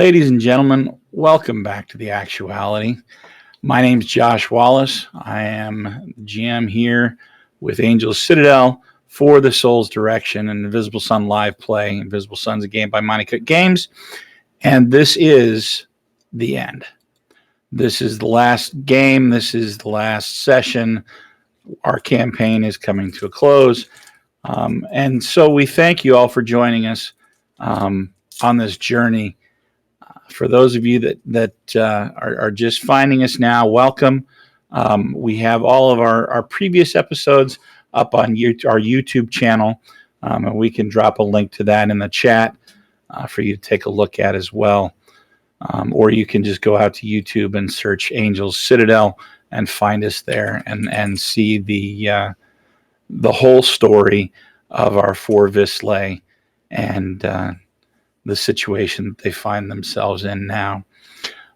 Ladies and gentlemen, welcome back to The Actuality. My name's Josh Wallace. I am GM here with Angels Citadel for the Soul's Direction and Invisible Sun Live Play. Invisible Sun's a game by Monte Cook Games, and this is the end. This is the last game. This is the last session. Our campaign is coming to a close, and so we thank you all for joining us on this journey. For those of you that are just finding us now, welcome. We have all of our previous episodes up on our YouTube channel, and we can drop a link to that in the chat for you to take a look at as well. Or you can just go out to YouTube and search Angels Citadel and find us there and see the whole story of our four vislae and the situation that they find themselves in now.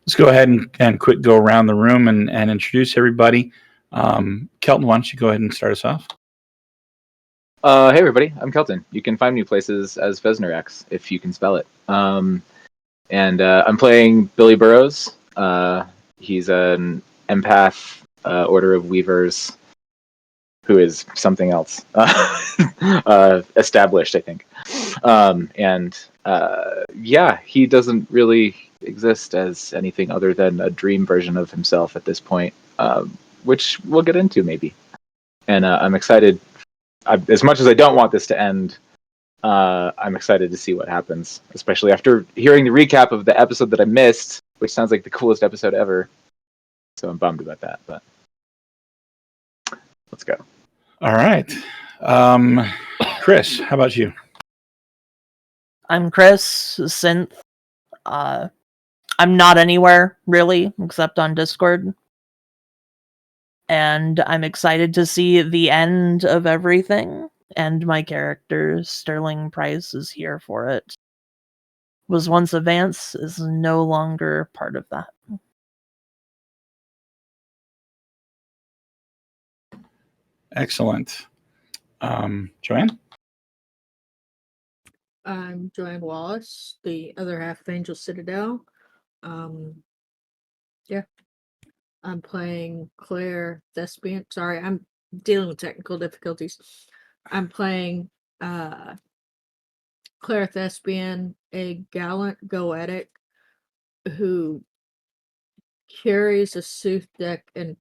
Let's go ahead and quick go around the room and introduce everybody. Kelton, why don't you go ahead and start us off? Hey everybody, I'm Kelton. You can find me places as Vesnerax if you can spell it. And I'm playing Billy Burrows. He's an empath, Order of Weavers, who is something else. Established, I think. Yeah, he doesn't really exist as anything other than a dream version of himself at this point, which we'll get into maybe. And I'm excited. As much as I don't want this to end, I'm excited to see what happens, especially after hearing the recap of the episode that I missed, which sounds like the coolest episode ever. So I'm bummed about that, but let's go. All right. Chris, how about you? I'm Chris, Synth. I'm not anywhere, really, except on Discord. And I'm excited to see the end of everything. And my character, Sterling Price, is here for it. Was once a Vance, is no longer part of that. Excellent. Joanne? I'm Joanne Wallace, the other half of Angel Citadel. I'm playing Claire Thespian. Sorry, I'm dealing with technical difficulties. I'm playing Claire Thespian, a gallant goetic who carries a sooth deck and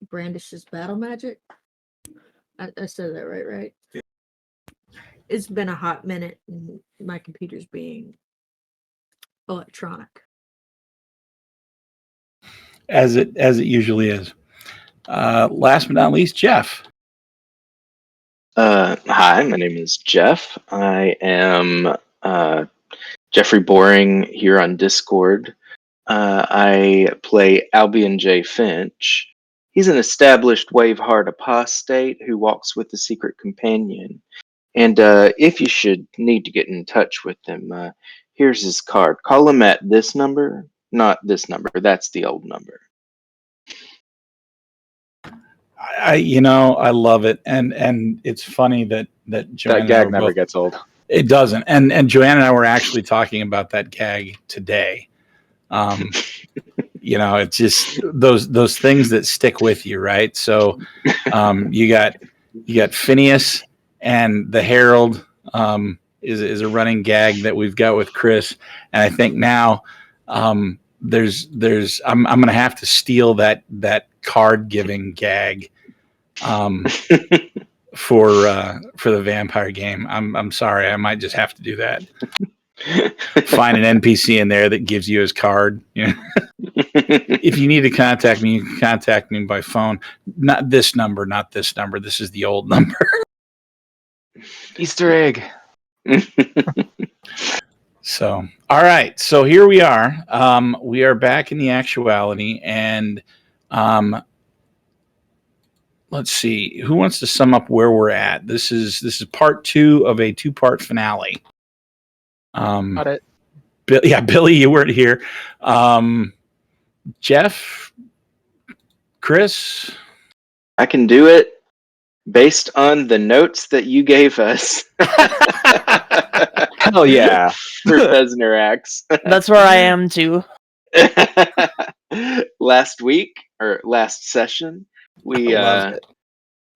brandishes battle magic. I said that right? Yeah. It's been a hot minute, and my computer's being electronic. As it usually is. Last but not least, Jeff. Hi, my name is Jeff. I am Jeffrey Boring here on Discord. I play Albion J. Finch. He's an established Waveheart apostate who walks with the secret companion. And if you should need to get in touch with him, here's his card. Call him at this number, not this number. That's the old number. I love it, and it's funny that Joanne That gag never gets old. It doesn't, and Joanne and I were actually talking about that gag today. It's just those things that stick with you, right? So, you got Phineas and the Herald is a running gag that we've got with Chris, and I think now there's I'm gonna have to steal that card giving gag for the vampire game. I'm sorry, I might just have to do that. Find an NPC in there that gives you his card. If you need to contact me, you can contact me by phone. Not this number. This is the old number. Easter egg. So, all right. So here we are. We are back in the actuality, and let's see. Who wants to sum up where we're at? This is part 2 of a 2-part finale. Got it. Billy, you weren't here. Jeff, Chris, I can do it based on the notes that you gave us. Hell yeah. for Vesnerax. That's where I am too. Last week or last session, we I love it.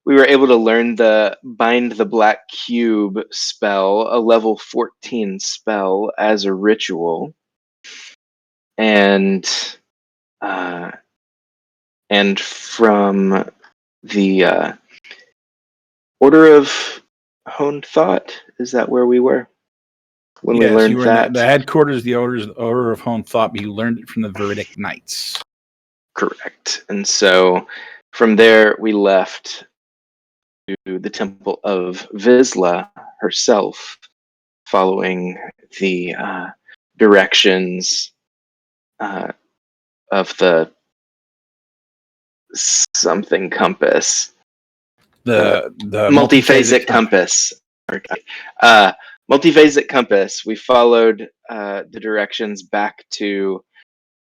we were able to learn the Bind the Black Cube spell, a level 14 spell as a ritual, and from the Order of Honed Thought, is that where we were when we Yes, learned you were that? in the headquarters of the Order of Hone Thought, but you learned it from the Veridic Knights. Correct. And so from there, we left to the Temple of Vislae herself, following the directions of the something compass, The multiphasic compass. Multiphasic compass. We followed the directions back to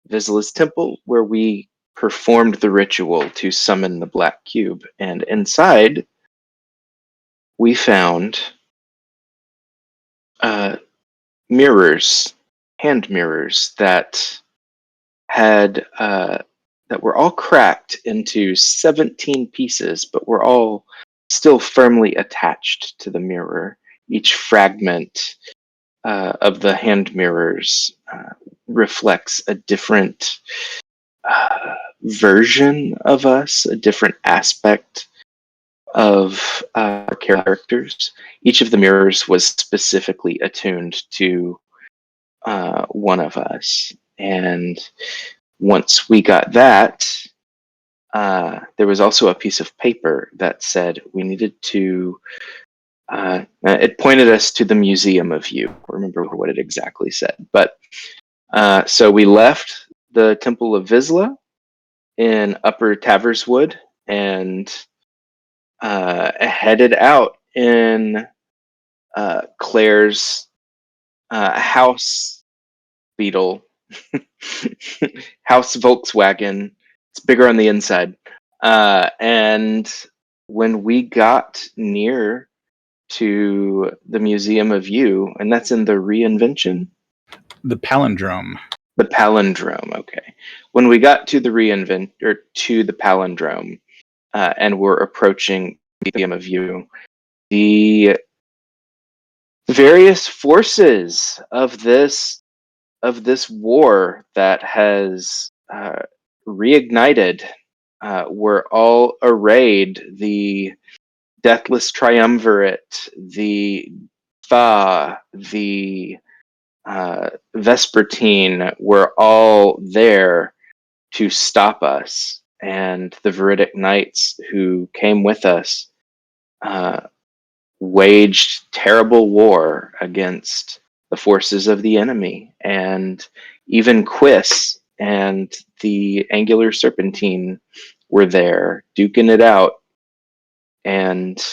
Visla's temple, where we performed the ritual to summon the black cube. And inside, we found mirrors, hand mirrors that had that were all cracked into 17 pieces, but were all still firmly attached to the mirror. Each fragment of the hand mirrors reflects a different version of us, a different aspect of characters. Each of the mirrors was specifically attuned to one of us. And once we got that, there was also a piece of paper that said we needed to. It pointed us to the Museum of You. I don't remember what it exactly said, but so we left the Temple of Vislae in Upper Taverswood and headed out in Claire's house Beetle, house Volkswagen. It's bigger on the inside. And when we got near to the Museum of You, and that's in the Reinvention? The Palindrome. The Palindrome, okay. When we got to the to the Palindrome, and we're approaching the Museum of You, the various forces of this war that has reignited were all arrayed. The Deathless Triumvirate, the Tha, the Vespertine were all there to stop us. And the Veridic Knights who came with us waged terrible war against the forces of the enemy. And even Quiss and the Angular Serpentine were there, duking it out. And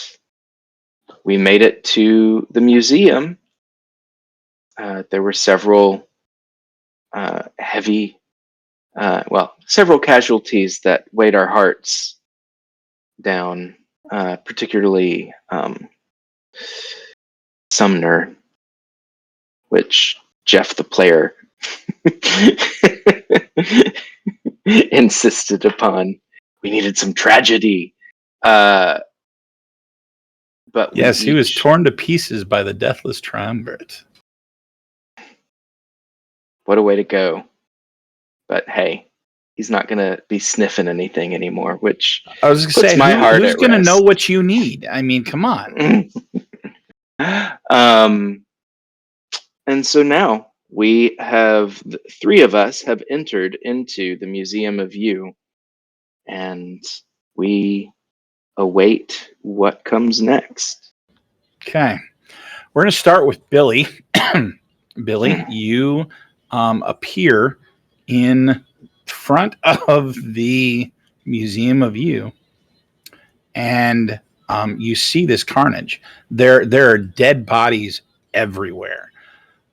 we made it to the museum. There were several several casualties that weighed our hearts down, particularly Sumner, which Jeff the player insisted upon. We needed some tragedy. But yes, he was torn to pieces by the Deathless Triumvirate. What a way to go. But hey, he's not going to be sniffing anything anymore, which I was going to say, who's going to know what you need? I mean, come on. And so now we have, three of us have entered into the Museum of You, and we await what comes next. Okay. We're going to start with Billy. Billy, you appear in front of the Museum of You, and you see this carnage. There are dead bodies everywhere.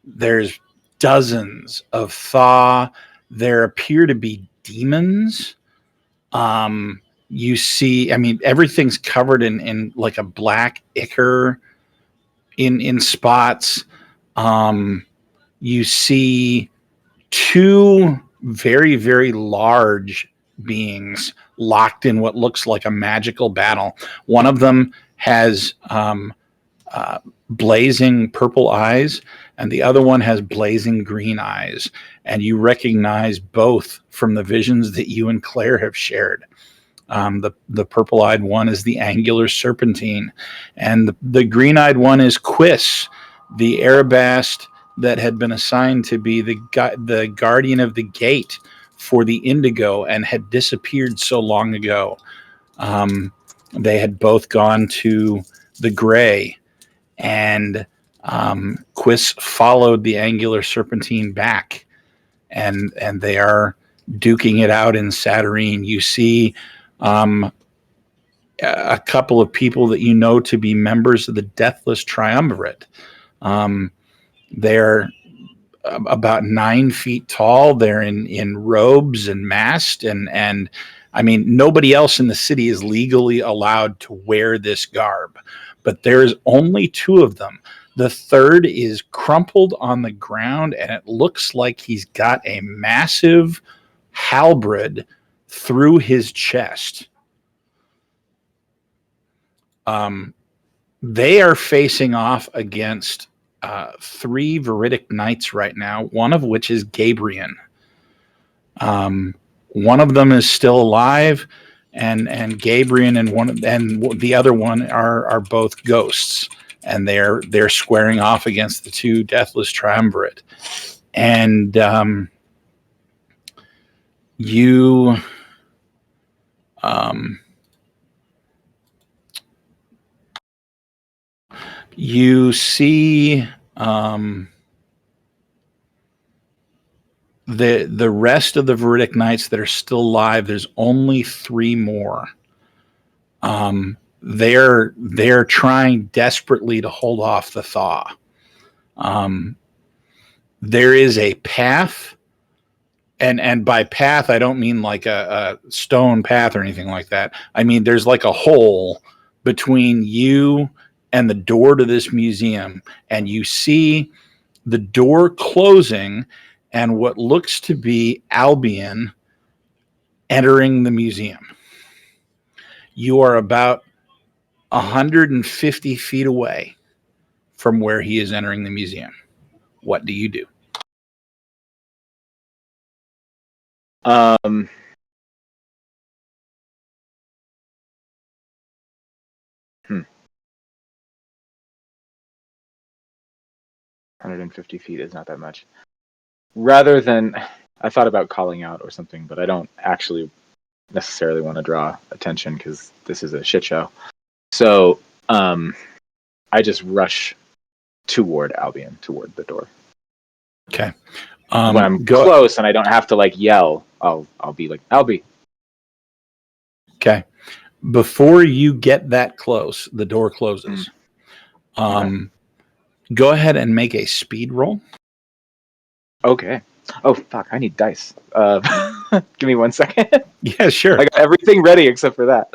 There's dozens of Tha. There appear to be demons. You see, I mean, everything's covered in like a black ichor in spots. You see two very, very large beings locked in what looks like a magical battle. One of them has blazing purple eyes, and the other one has blazing green eyes. And you recognize both from the visions that you and Claire have shared. The purple-eyed one is the angular serpentine, and the green-eyed one is Quiss, the Arabast that had been assigned to be the guardian of the gate for the Indigo and had disappeared so long ago. They had both gone to the Gray, and Quiss followed the angular serpentine back, and they are duking it out in Saturnine. You see a couple of people that you know to be members of the Deathless Triumvirate. They're about 9 feet tall. They're in robes and masked, and I mean, nobody else in the city is legally allowed to wear this garb, but there's only 2 of them. The third is crumpled on the ground, and it looks like he's got a massive halberd through his chest. They are facing off against 3 Viridic Knights right now, one of which is Gabrian. One of them is still alive, and Gabrian and the other one are both ghosts, and they're squaring off against the 2 Deathless Triumvirate. And you see the rest of the Viridic Knights that are still alive. There's only 3 more. They're trying desperately to hold off the thaw. There is a path, and by path I don't mean like a stone path or anything like that. I mean there's like a hole between you and the door to this museum, and you see the door closing and what looks to be Albion entering the museum. You are about 150 feet away from where he is entering the museum. What do you do? Um, 150 feet is not that much. Rather than, I thought about calling out or something, but I don't actually necessarily want to draw attention because this is a shit show. So I just rush toward Albion, toward the door. Okay. When I'm close and I don't have to like yell, I'll be like, Albie. Okay. Before you get that close, the door closes. Okay. Go ahead and make a speed roll. Okay. Oh fuck! I need dice. Give me 1 second. Yeah, sure. I got everything ready except for that.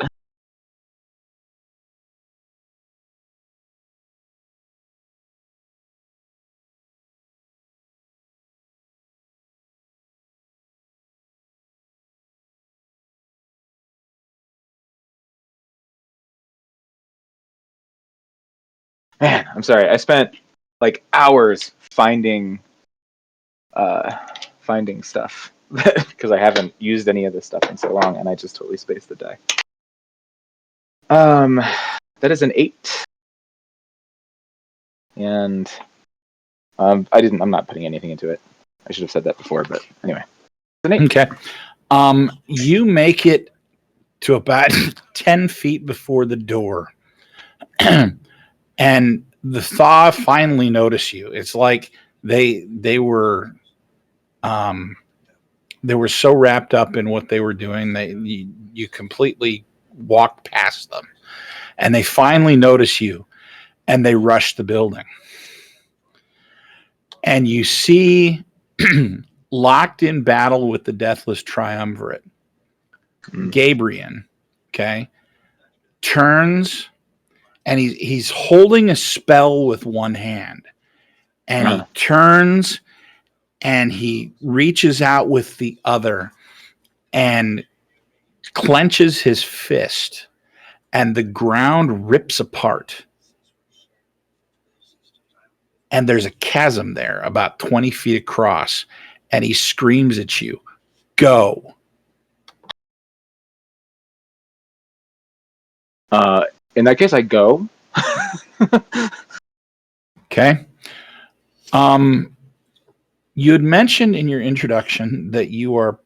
Man, I'm sorry. I spent like hours finding stuff because I haven't used any of this stuff in so long, and I just totally spaced the die. That is an 8, and I'm not putting anything into it. I should have said that before, but anyway, it's an 8. Okay. You make it to about 10 feet before the door, and the thaw finally notice you. It's like they were so wrapped up in what they were doing, you completely walked past them, and they finally notice you, and they rush the building. And you see, locked in battle with the Deathless Triumvirate, Gabrian, okay, turns, and he's holding a spell with one hand, and he turns and he reaches out with the other and clenches his fist, and the ground rips apart. And there's a chasm there about 20 feet across, and he screams at you, "Go." In that case, I go. Okay. You had mentioned in your introduction that you are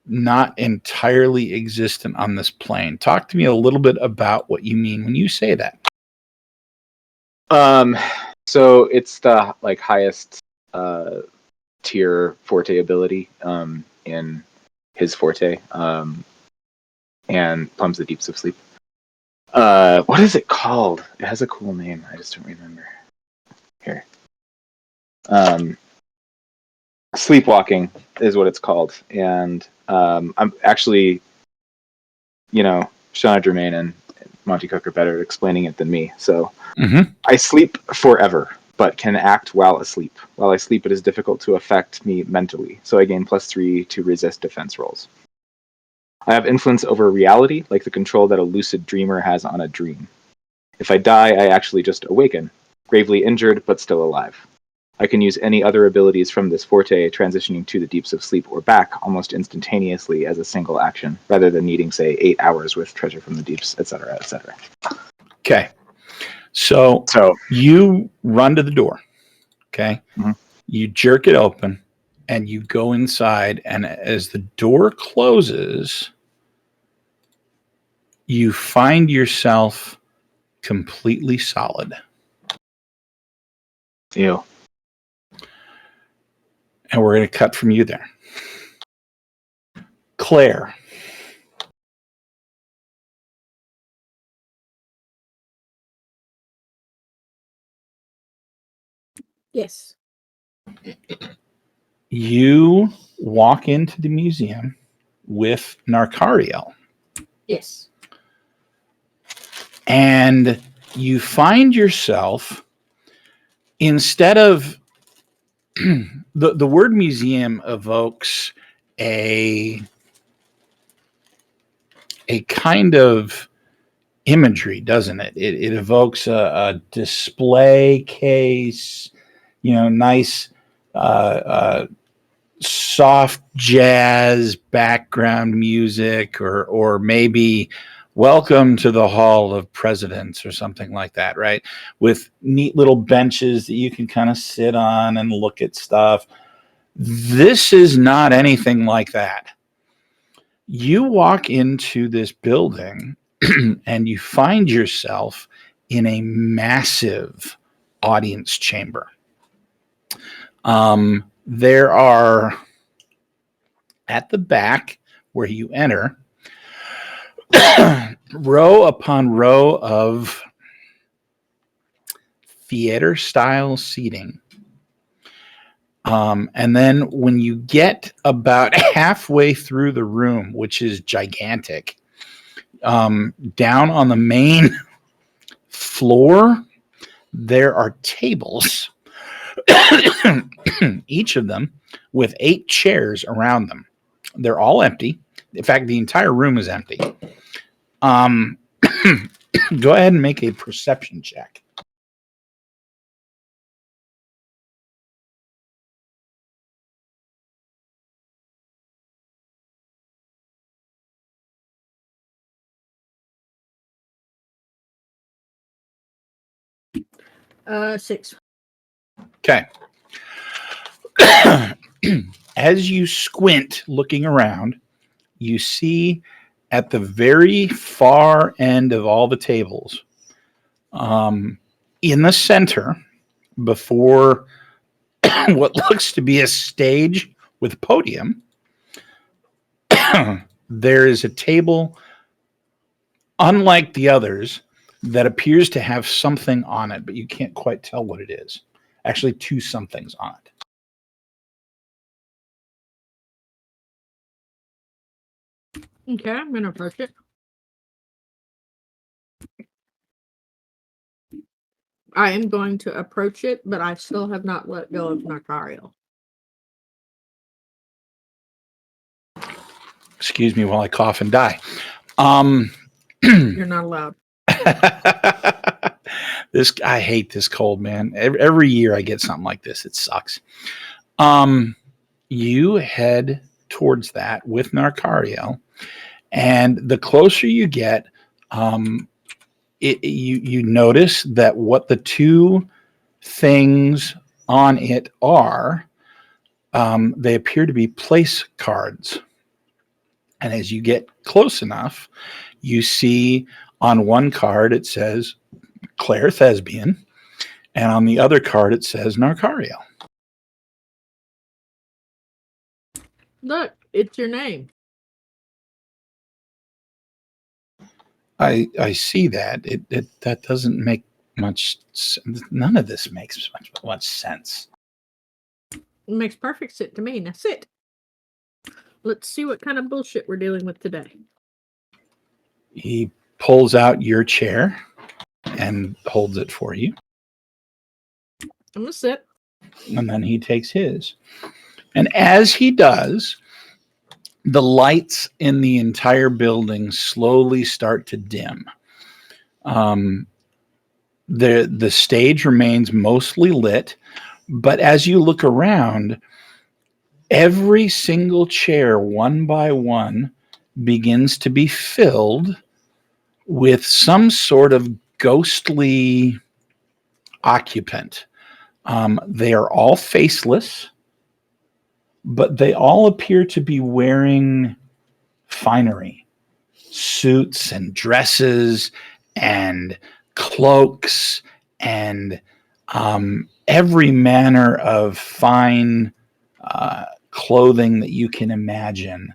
not entirely existent on this plane. Talk to me a little bit about what you mean when you say that. So it's the highest tier forte ability in his forte, and Plumbs the Deeps of Sleep. What is it called? It has a cool name. I just don't remember. Here. Sleepwalking is what it's called, and I'm actually, Shauna Germain and Monty Cook are better at explaining it than me. So I sleep forever, but can act while asleep. While I sleep, it is difficult to affect me mentally, so I gain +3 to resist defense rolls. I have influence over reality, like the control that a lucid dreamer has on a dream. If I die, I actually just awaken, gravely injured, but still alive. I can use any other abilities from this forte, transitioning to the deeps of sleep or back almost instantaneously as a single action, rather than needing, say, 8 hours with treasure from the deeps, etc., etc. Okay. So you run to the door. Okay. Mm-hmm. You jerk it open and you go inside. And as the door closes, you find yourself completely solid. Ew. And we're going to cut from you there. Claire. Yes. You walk into the museum with Narcariel. Yes. And you find yourself, instead of the word museum evokes a kind of imagery, doesn't it? It evokes a display case, nice soft jazz background music, or maybe welcome to the Hall of Presidents or something like that, right? With neat little benches that you can kind of sit on and look at stuff. This is not anything like that. You walk into this building and you find yourself in a massive audience chamber. There are, at the back where you enter, row upon row of theater style seating. And then when you get about halfway through the room, which is gigantic, down on the main floor, there are tables, each of them with 8 chairs around them. They're all empty. In fact, the entire room is empty. Go ahead and make a perception check. Six. Okay. As you squint looking around, you see at the very far end of all the tables, in the center, before what looks to be a stage with a podium, there is a table unlike the others that appears to have something on it, but you can't quite tell what it is. Actually, 2 somethings on it. Okay, I'm gonna approach it. I am going to approach it, but I still have not let go of Narcario. Excuse me while I cough and die. You're not allowed. I hate this cold, man. Every year I get something like this. It sucks. You head towards that with Narcario, and the closer you get, you notice that what the two things on it are, they appear to be place cards. And as you get close enough, you see on one card it says Claire Thespian, and on the other card it says Narcario. Look, it's your name. I see that. That doesn't make much sense. None of this makes much sense. It makes perfect sense to me. Now sit. Let's see what kind of bullshit we're dealing with today. He pulls out your chair and holds it for you, I'm gonna sit. and then he takes his. And as he does, the lights in the entire building slowly start to dim. The stage remains mostly lit, but as you look around, every single chair, one by one, begins to be filled with some sort of ghostly occupant. They are all faceless, but they all appear to be wearing finery, suits and dresses and cloaks and every manner of fine clothing that you can imagine,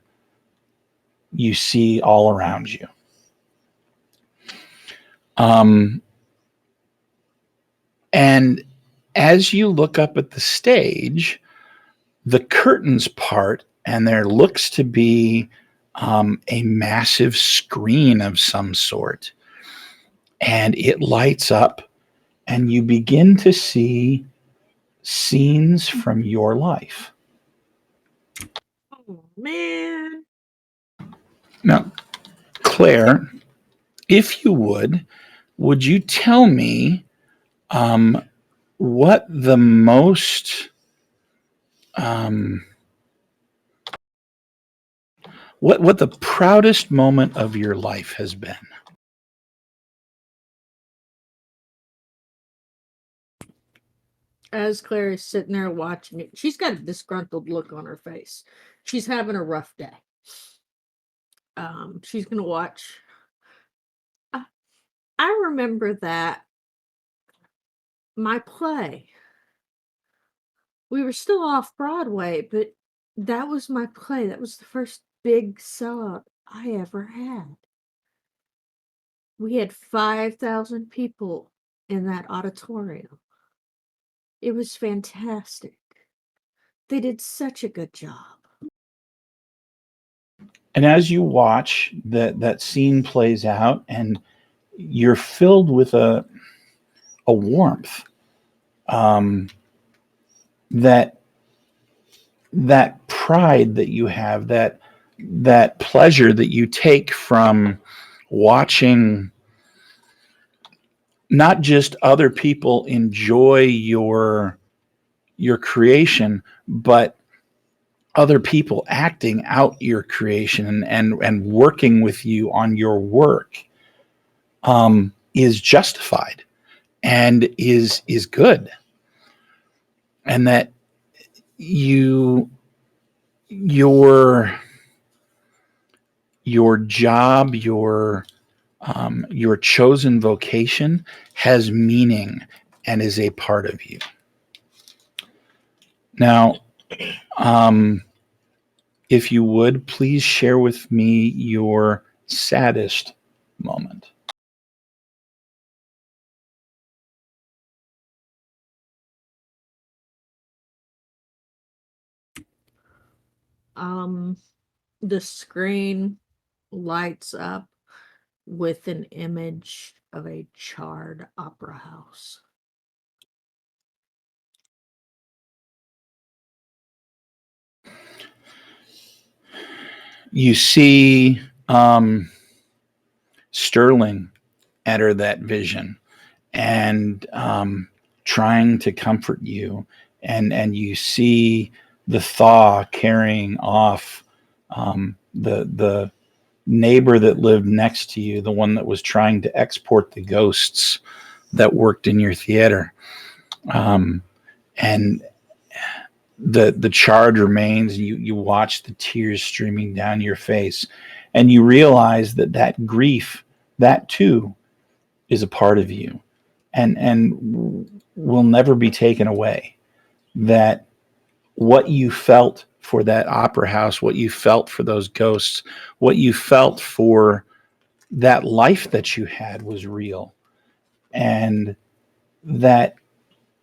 you see all around you. And as you look up at the stage, the curtains part, and there looks to be a massive screen of some sort. And it lights up, and you begin to see scenes from your life. Oh man. Now, Claire, if you would you tell me what the most what the proudest moment of your life has been? As Claire is sitting there watching it, she's got a disgruntled look on her face. She's having a rough day. She's gonna watch. I remember that my play. We were still off Broadway, but that was my play. That was the first big sellout I ever had. We had 5,000 people in that auditorium. It was fantastic. They did such a good job. And as you watch that scene plays out, and you're filled with a warmth, that pride that you have, that pleasure that you take from watching not just other people enjoy your creation, but other people acting out your creation and working with you on your work, is justified and is good. And that your job, your chosen vocation has meaning and is a part of you. Now, if you would, please share with me your saddest moment. The screen lights up with an image of a charred opera house. You see Sterling enter that vision and trying to comfort you, and you see the thaw carrying off the neighbor that lived next to you, the one that was trying to export the ghosts that worked in your theater. And the charge remains. You watch the tears streaming down your face, and you realize that grief, that too, is a part of you, and will never be taken away. That what you felt for that opera house, what you felt for those ghosts, what you felt for that life that you had was real, and that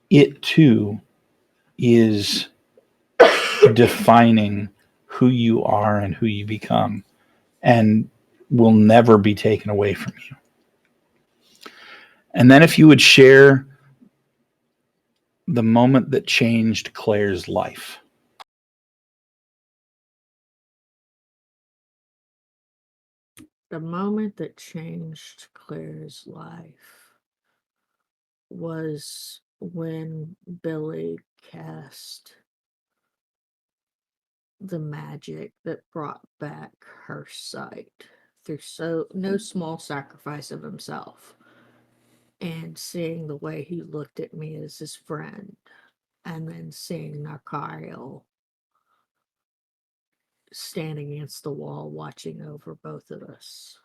it too is defining who you are and who you become, and will never be taken away from you. And then if you would share the moment that changed Claire's life. The moment that changed Claire's life was when Billy cast the magic that brought back her sight through no small sacrifice of himself, and seeing the way he looked at me as his friend, and then seeing Narkariel standing against the wall watching over both of us.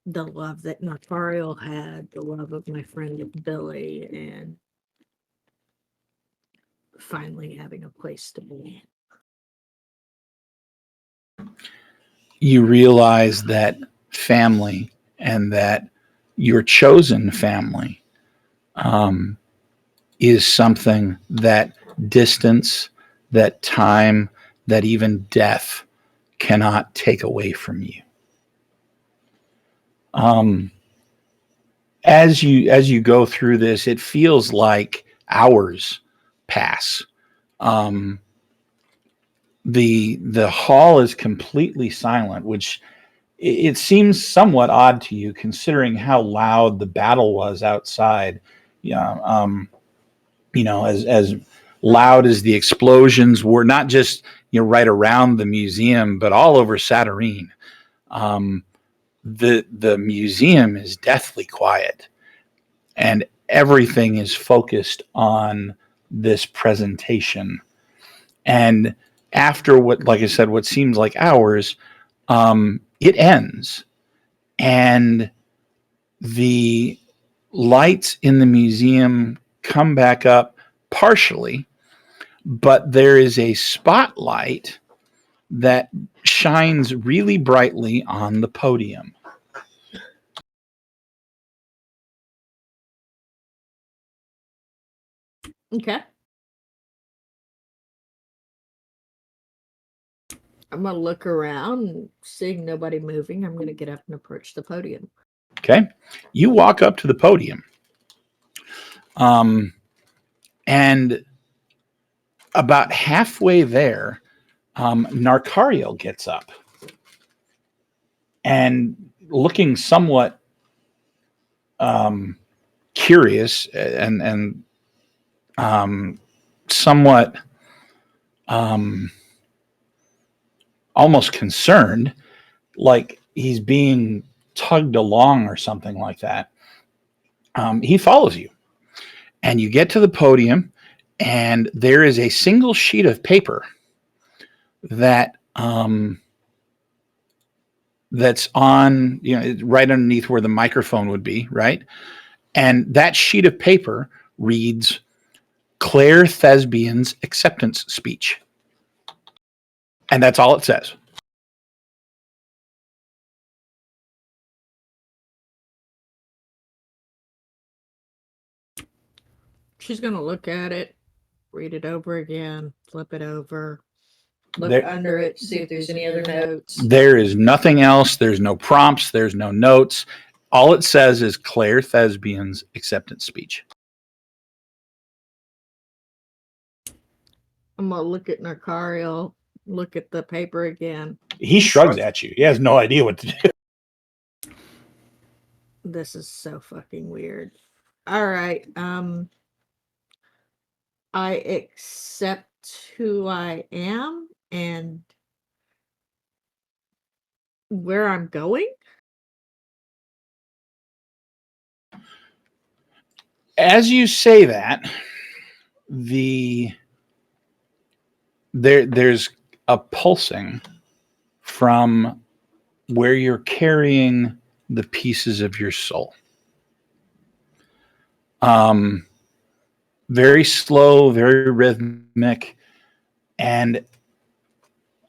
The love that Narkariel had, the love of my friend Billy, and finally having a place to be. You realize that family, and that your chosen family, is something that distance, that time, that even death cannot take away from you. As you go through this, it feels like hours pass. The hall is completely silent, which it seems somewhat odd to you, considering how loud the battle was outside. Yeah, as loud as the explosions were, not just right around the museum, but all over Saturnine. The museum is deathly quiet, and everything is focused on this presentation. And after like I said, what seems like hours, it ends, and the lights in the museum come back up partially, but there is a spotlight that shines really brightly on the podium. Okay. I'm going to look around, seeing nobody moving. I'm going to get up and approach the podium. Okay. You walk up to the podium. And about halfway there, Narkariel gets up and, looking somewhat curious and somewhat almost concerned, like he's being tugged along or something like that. He follows you, and you get to the podium, and there is a single sheet of paper that that's on, right underneath where the microphone would be, right? And that sheet of paper reads Claire Thespian's acceptance speech. And that's all it says. She's going to look at it, read it over again, flip it over, look There- under it, see if there's any other notes. There is nothing else. There's no prompts. There's no notes. All it says is Claire Thespian's acceptance speech. I'm going to look at Narkariel, look at the paper again. He shrugs at you. He has no idea what to do. This is so fucking weird. All right. I accept who I am and where I'm going. As you say that, there's a pulsing from where you're carrying the pieces of your soul. Very slow, very rhythmic, and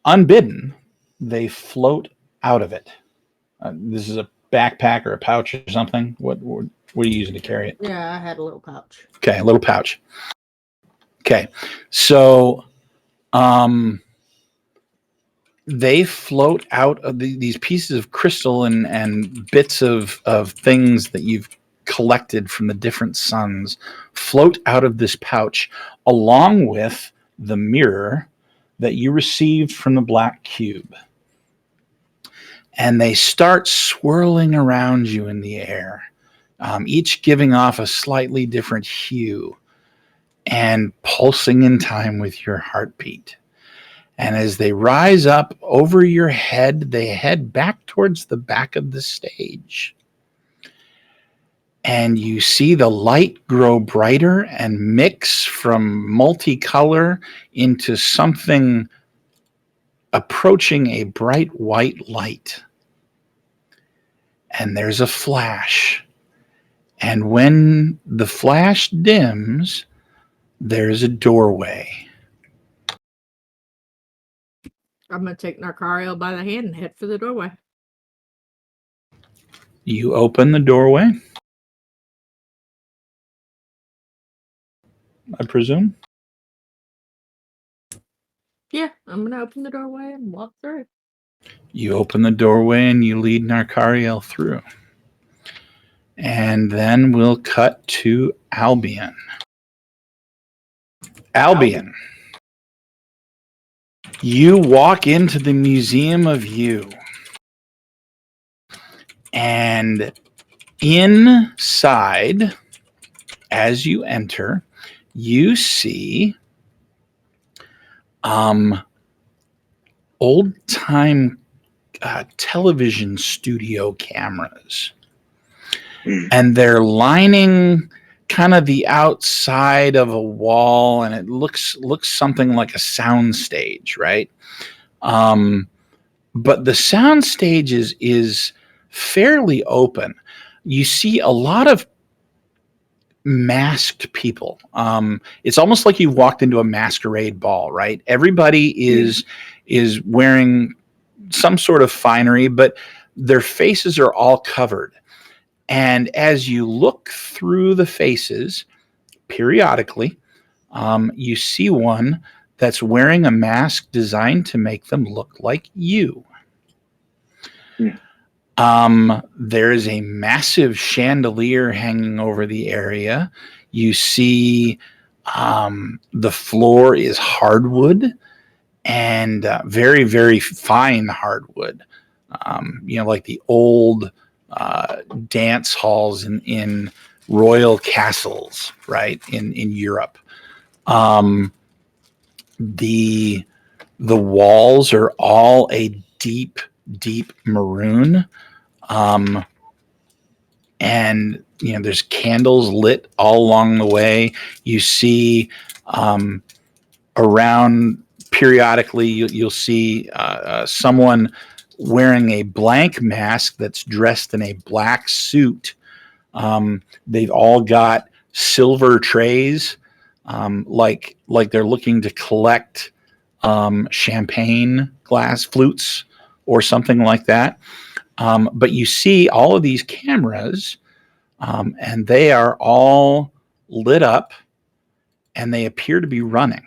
unbidden, they float out of it. This is a backpack or a pouch or something. What are you using to carry it? Yeah, I had a little pouch. Okay, a little pouch. Okay, so they float out of these pieces of crystal and bits of things that you've collected from the different suns float out of this pouch, along with the mirror that you received from the black cube. And they start swirling around you in the air, each giving off a slightly different hue and pulsing in time with your heartbeat. And as they rise up over your head, they head back towards the back of the stage. And you see the light grow brighter and mix from multicolor into something approaching a bright white light. And there's a flash. And when the flash dims, there's a doorway. I'm going to take Narcario by the hand and head for the doorway. You open the doorway, I presume? Yeah, I'm going to open the doorway and walk through. You open the doorway and you lead Narcariel through. And then we'll cut to Albion. Albion. You walk into the Museum of You. And inside, as you enter, you see old-time television studio cameras. And they're lining kind of the outside of a wall, and it looks something like a sound stage, right? But the sound stage is fairly open. You see a lot of masked people. It's almost like you walked into a masquerade ball, right? Everybody is wearing some sort of finery, but their faces are all covered. And as you look through the faces, periodically, you see one that's wearing a mask designed to make them look like you. There is a massive chandelier hanging over the area. You see the floor is hardwood and very, very fine hardwood. Like the old dance halls in royal castles, right, in Europe. The walls are all a deep maroon. And there's candles lit all along the way. You see around periodically you'll see someone wearing a blank mask that's dressed in a black suit. They've all got silver trays, like they're looking to collect champagne glass flutes or something like that. But you see all of these cameras, and they are all lit up, and they appear to be running.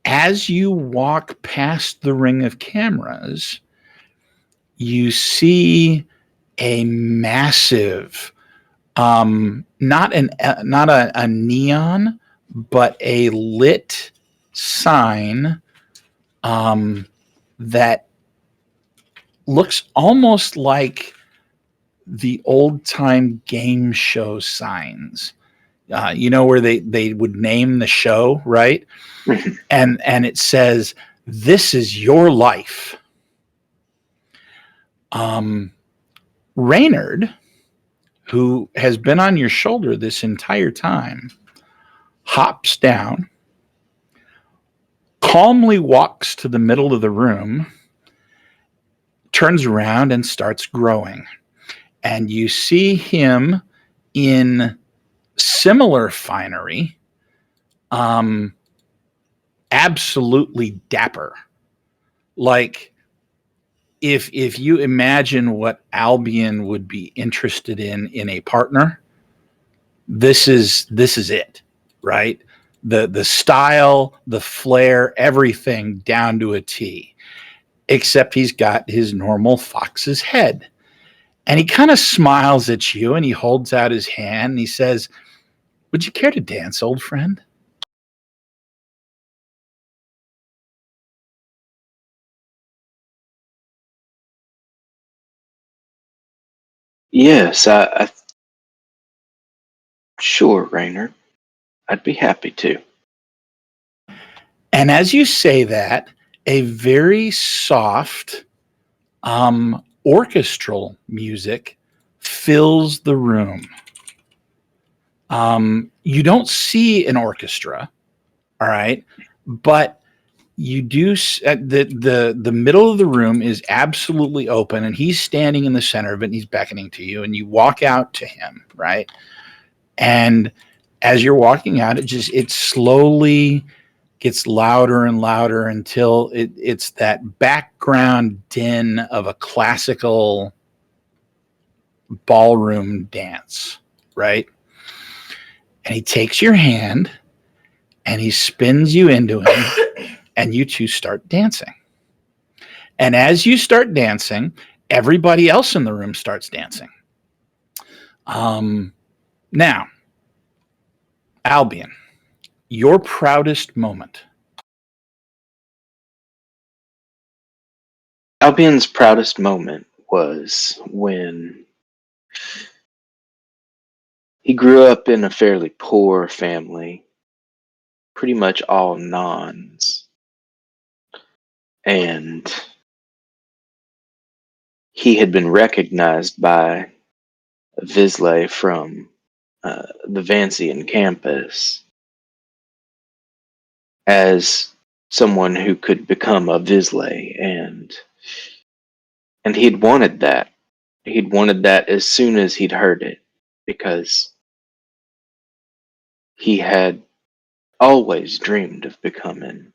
As you walk past the ring of cameras, you see a massive, not a neon, but a lit sign that looks almost like the old time game show signs. Where they would name the show, right? and it says, "This is your life." Reynard, who has been on your shoulder this entire time, hops down, calmly walks to the middle of the room, turns around, and starts growing. And you see him in similar finery, absolutely dapper. Like, if you imagine what Albion would be interested in a partner, this is it, right? The style, the flair, everything down to a T. Except he's got his normal fox's head. And he kind of smiles at you and he holds out his hand and he says, "Would you care to dance, old friend?" Yes, sure, Rainer. I'd be happy to. And as you say that, a very soft orchestral music fills the room. You don't see an orchestra, all right, but you do. The middle of the room is absolutely open, and he's standing in the center of it, and he's beckoning to you, and you walk out to him, right? And as you're walking out, it slowly gets louder and louder until it's that background din of a classical ballroom dance, right? And he takes your hand and he spins you into him, and you two start dancing. And as you start dancing, everybody else in the room starts dancing. Now, Albion, your proudest moment. Albion's proudest moment was when he grew up in a fairly poor family, pretty much all nuns, and he had been recognized by vislae from the Vancian campus as someone who could become a vislae, and he'd wanted that. He'd wanted that as soon as he'd heard it, because he had always dreamed of becoming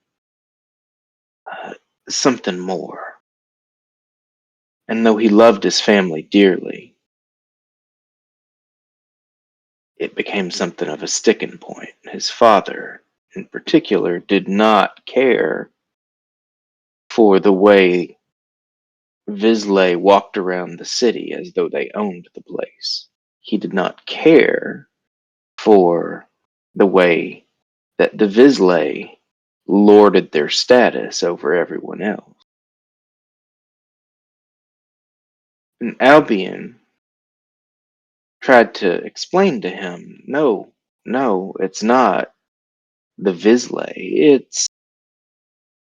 something more. And though he loved his family dearly, it became something of a sticking point. His father, in particular, did not care for the way vislae walked around the city as though they owned the place. He did not care for the way that the vislae lorded their status over everyone else. And Albion tried to explain to him, no, it's not the vislae, it's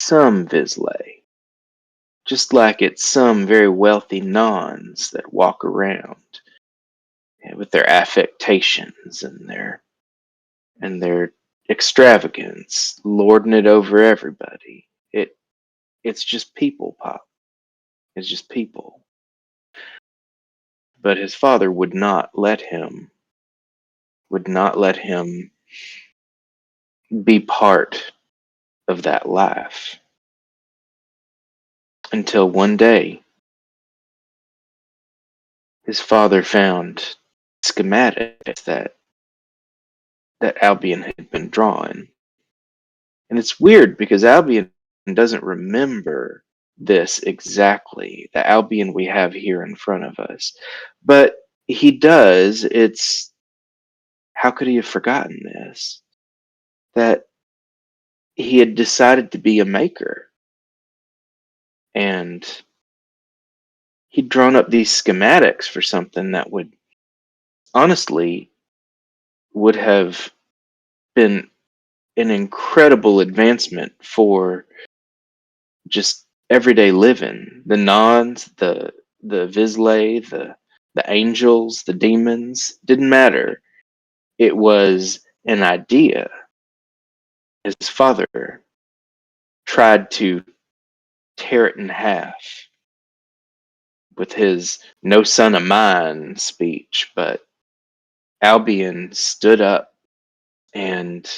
some vislae. Just like it's some very wealthy nuns that walk around with their affectations and their extravagance, lording it over everybody. It's just people, Pop. It's just people. But his father would not let him be part of that life. Until one day his father found schematics that Albion had been drawing. And it's weird because Albion doesn't remember this exactly, the Albion we have here in front of us. But he does. How could he have forgotten this? That he had decided to be a maker, and he'd drawn up these schematics for something that would have been an incredible advancement for just everyday living. The nuns, the vislae, the angels, the demons, didn't matter. It was an idea. His father tried to tear it in half with his "no son of mine" speech, but Albion stood up and,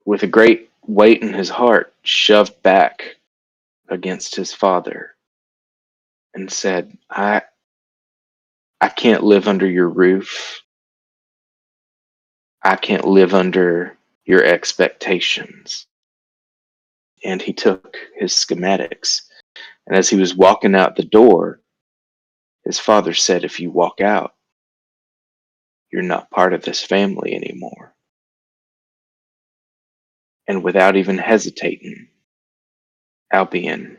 with a great weight in his heart, shoved back against his father and said, I can't live under your roof. I can't live under your expectations. And he took his schematics. And as he was walking out the door, his father said, if you walk out, you're not part of this family anymore. And without even hesitating, Albion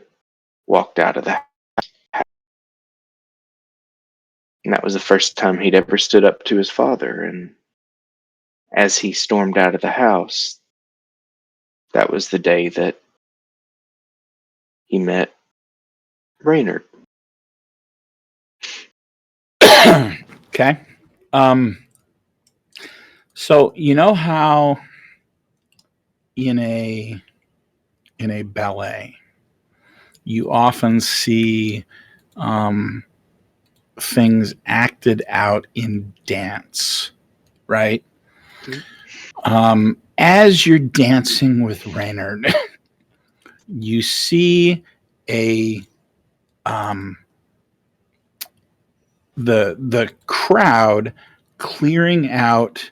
walked out of the house. And that was the first time he'd ever stood up to his father. And as he stormed out of the house, that was the day that he met Raynard. Okay. So you know how in a ballet you often see things acted out in dance, right? As you're dancing with Raynard, you see a the crowd clearing out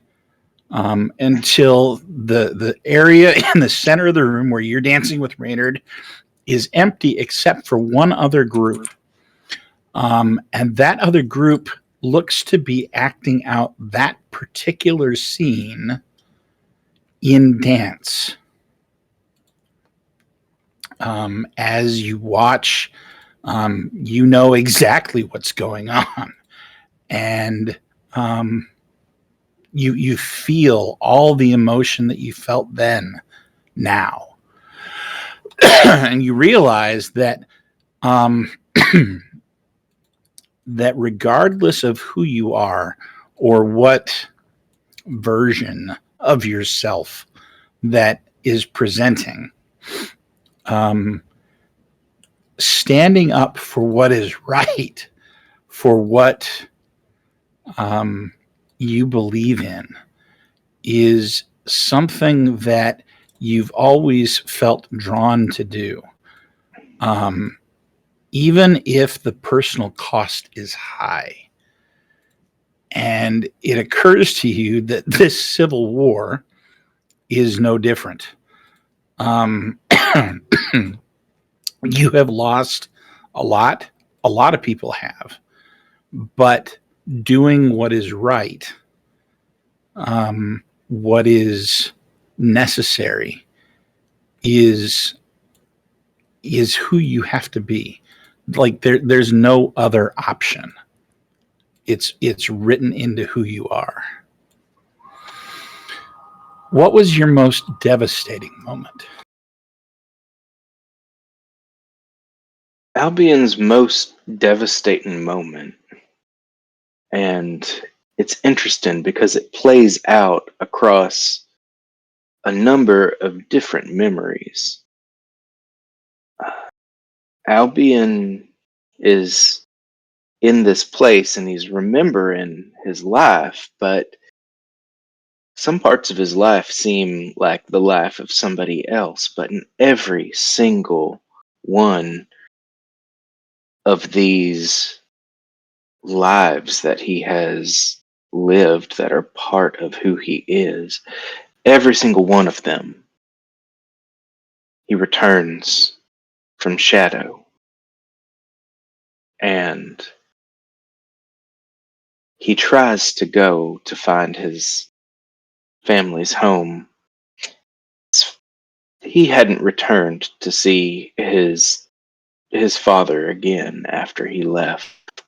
until the area in the center of the room where you're dancing with Raynard is empty except for one other group. And that other group looks to be acting out that particular scene in dance. As you watch, you know exactly what's going on. And you feel all the emotion that you felt then now. And you realize that that regardless of who you are or what version of yourself that is presenting, standing up for what is right, for what you believe in, is something that you've always felt drawn to do. Even if the personal cost is high. And it occurs to you that this civil war is no different. You have lost a lot of people have, but doing what is right, what is necessary, is who you have to be. Like there's no other option. It's written into who you are. What was your most devastating moment? Albion's most devastating moment, and it's interesting because it plays out across a number of different memories. Albion is in this place and he's remembering his life, but some parts of his life seem like the life of somebody else. But in every single one of these lives that he has lived that are part of who he is, every single one of them, he returns from shadow. And he tries to go to find his family's home. he hadn't returned to see his father again after he left.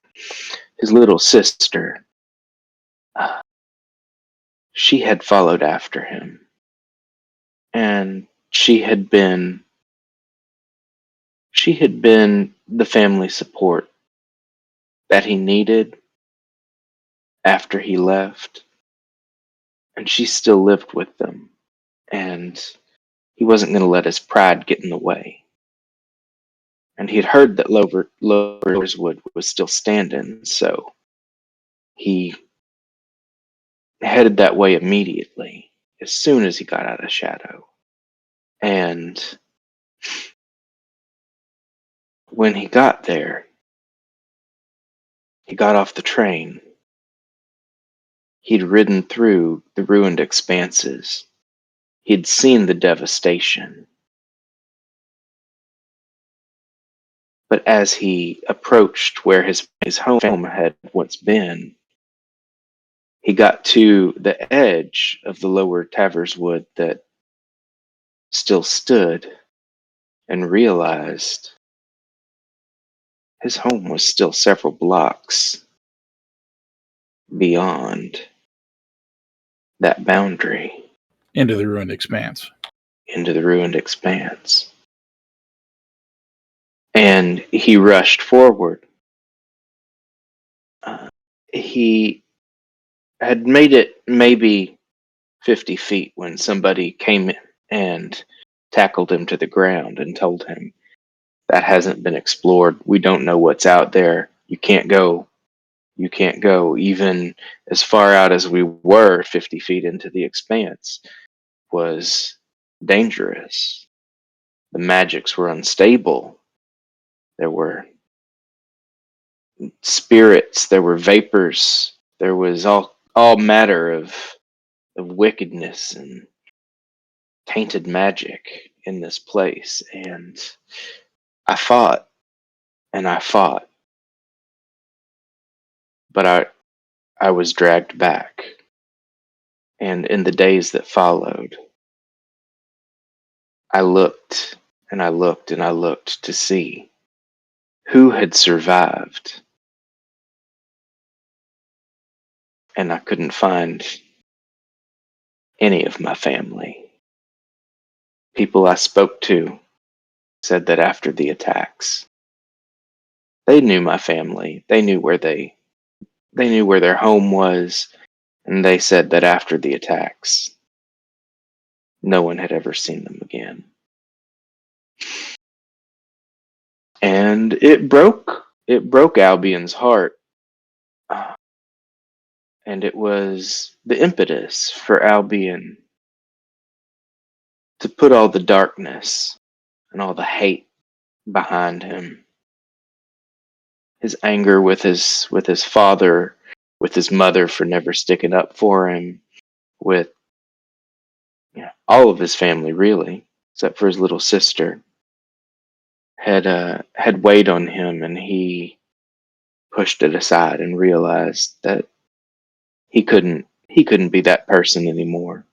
His little sister, she had followed after him, and she had been the family support that he needed after he left, and she still lived with them, and he wasn't going to let his pride get in the way. And he had heard that Lowerswood was still standing, so he headed that way immediately as soon as he got out of Shadow. And when he got there, he got off the train. He'd ridden through the ruined expanses. He'd seen the devastation. But as he approached where his home had once been, he got to the edge of the lower Taverswood that still stood and realized his home was still several blocks beyond that boundary Into the ruined expanse. into the ruined expanse. And he rushed forward. He had made it maybe 50 feet when somebody came in and tackled him to the ground and told him, "That hasn't been explored. We don't know what's out there. You can't go. You can't go." Even as far out as we were, 50 feet into the expanse, was dangerous. The magics were unstable. There were spirits, there were vapors, there was all matter of wickedness and tainted magic in this place. And I fought and I fought, but I was dragged back. And in the days that followed, I looked and I looked and I looked to see who had survived. And I couldn't find any of my family. People I spoke to said that after the attacks, they knew my family. They knew where their home was, and they said that after the attacks, no one had ever seen them again. And it broke Albion's heart. And it was the impetus for Albion to put all the darkness and all the hate behind him. His anger with his father, with his mother for never sticking up for him, with all of his family really, except for his little sister, had weighed on him, and he pushed it aside and realized that he couldn't be that person anymore.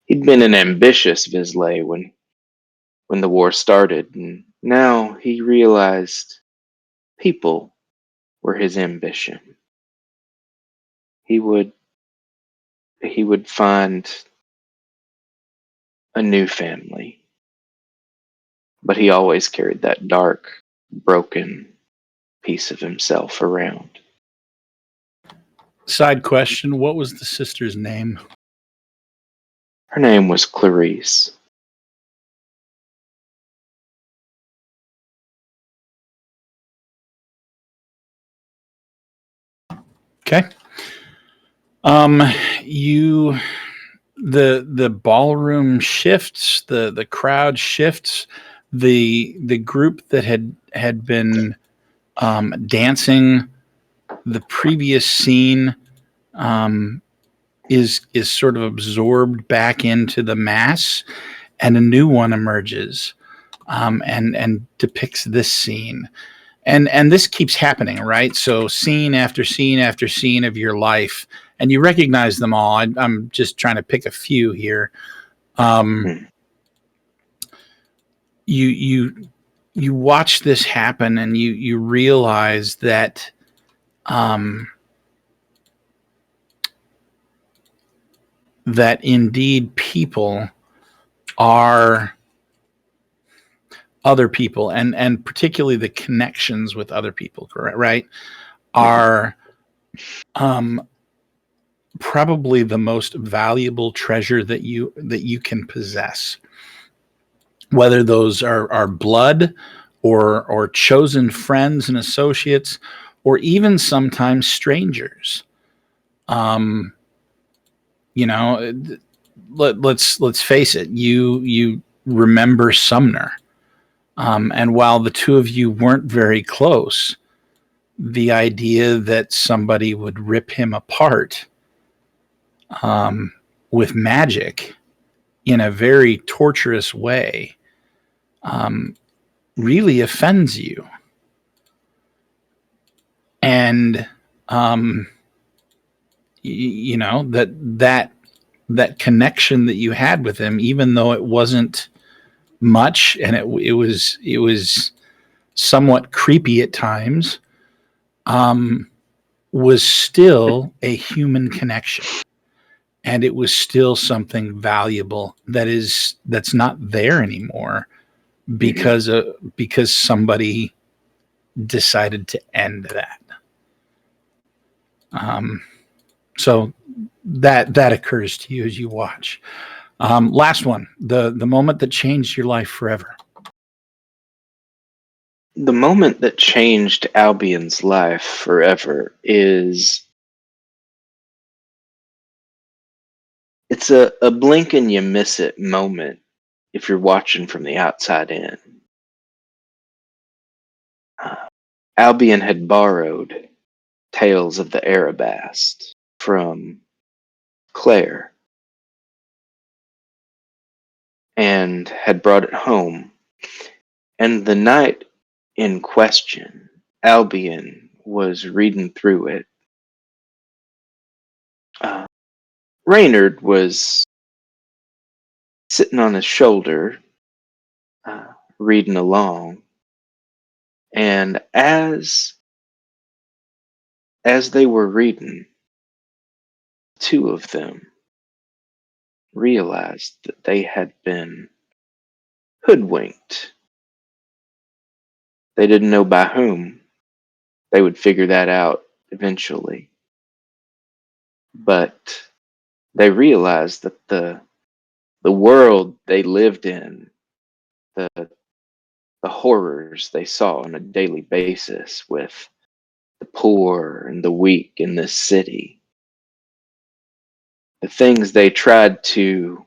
He'd been an ambitious vislae when the war started, and now he realized people were his ambition. He would find a new family, but he always carried that dark, broken piece of himself around. Side question, what was the sister's name? Her name was Clarice. Okay. The ballroom shifts, the crowd shifts, the group that had been dancing the previous scene is sort of absorbed back into the mass, and a new one emerges and depicts this scene. And this keeps happening, right? So scene after scene after scene of your life, and you recognize them all. I'm just trying to pick a few here. you watch this happen, and you realize that that indeed people are other people, and particularly the connections with other people, correct, right, are probably the most valuable treasure that you can possess, whether those are blood or chosen friends and associates, or even sometimes strangers. um let's face it, you remember Sumner, and while the two of you weren't very close, the idea that somebody would rip him apart with magic in a very torturous way really offends you. And that connection that you had with him, even though it wasn't much, and it was somewhat creepy at times, was still a human connection, and it was still something valuable that's not there anymore because somebody decided to end that. So that occurs to you as you watch. Last one, the moment that changed your life forever. The moment that changed Albion's life forever is it's a blink and you miss it moment if you're watching from the outside in. Albion had borrowed Tales of the Arabast from Claire and had brought it home. And the night in question, Albion was reading through it. Reynard was sitting on his shoulder, reading along, and as they were reading, two of them realized that they had been hoodwinked. They didn't know by whom. They would figure that out eventually. But they realized that the world they lived in, the horrors they saw on a daily basis with the poor and the weak in this city, the things they tried to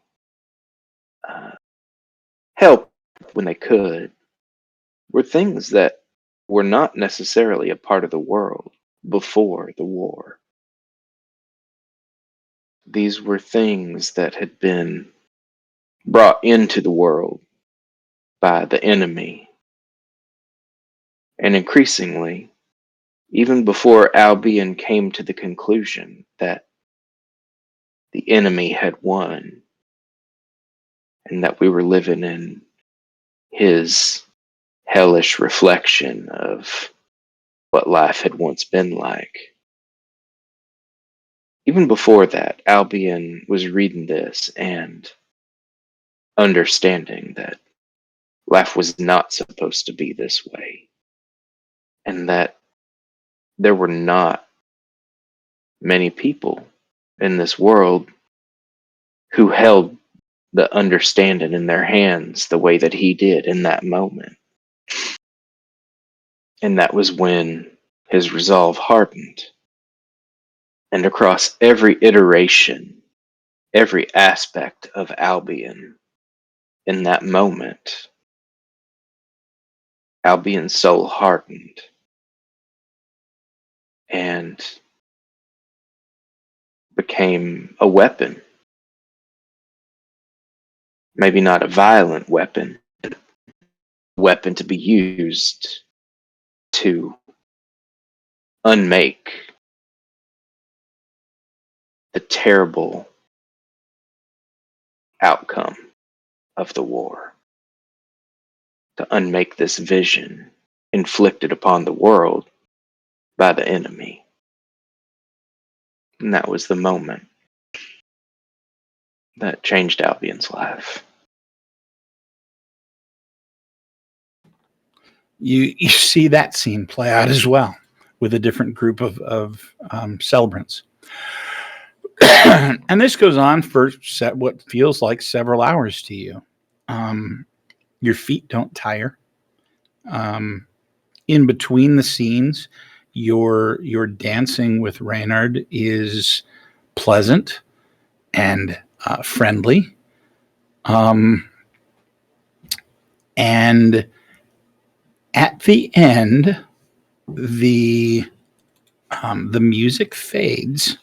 help when they could, were things that were not necessarily a part of the world before the war. These were things that had been brought into the world by the enemy. And increasingly, even before Albion came to the conclusion that the enemy had won and that we were living in his hellish reflection of what life had once been like. Even before that, Albion was reading this and understanding that life was not supposed to be this way, and that there were not many people in this world who held the understanding in their hands the way that he did in that moment. And that was when his resolve hardened. And across every iteration, every aspect of Albion in that moment, Albion's soul hardened and became a weapon. Maybe not a violent weapon, but a weapon to be used to unmake the terrible outcome of the war. to unmake this vision inflicted upon the world by the enemy. And that was the moment that changed Albion's life. You see that scene play out as well with a different group of celebrants. And this goes on for what feels like several hours to you. Your feet don't tire. In between the scenes, your dancing with Reynard is pleasant and friendly. And at the end, the music fades,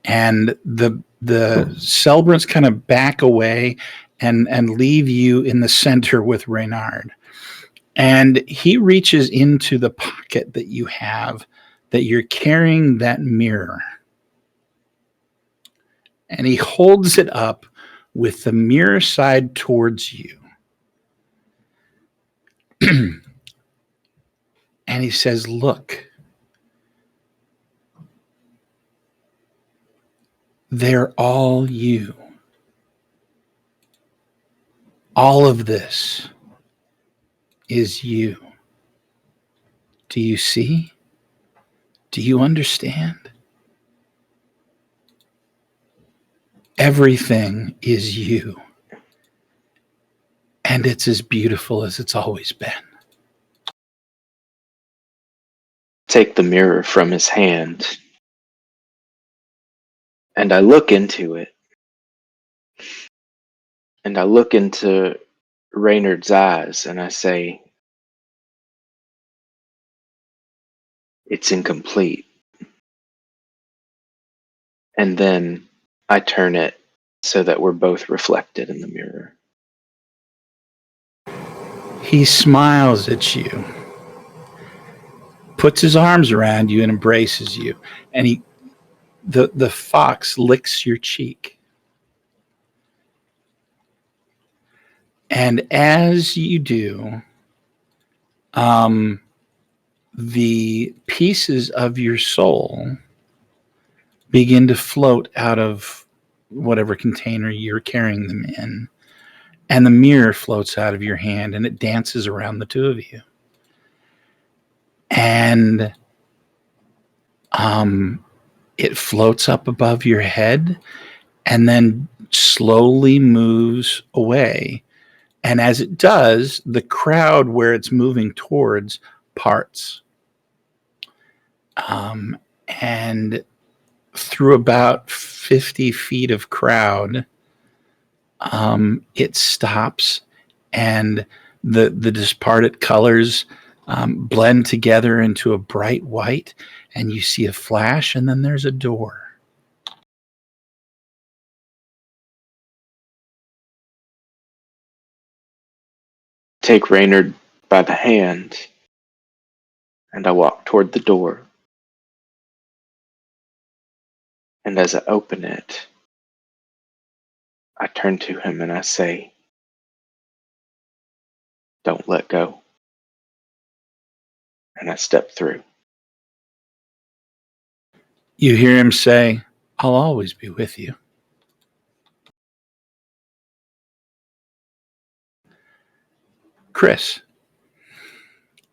and the celebrants kind of back away and leave you in the center with Reynard. And he reaches into the pocket that you have, that you're carrying that mirror. And he holds it up with the mirror side towards you. And he says, "Look, they're all you. All of this is you. Do you see? Do you understand? Everything is you. And it's as beautiful as it's always been." Take the mirror from his hand, and I look into it. And I look into Reynard's eyes, and I say, "It's incomplete." And then I turn it so that we're both reflected in the mirror. He smiles at you, puts his arms around you and embraces you. And the fox licks your cheek. And as you do, the pieces of your soul begin to float out of whatever container you're carrying them in. And the mirror floats out of your hand, and it dances around the two of you. And it floats up above your head and then slowly moves away. And as it does, the crowd where it's moving towards parts. And through about 50 feet of crowd, it stops, and the disparate colors blend together into a bright white, and you see a flash, and then there's a door. Take Reynard by the hand, and I walk toward the door. And as I open it, I turn to him and I say, "Don't let go." And I step through. You hear him say, "I'll always be with you." Chris,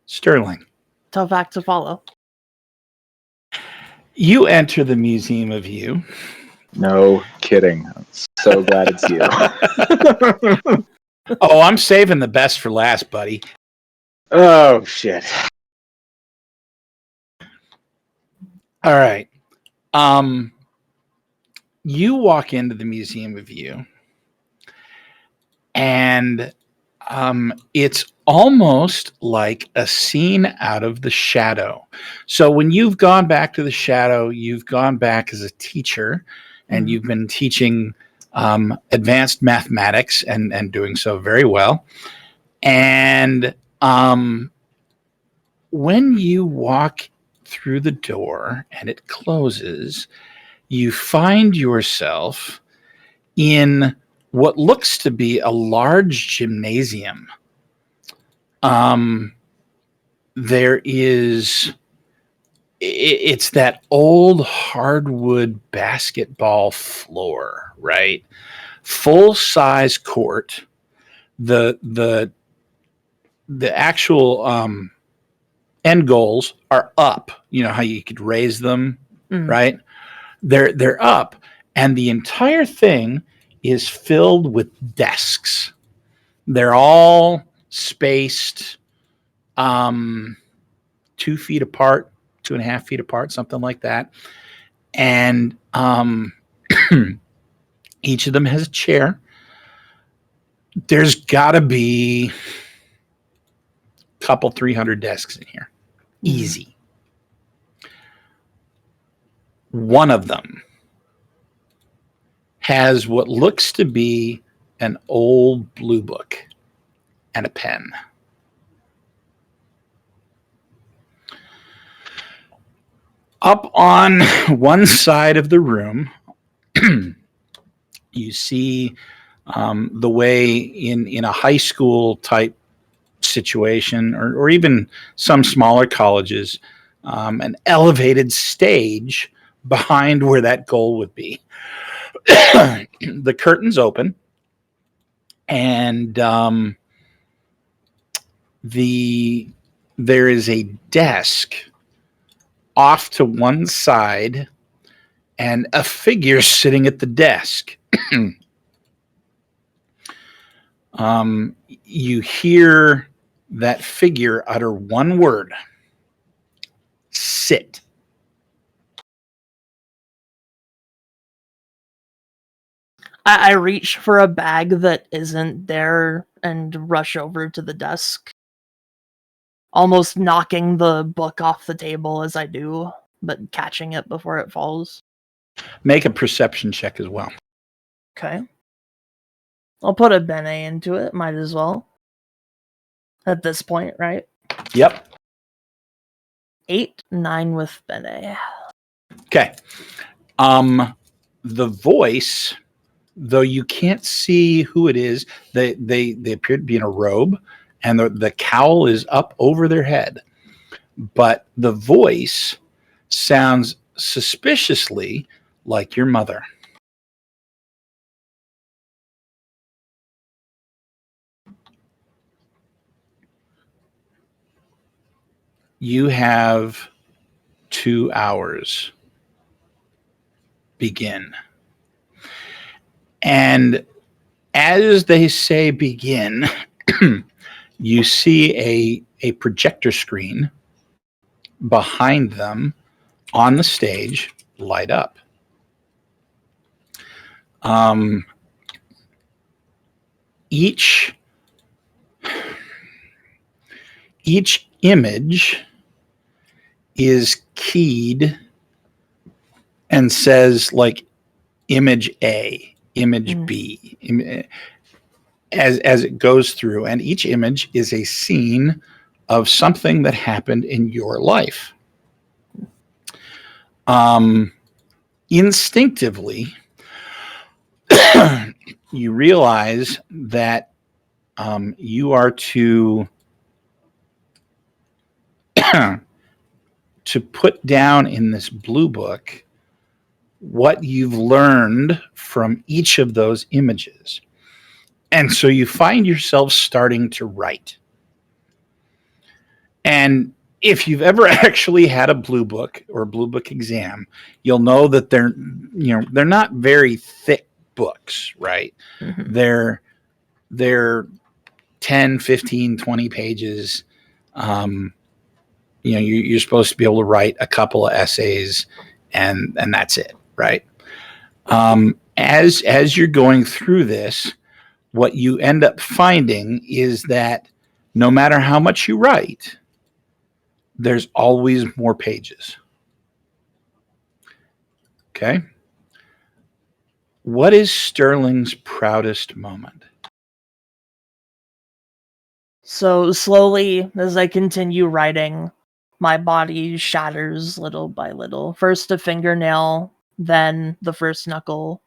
Sterling, Tough act to follow. you enter the Museum of You. No kidding. I'm so glad it's you. Oh, I'm saving the best for last, buddy. Oh, shit. All right. You walk into the Museum of You, and it's almost like a scene out of The Shadow. So when you've gone back to The Shadow, you've gone back as a teacher, and you've been teaching advanced mathematics and doing so very well. And when you walk through the door and it closes, you find yourself in what looks to be a large gymnasium. There is, it's that old hardwood basketball floor, right? Full size court. The actual end goals are up. You know how you could raise them, right? They're up, and the entire thing is filled with desks. They're all spaced 2 feet apart, 2.5 feet apart, something like that. And each of them has a chair. There's got to be a couple, 300 desks in here. Easy. One of them has what looks to be an old blue book and a pen. Up on one side of the room, you see the way in a high school type situation, or even some smaller colleges, an elevated stage behind where that goal would be. The curtains open, and there is a desk off to one side and a figure sitting at the desk. You hear that figure utter one word: sit. I reach for a bag that isn't there and rush over to the desk, almost knocking the book off the table as I do, but catching it before it falls. Make a perception check as well. Okay. I'll put a bene into it, might as well. At this point, right? Yep. 8, 9 with bene. Okay. The voice, though you can't see who it is, they appear to be in a robe, and the cowl is up over their head. But the voice sounds suspiciously like your mother. You have 2 hours. Begin. And as they say begin, you see a projector screen behind them on the stage light up. Each image is keyed and says like image A, image B, as it goes through, and each image is a scene of something that happened in your life. Instinctively, you realize that you are to put down in this blue book what you've learned from each of those images. And so you find yourself starting to write. And if you've ever actually had a blue book or a blue book exam, you'll know that they're not very thick books, right? Mm-hmm. They're 10, 15, 20 pages. You're supposed to be able to write a couple of essays and that's it, right? As you're going through this, what you end up finding is that no matter how much you write, there's always more pages. Okay? What is Sterling's proudest moment? So slowly, as I continue writing, my body shatters little by little. First a fingernail, then the first knuckle,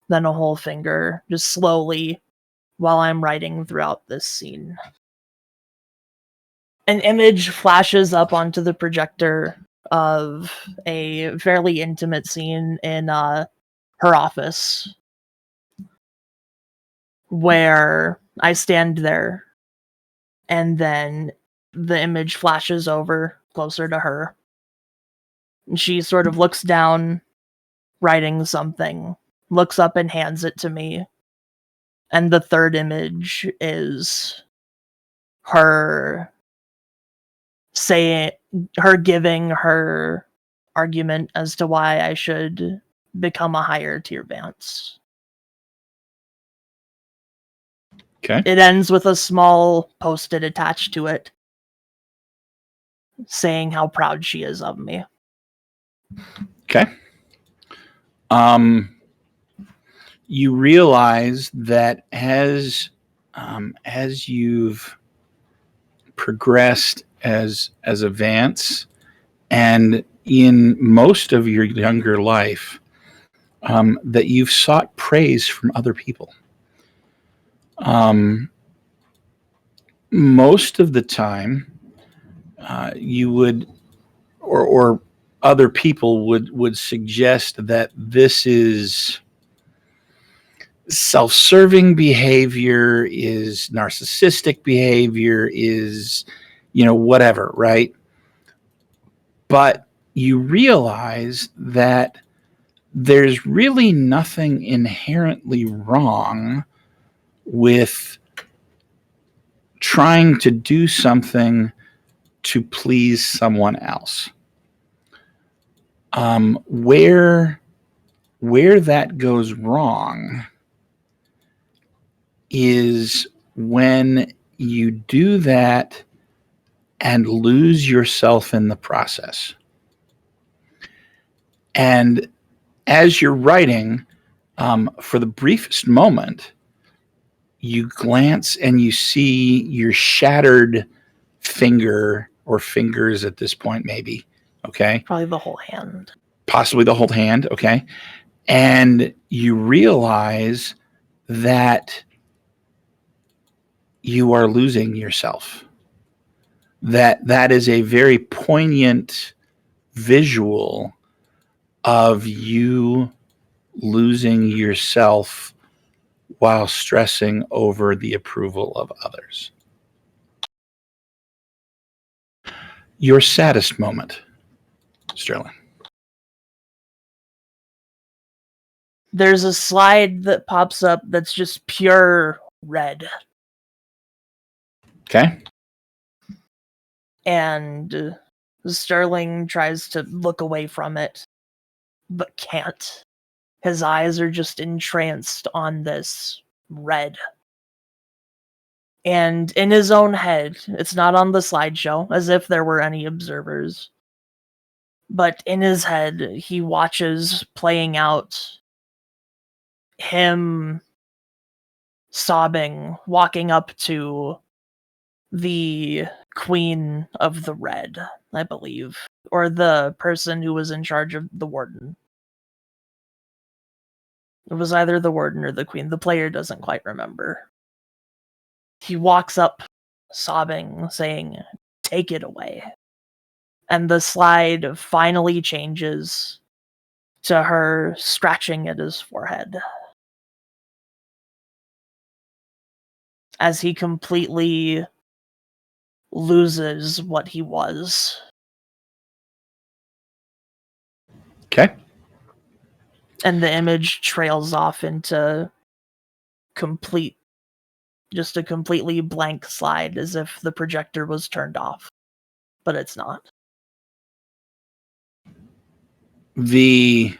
then a whole finger, just slowly while I'm writing throughout this scene. An image flashes up onto the projector of a fairly intimate scene in her office, where I stand there, and then the image flashes over closer to her. And she sort of looks down, writing something, looks up and hands it to me. And the third image is her giving her argument as to why I should become a higher tier Vance. Okay. It ends with a small post-it attached to it, saying how proud she is of me. Okay. You realize that as you've progressed as a Vance, and in most of your younger life, that you've sought praise from other people. Most of the time, you would, or other people would suggest that this is self-serving behavior, is narcissistic behavior, is, whatever, right? But you realize that there's really nothing inherently wrong with trying to do something to please someone else. Where that goes wrong is when you do that and lose yourself in the process. And as you're writing, for the briefest moment, you glance and you see your shattered finger, or fingers at this point, maybe. Okay. Probably the whole hand. Possibly the whole hand. Okay. And you realize that you are losing yourself. That is a very poignant visual of you losing yourself while stressing over the approval of others. Your saddest moment, Sterling. There's a slide that pops up that's just pure red. Okay. And Sterling tries to look away from it, but can't. His eyes are just entranced on this red. And in his own head, it's not on the slideshow, as if there were any observers, but in his head, he watches playing out him sobbing, walking up to the Queen of the Red, I believe, or the person who was in charge of the Warden. It was either the Warden or the Queen. The player doesn't quite remember. He walks up, sobbing, saying, "Take it away." And the slide finally changes to her scratching at his forehead, as he completely loses what he was. Okay. And the image trails off into just a completely blank slide, as if the projector was turned off. But it's not. The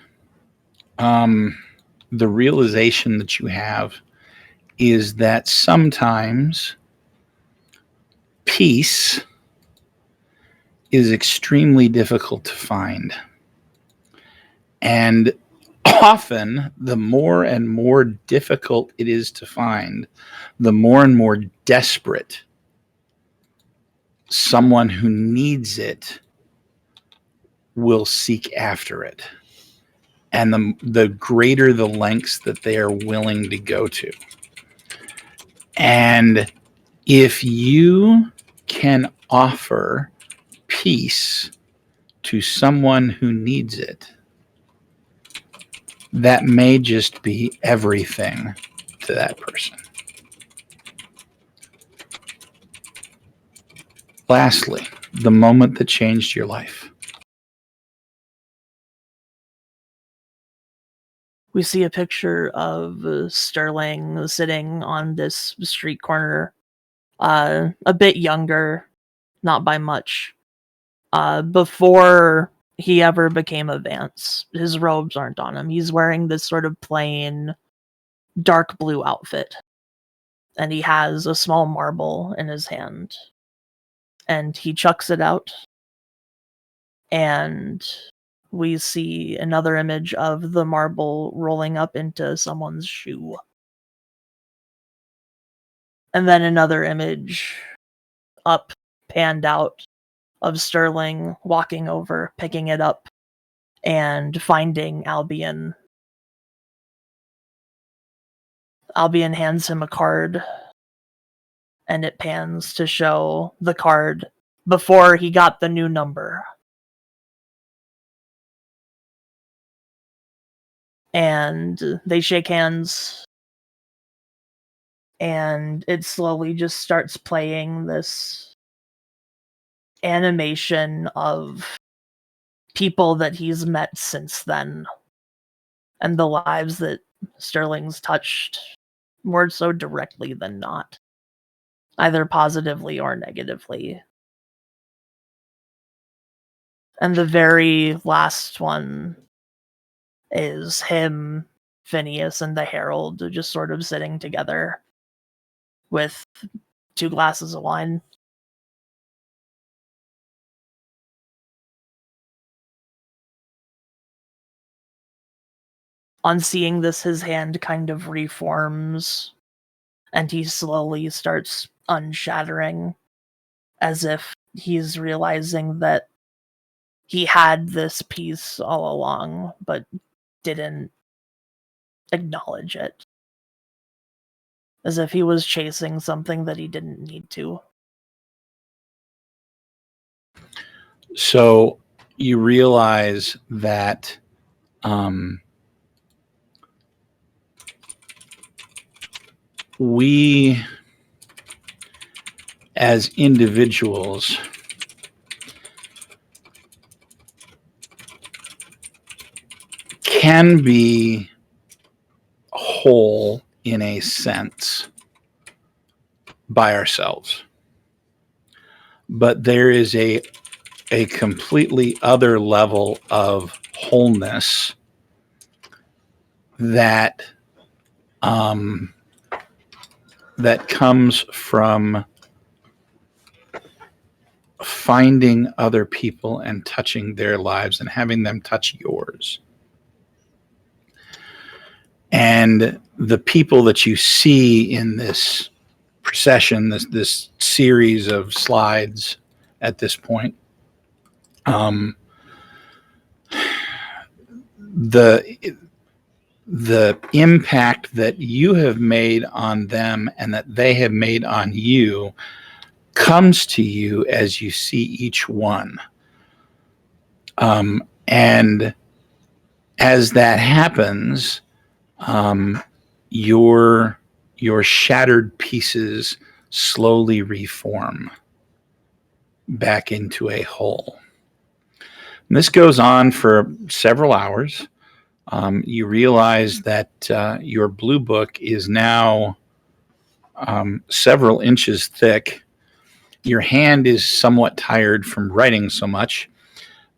realization that you have is that sometimes peace is extremely difficult to find. And often, the more and more difficult it is to find, the more and more desperate someone who needs it will seek after it. And the greater the lengths that they are willing to go to. And if you can offer peace to someone who needs it, that may just be everything to that person. Lastly, the moment that changed your life. We see a picture of Sterling sitting on this street corner, a bit younger, not by much. Before he ever became a Vance, his robes aren't on him. He's wearing this sort of plain dark blue outfit, and he has a small marble in his hand, and he chucks it out, and we see another image of the marble rolling up into someone's shoe. And then another image up, panned out, of Sterling walking over, picking it up, and finding Albion. Albion hands him a card, and it pans to show the card before he got the new number. And they shake hands, and it slowly just starts playing this animation of people that he's met since then, and the lives that Sterling's touched more so directly than not, either positively or negatively. And the very last one is him, Phineas, and the Herald just sort of sitting together with 2 glasses of wine. On seeing this, his hand kind of reforms, and he slowly starts unshattering, as if he's realizing that he had this piece all along, but didn't acknowledge it. As if he was chasing something that he didn't need to. So you realize that we, as individuals, can be whole in a sense by ourselves. But there is a completely other level of wholeness that that comes from finding other people and touching their lives and having them touch yours. And the people that you see in this procession, this series of slides at this point, the impact that you have made on them and that they have made on you comes to you as you see each one. And as that happens, your shattered pieces slowly reform back into a whole. And this goes on for several hours. You realize that your blue book is now several inches thick. Your hand is somewhat tired from writing so much.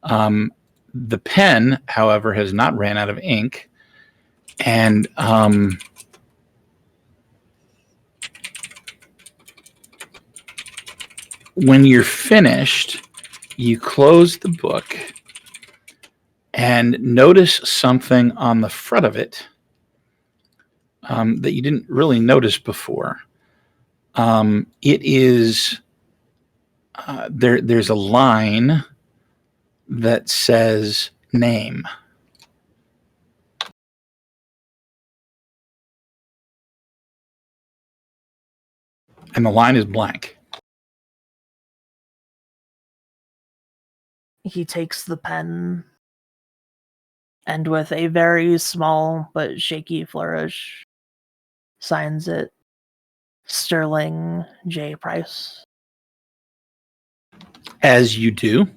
The pen, however, has not ran out of ink. And when you're finished, you close the book and notice something on the front of it that you didn't really notice before. It is there's a line that says name. And the line is blank. He takes the pen and with a very small but shaky flourish signs it Sterling J. Price. As you do,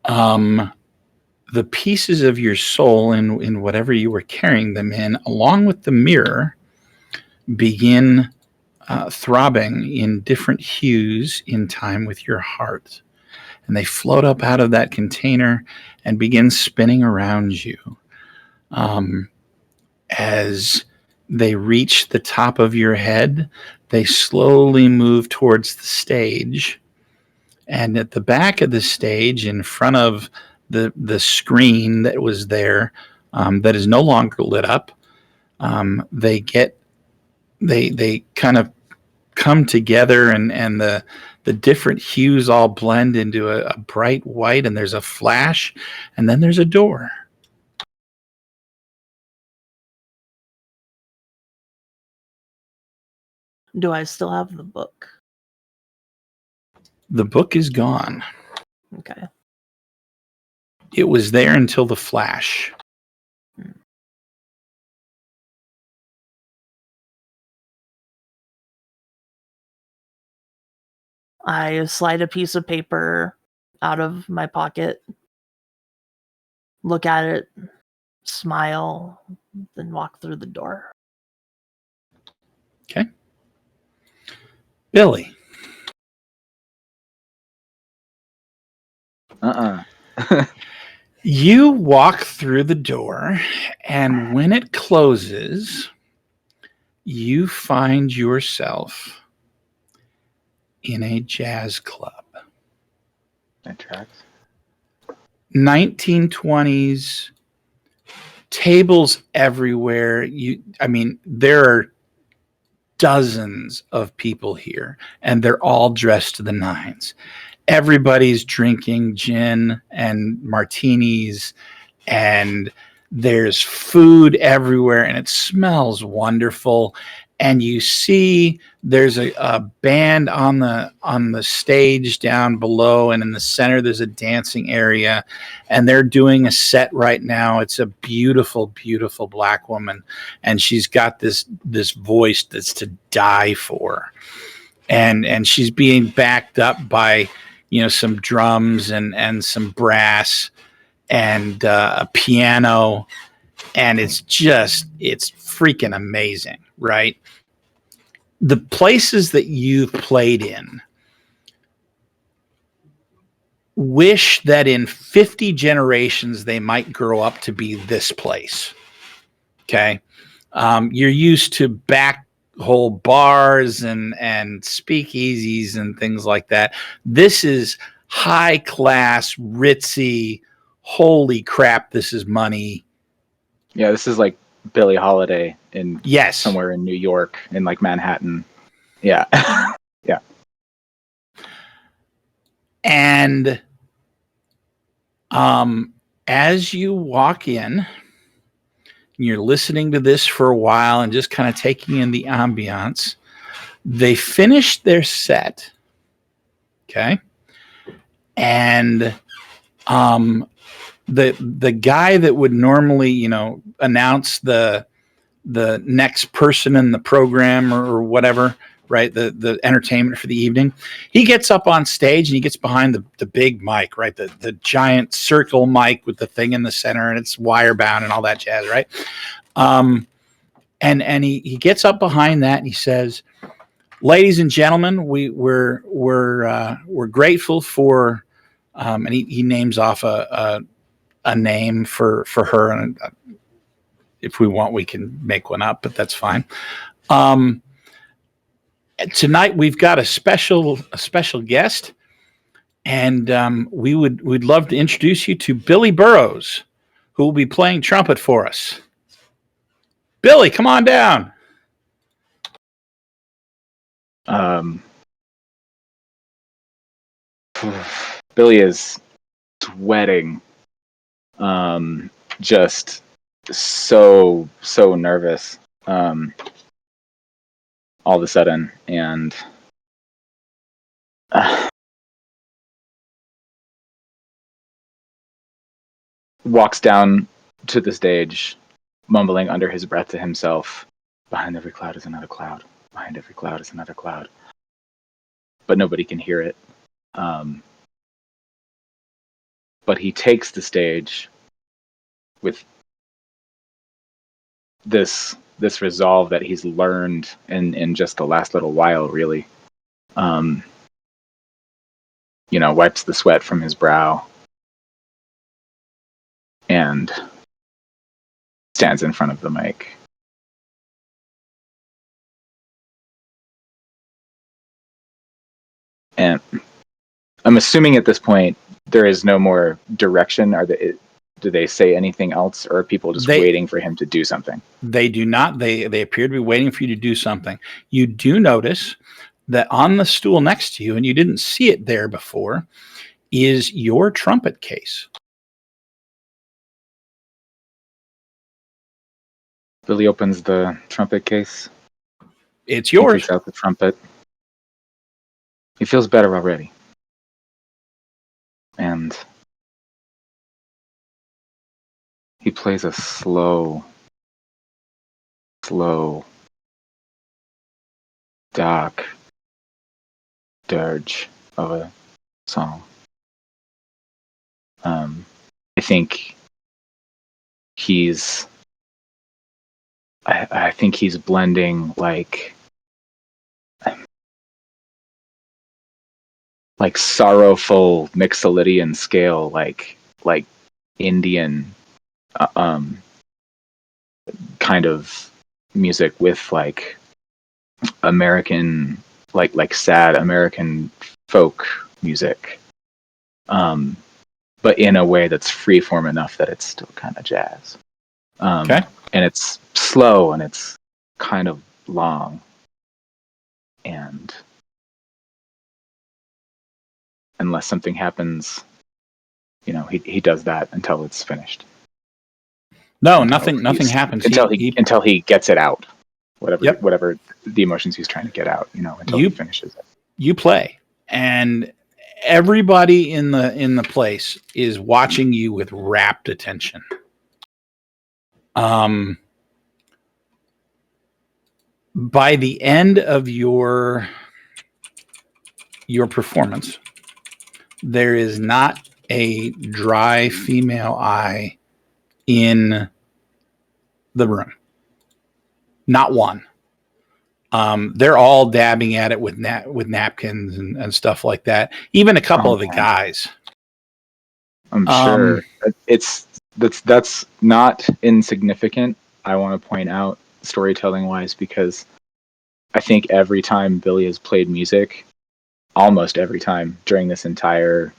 the pieces of your soul in whatever you were carrying them in, along with the mirror, begin throbbing in different hues in time with your heart. And they float up out of that container and begin spinning around you. As they reach the top of your head, they slowly move towards the stage. And at the back of the stage, in front of the screen that was there, that is no longer lit up, they kind of come together, and the different hues all blend into a bright white, and there's a flash, and then there's a door. Do I still have the book? The book is gone. Okay. It was there until the flash. I slide a piece of paper out of my pocket, look at it, smile, then walk through the door. Okay. Billy. You walk through the door, and when it closes, you find yourself in a jazz club. That tracks. 1920s, tables everywhere. There are dozens of people here, and they're all dressed to the nines. Everybody's drinking gin and martinis, and there's food everywhere, and it smells wonderful. And you see there's a band on the stage down below, and in the center there's a dancing area, and they're doing a set right now. It's a beautiful, beautiful black woman, and she's got this voice that's to die for, and she's being backed up by some drums and some brass and a piano, and it's freaking amazing, right? The places that you've played in, wish that in 50 generations they might grow up to be this place. Okay. You're used to back hole bars and speakeasies and things like that. This is high class, ritzy, holy crap, this is money. Yeah, this is like Billie Holiday in Yes. somewhere in New York, in like Manhattan. Yeah. Yeah. And as you walk in, you're listening to this for a while and just kind of taking in the ambiance. They finished their set. Okay. And the guy that would normally, announce the next person in the program or whatever, right? The entertainment for the evening. He gets up on stage and he gets behind the big mic, right? The giant circle mic with the thing in the center, and it's wire bound and all that jazz, right? And he gets up behind that and he says, "Ladies and gentlemen, we're grateful for," and he names off a name for her, and if we want, we can make one up, but that's fine. Tonight we've got a special guest, and we'd love to introduce you to Billy Burrows, who will be playing trumpet for us. Billy, come on down. Billy is sweating, just so nervous, all of a sudden, and walks down to the stage, mumbling under his breath to himself, "Behind every cloud is another cloud. Behind every cloud is another cloud." But nobody can hear it. But he takes the stage with this resolve that he's learned in just the last little while, really. Wipes the sweat from his brow and stands in front of the mic. And I'm assuming at this point there is no more direction. Do they say anything else, or are people just waiting for him to do something? They do not. They appear to be waiting for you to do something. You do notice that on the stool next to you, and you didn't see it there before, is your trumpet case. Billy opens the trumpet case. It's yours. He takes out the trumpet. He feels better already. And he plays a slow, dark dirge of a song. I think he's blending like sorrowful Mixolydian scale, like Indian kind of music with like American, like sad American folk music, but in a way that's freeform enough that it's still kind of jazz. Okay. And it's slow and it's kind of long, and unless something happens, he does that until it's finished. No, nothing happens until he gets it out. Whatever the emotions he's trying to get out, until he finishes it. You play, and everybody in the place is watching you with rapt attention. By the end of your performance, there is not a dry female eye in the room. Not one. They're all dabbing at it with napkins and stuff like that. Even a couple of the guys. I'm sure that's not insignificant. I want to point out, storytelling wise, because I think every time Billy has played music, almost every time during this entire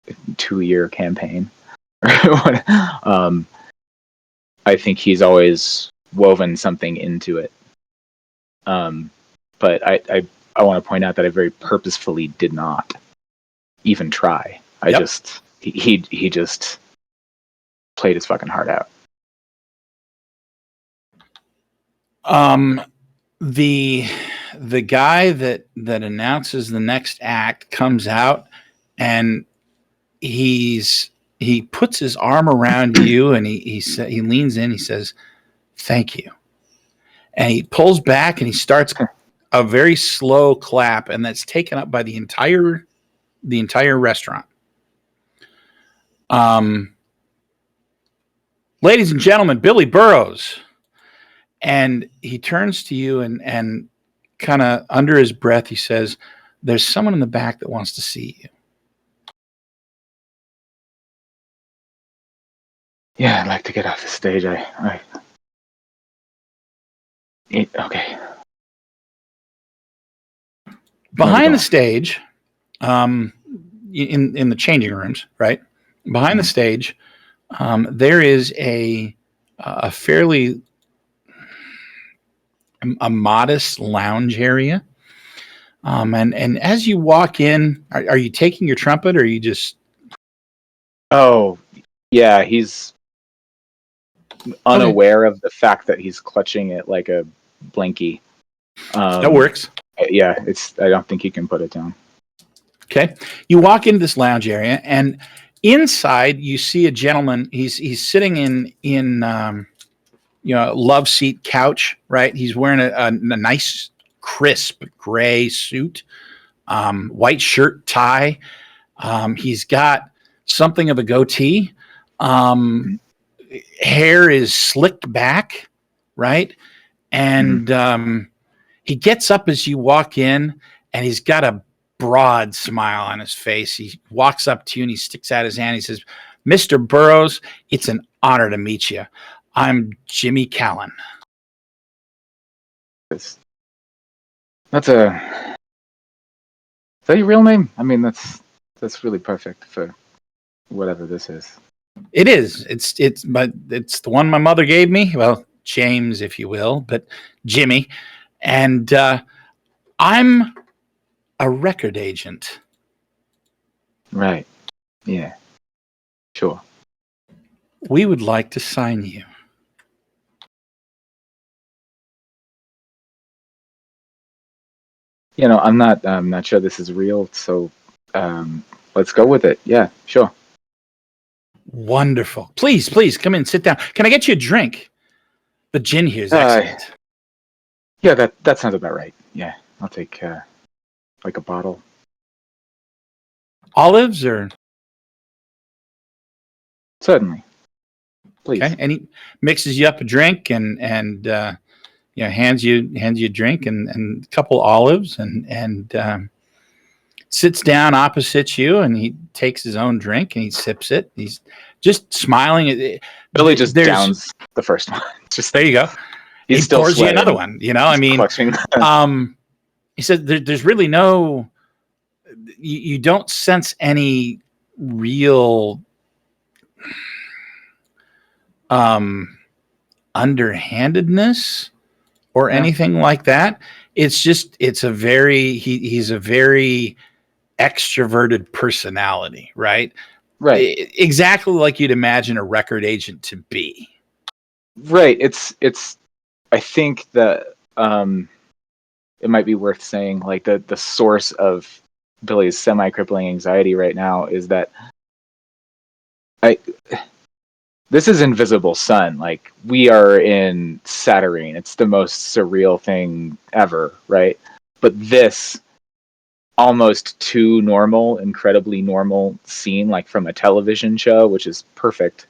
2-year campaign, I think he's always woven something into it. But I want to point out that I very purposefully did not even try. He just played his fucking heart out. The guy that announces the next act comes out, and he puts his arm around you, and he leans in. He says, "Thank you," and he pulls back and he starts a very slow clap, and that's taken up by the entire restaurant. Ladies and gentlemen, Billy Burrows. And he turns to you and kind of under his breath, he says, "There's someone in the back that wants to see you." Yeah, I'd like to get off the stage. Okay. Behind the stage, in the changing rooms, right? Behind the stage, there is a fairly modest lounge area. And as you walk in, are you taking your trumpet, or are you just? Oh, yeah, he's unaware of the fact that he's clutching it like a blankie. That works. Yeah, I don't think he can put it down. Okay. You walk into this lounge area, and inside, you see a gentleman. He's sitting in love seat couch, right? He's wearing a nice crisp gray suit, white shirt, tie. He's got something of a goatee. Hair is slicked back, right? And he gets up as you walk in, and he's got a broad smile on his face. He walks up to you and he sticks out his hand. He says, "Mr. Burroughs, it's an honor to meet you. I'm Jimmy Callan." That's a. Is that your real name? I mean, that's really perfect for whatever this is. It is. It's the one my mother gave me. Well, James, if you will, but Jimmy. And I'm a record agent. Right. Yeah. Sure. We would like to sign you. I'm not sure this is real, so let's go with it. Yeah, sure. Wonderful. Please come in, sit down. Can I get you a drink? The gin here is excellent. Yeah, that sounds about right. Yeah, I'll take like a bottle. Olives or Certainly. Please. okay? And he mixes you up a drink and hands you a drink and a couple olives and sits down opposite you, and he takes his own drink and he sips it. He's just smiling. Billy just downs the first one. Just there you go. He still pours you another one. I mean, he said there's really no. You don't sense any real underhandedness or anything like that. It's just he's a very extroverted personality, right? Exactly like you'd imagine a record agent to be. Right. It's I think that it might be worth saying, like, the source of Billy's semi-crippling anxiety right now is that this is Invisible Sun. Like, we are in Saturnine. It's the most surreal thing ever, right? But this almost too normal, incredibly normal scene, like from a television show, which is perfect,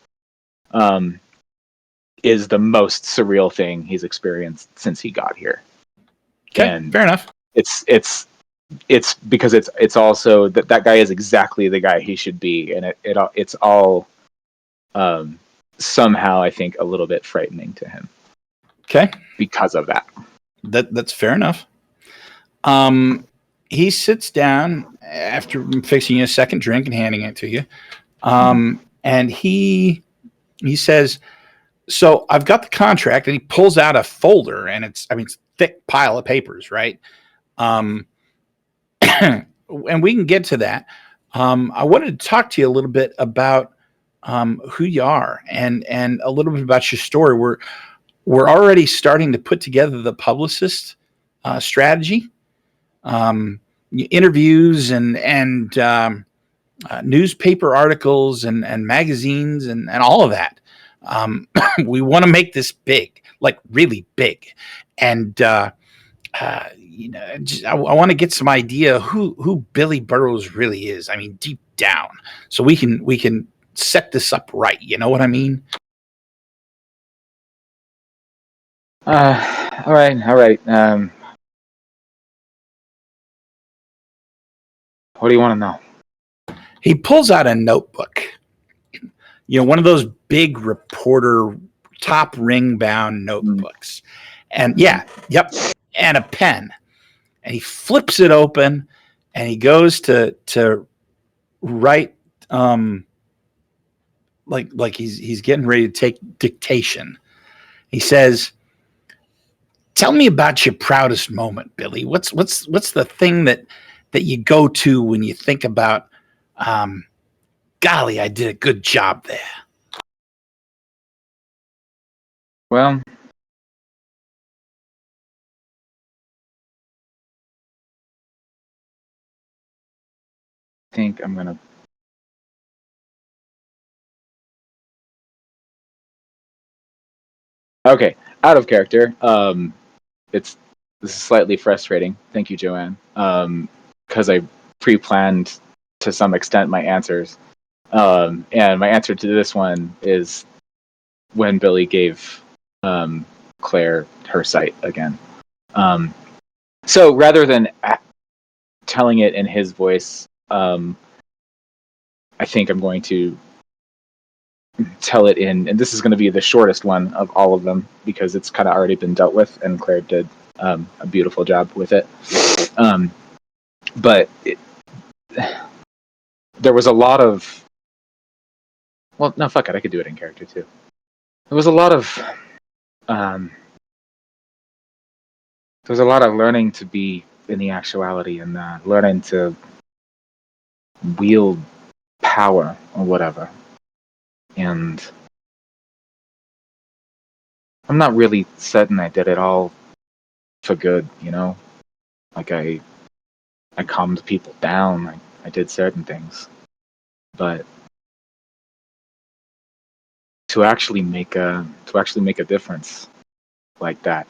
is the most surreal thing he's experienced since he got here. Okay, and fair enough. It's because it's also that guy is exactly the guy he should be, and it's all somehow, I think, a little bit frightening to him. Okay, because of that. That's fair enough. He sits down after fixing you a second drink and handing it to you, and he says, "So I've got the contract," and he pulls out a folder, and it's a thick pile of papers, right? And we can get to that. I wanted to talk to you a little bit about who you are and a little bit about your story. We're already starting to put together the publicist strategy, interviews and newspaper articles and magazines and all of that. We want to make this big, like really big, and I want to get some idea who Billy Burroughs really is. I mean, deep down, so we can set this up right. You know what I mean? All right. What do you want to know? He pulls out a notebook. One of those big reporter top ring bound notebooks, and and a pen. And he flips it open, and he goes to write, like he's getting ready to take dictation. He says, "Tell me about your proudest moment, Billy. What's the thing that you go to when you think about, golly, I did a good job there." Well, I think I'm gonna Okay, out of character. This is slightly frustrating. Thank you, Joanne. Because I pre-planned to some extent my answers. And my answer to this one is when Billy gave Claire her sight again. So rather than telling it in his voice, I think I'm going to tell it in, and this is going to be the shortest one of all of them because it's kind of already been dealt with, and Claire did a beautiful job with it. But there was a lot of, well, no, fuck it, I could do it in character too. There was a lot of, learning to be in the actuality and learning to wield power or whatever. And I'm not really certain I did it all for good, you know? Like I calmed people down. I did certain things. But to actually make a difference like that,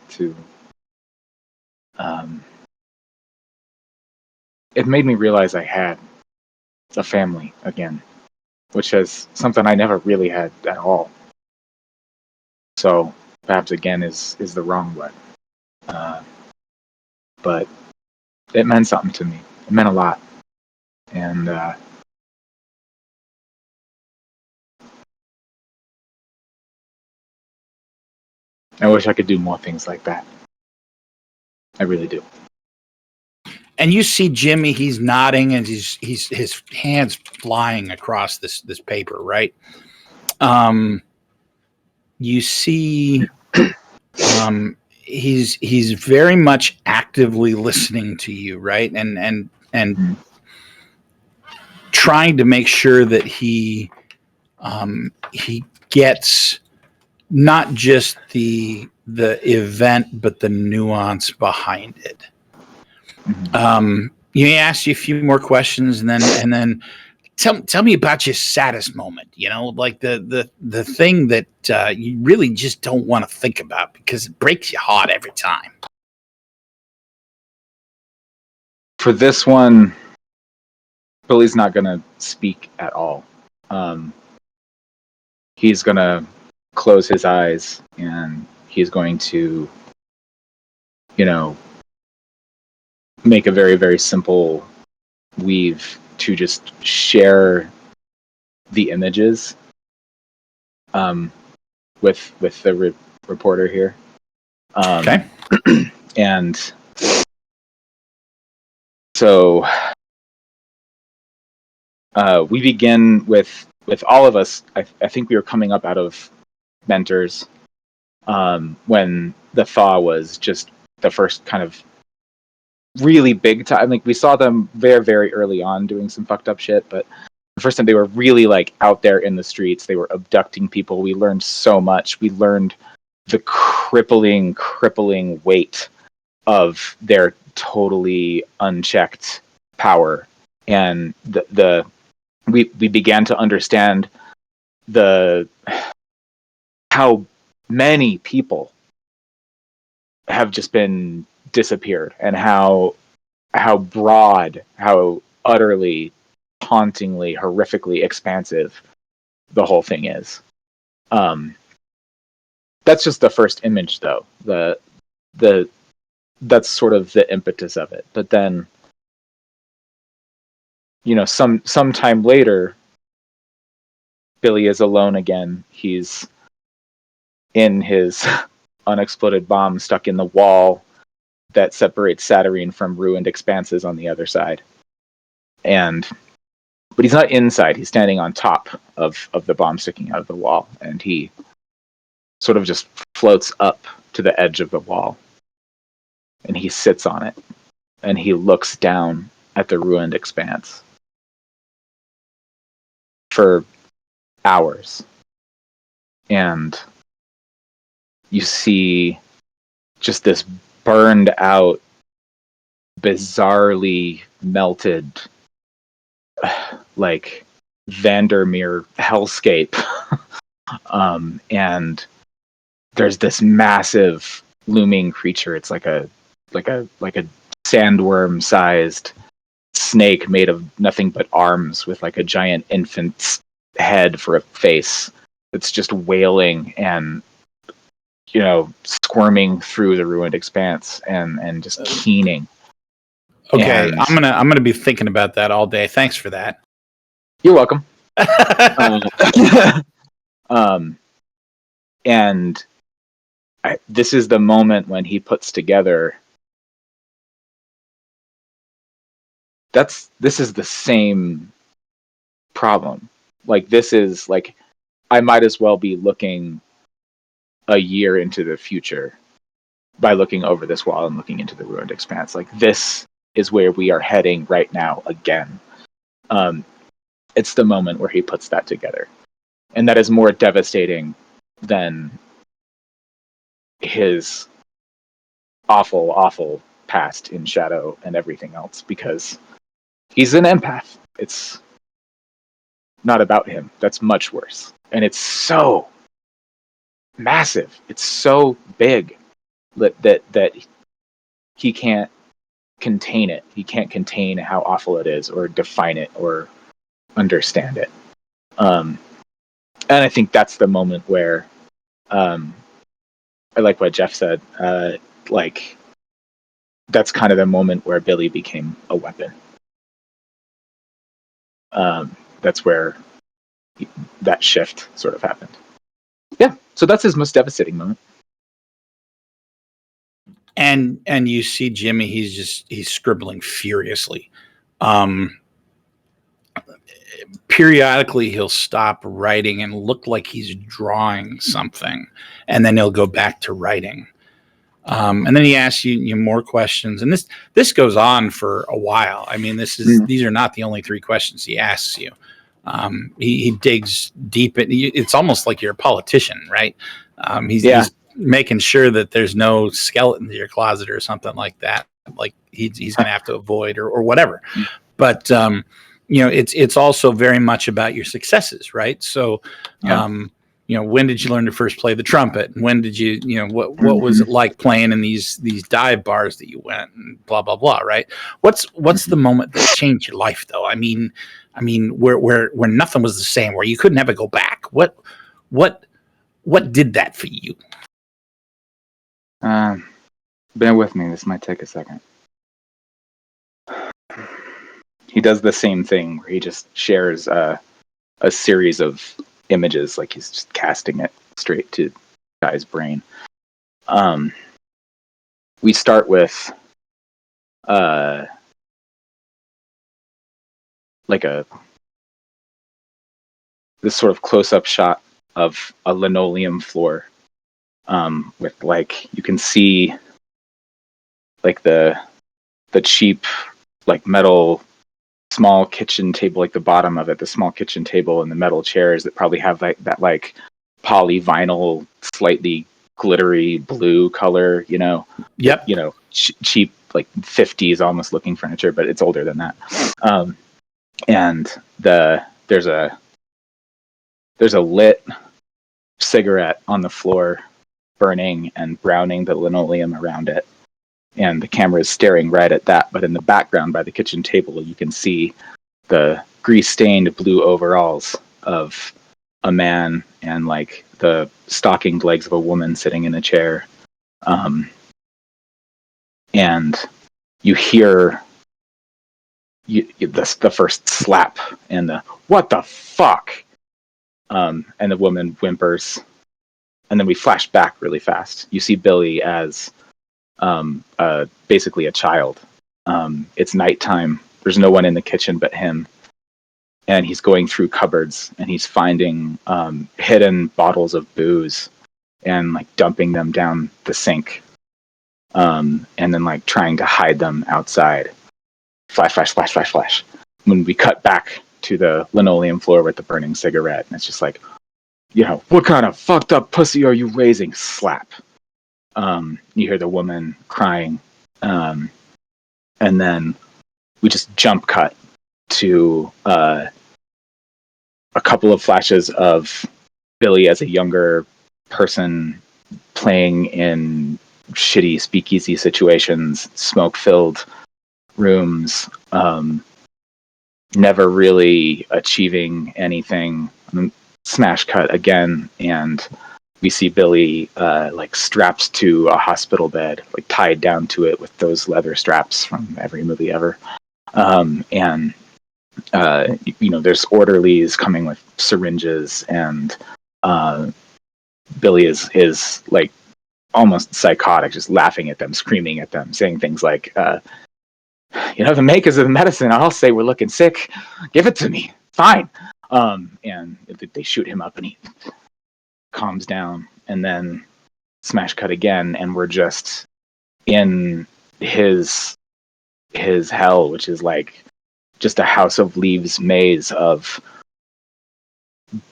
it made me realize I had a family again, which is something I never really had at all. So perhaps again is the wrong word. But it meant something to me. It meant a lot. And I wish I could do more things like that. I really do. And you see Jimmy, he's nodding and he's his hands flying across this paper, right? You see he's very much actively listening to you, right? And trying to make sure that he gets not just the event but the nuance behind it. He asks you a few more questions, and then tell me about your saddest moment. You know, like the thing that you really just don't want to think about because it breaks your heart every time. For this one, Billy's not going to speak at all. He's going to close his eyes and he's going to, make a very, very simple weave to just share the images with the reporter here. Okay. And so we begin with all of us. I think we were coming up out of Mentors when the thaw was just the first kind of really big time. Like we saw them very, very early on doing some fucked up shit, but the first time they were really like out there in the streets, they were abducting people. We learned so much. We learned the crippling weight of their totally unchecked power, and we began to understand how many people have just been disappeared, and how broad, how utterly, hauntingly, horrifically expansive the whole thing is. That's just the first image, though. That's sort of the impetus of it. But then, some time later, Billy is alone again. He's in his unexploded bomb stuck in the wall that separates Saturnine from ruined expanses on the other side. But he's not inside. He's standing on top of the bomb sticking out of the wall, and he sort of just floats up to the edge of the wall, and he sits on it, and he looks down at the ruined expanse for hours. And you see just this burned out, bizarrely melted, like Vandermeer hellscape. And there's this massive looming creature. It's like a sandworm sized snake made of nothing but arms with like a giant infant's head for a face. It's just wailing and squirming through the ruined expanse and just keening. Okay, And I'm gonna be thinking about that all day. Thanks for that. you're welcome. And this is the moment when he puts together. This is the same problem. Like, this is like, I might as well be looking a year into the future by looking over this wall and looking into the ruined expanse. Like, this is where we are heading right now again. It's the moment where he puts that together. And that is more devastating than his awful, awful past in Shadow and everything else, because he's an empath. It's not about him. That's much worse. And it's so massive. It's so big that he can't contain it. He can't contain how awful it is, or define it, or understand it. And I think that's the moment where, I like what Jeff said. Like, that's kind of the moment where Billy became a weapon. That's where that shift sort of happened. Yeah, so that's his most devastating moment. And you see Jimmy, he's scribbling furiously. Periodically he'll stop writing and look like he's drawing something, and then he'll go back to writing. And then he asks you more questions, and this goes on for a while. I mean, these are not the only 3 questions he asks you. He digs deep. It's almost like you're a politician, right? He's making sure that there's no skeleton in your closet or something like that. Like he's going to have to avoid or whatever. But it's also very much about your successes, right? So, when did you learn to first play the trumpet? When did you, what was it like playing in these dive bars that you went, and blah blah blah, right? What's the moment that changed your life, though? I mean, where nothing was the same, where you couldn't ever go back. What did that for you? Bear with me. This might take a second. He does the same thing where he just shares a series of images, like he's just casting it straight to the guy's brain. We start with this sort of close-up shot of a linoleum floor, with, like, you can see like the cheap, like, metal small kitchen table, like the bottom of it, the small kitchen table, and the metal chairs that probably have that like polyvinyl, slightly glittery blue color, Yep. Cheap, like 50s almost looking furniture, but it's older than that. And there's a lit cigarette on the floor, burning and browning the linoleum around it. And the camera is staring right at that, but in the background by the kitchen table, you can see the grease-stained blue overalls of a man and, like, the stockinged legs of a woman sitting in a chair. And you hear the first slap and the "what the fuck," and the woman whimpers. And then we flash back really fast. You see Billy as basically a child. It's nighttime. There's no one in the kitchen but him. And he's going through cupboards and he's finding hidden bottles of booze and, like, dumping them down the sink. And then, like, trying to hide them outside. Flash, flash, flash, flash, flash. When we cut back to the linoleum floor with the burning cigarette, and it's just like, what kind of fucked up pussy are you raising? Slap. You hear the woman crying, and then we just jump cut to a couple of flashes of Billy as a younger person, playing in shitty speakeasy situations, smoke-filled rooms, never really achieving anything. Smash cut again, and we see Billy like strapped to a hospital bed, like tied down to it with those leather straps from every movie ever. And there's orderlies coming with syringes, and Billy is like almost psychotic, just laughing at them, screaming at them, saying things like, the makers of the medicine all say we're looking sick. Give it to me. Fine. And they shoot him up, and he calms down, and then smash cut again, and we're just in his hell, which is like just a House of Leaves maze of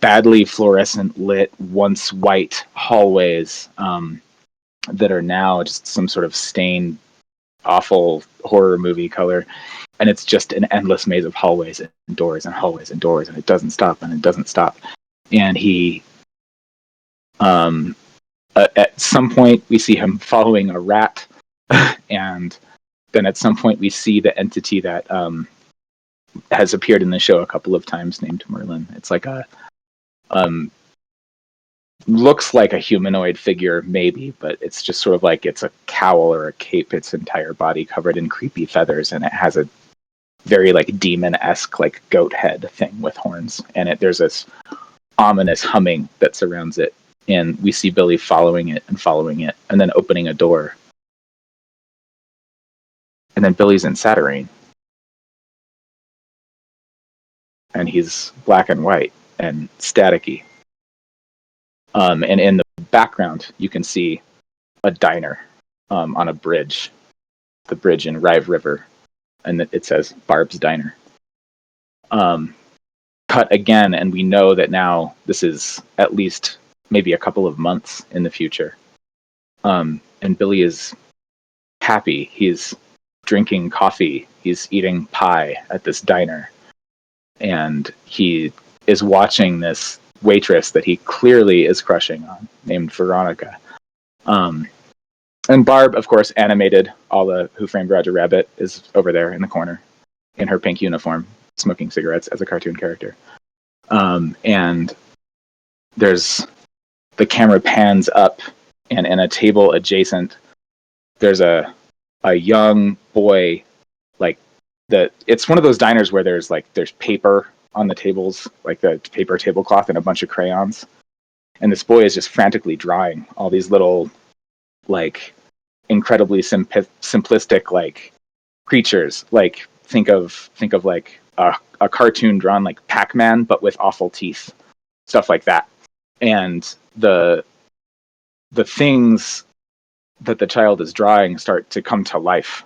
badly fluorescent lit, once white hallways that are now just some sort of stained, awful horror movie color. And it's just an endless maze of hallways and doors and hallways and doors, and it doesn't stop and it doesn't stop. And he, at some point, we see him following a rat, and then at some point we see the entity that has appeared in the show a couple of times, named Merlin. It's like a looks like a humanoid figure, maybe, but it's just sort of like it's a cowl or a cape, its entire body covered in creepy feathers, and it has a very like demon-esque like goat head thing with horns, and there's this ominous humming that surrounds it, and we see Billy following it, and then opening a door, and then Billy's in Saturnine, and he's black and white and staticky. And in the background, you can see a diner on a bridge, the bridge in Rive River, and it says Barb's Diner. Cut again, and we know that now this is at least maybe a couple of months in the future. And Billy is happy. He's drinking coffee. He's eating pie at this diner. And he is watching this waitress that he clearly is crushing on, named Veronica. And Barb, of course, animated all the Who Framed Roger Rabbit, is over there in the corner in her pink uniform, smoking cigarettes as a cartoon character. And there's the camera pans up, and in a table adjacent, there's a young boy, like it's one of those diners where there's paper on the tables, like the paper tablecloth and a bunch of crayons. And this boy is just frantically drawing all these little, like, incredibly simplistic, like, creatures. Like, think of like a cartoon drawn like Pac-Man, but with awful teeth, stuff like that. And the things that the child is drawing start to come to life.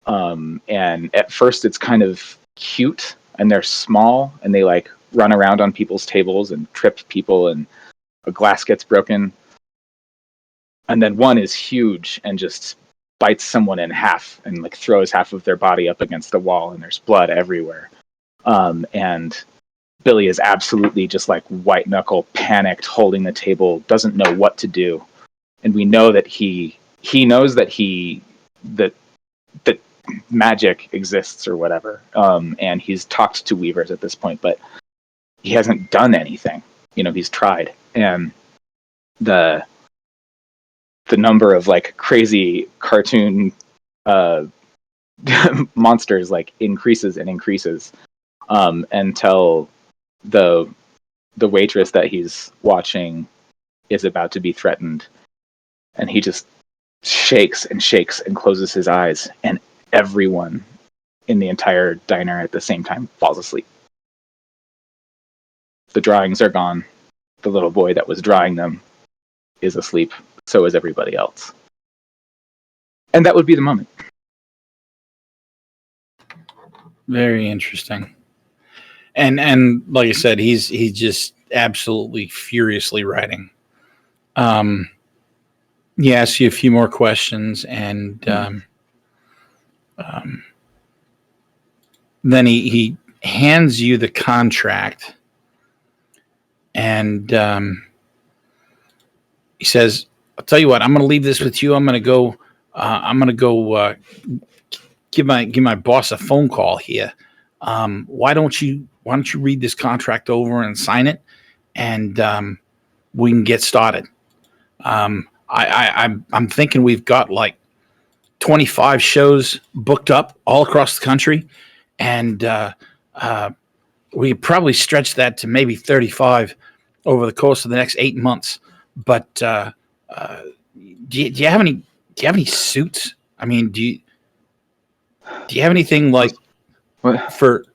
And at first it's kind of cute, and they're small, and they like run around on people's tables and trip people, and a glass gets broken. And then one is huge and just bites someone in half and like throws half of their body up against the wall, and there's blood everywhere. And Billy is absolutely just like white knuckle, panicked, holding the table, doesn't know what to do. And we know that he knows that that magic exists or whatever. And he's talked to Weavers at this point, but he hasn't done anything. He's tried. And the number of like crazy cartoon monsters like increases and increases until the waitress that he's watching is about to be threatened, and he just shakes and shakes and closes his eyes, and everyone in the entire diner at the same time falls asleep. The drawings are gone. The little boy that was drawing them is asleep. So is everybody else. And that would be the moment. Very interesting. And like I said, he's just absolutely furiously writing. He asks you a few more questions, and then he hands you the contract, and he says, "I'll tell you what. I'm going to leave this with you. I'm going to go. Give my boss a phone call here. Why don't you read this contract over and sign it, and we can get started." I'm thinking we've got like 25 shows booked up all across the country, and we could probably stretch that to maybe 35 over the course of the next 8 months. But do you have any suits? I mean, do you have anything like What? for,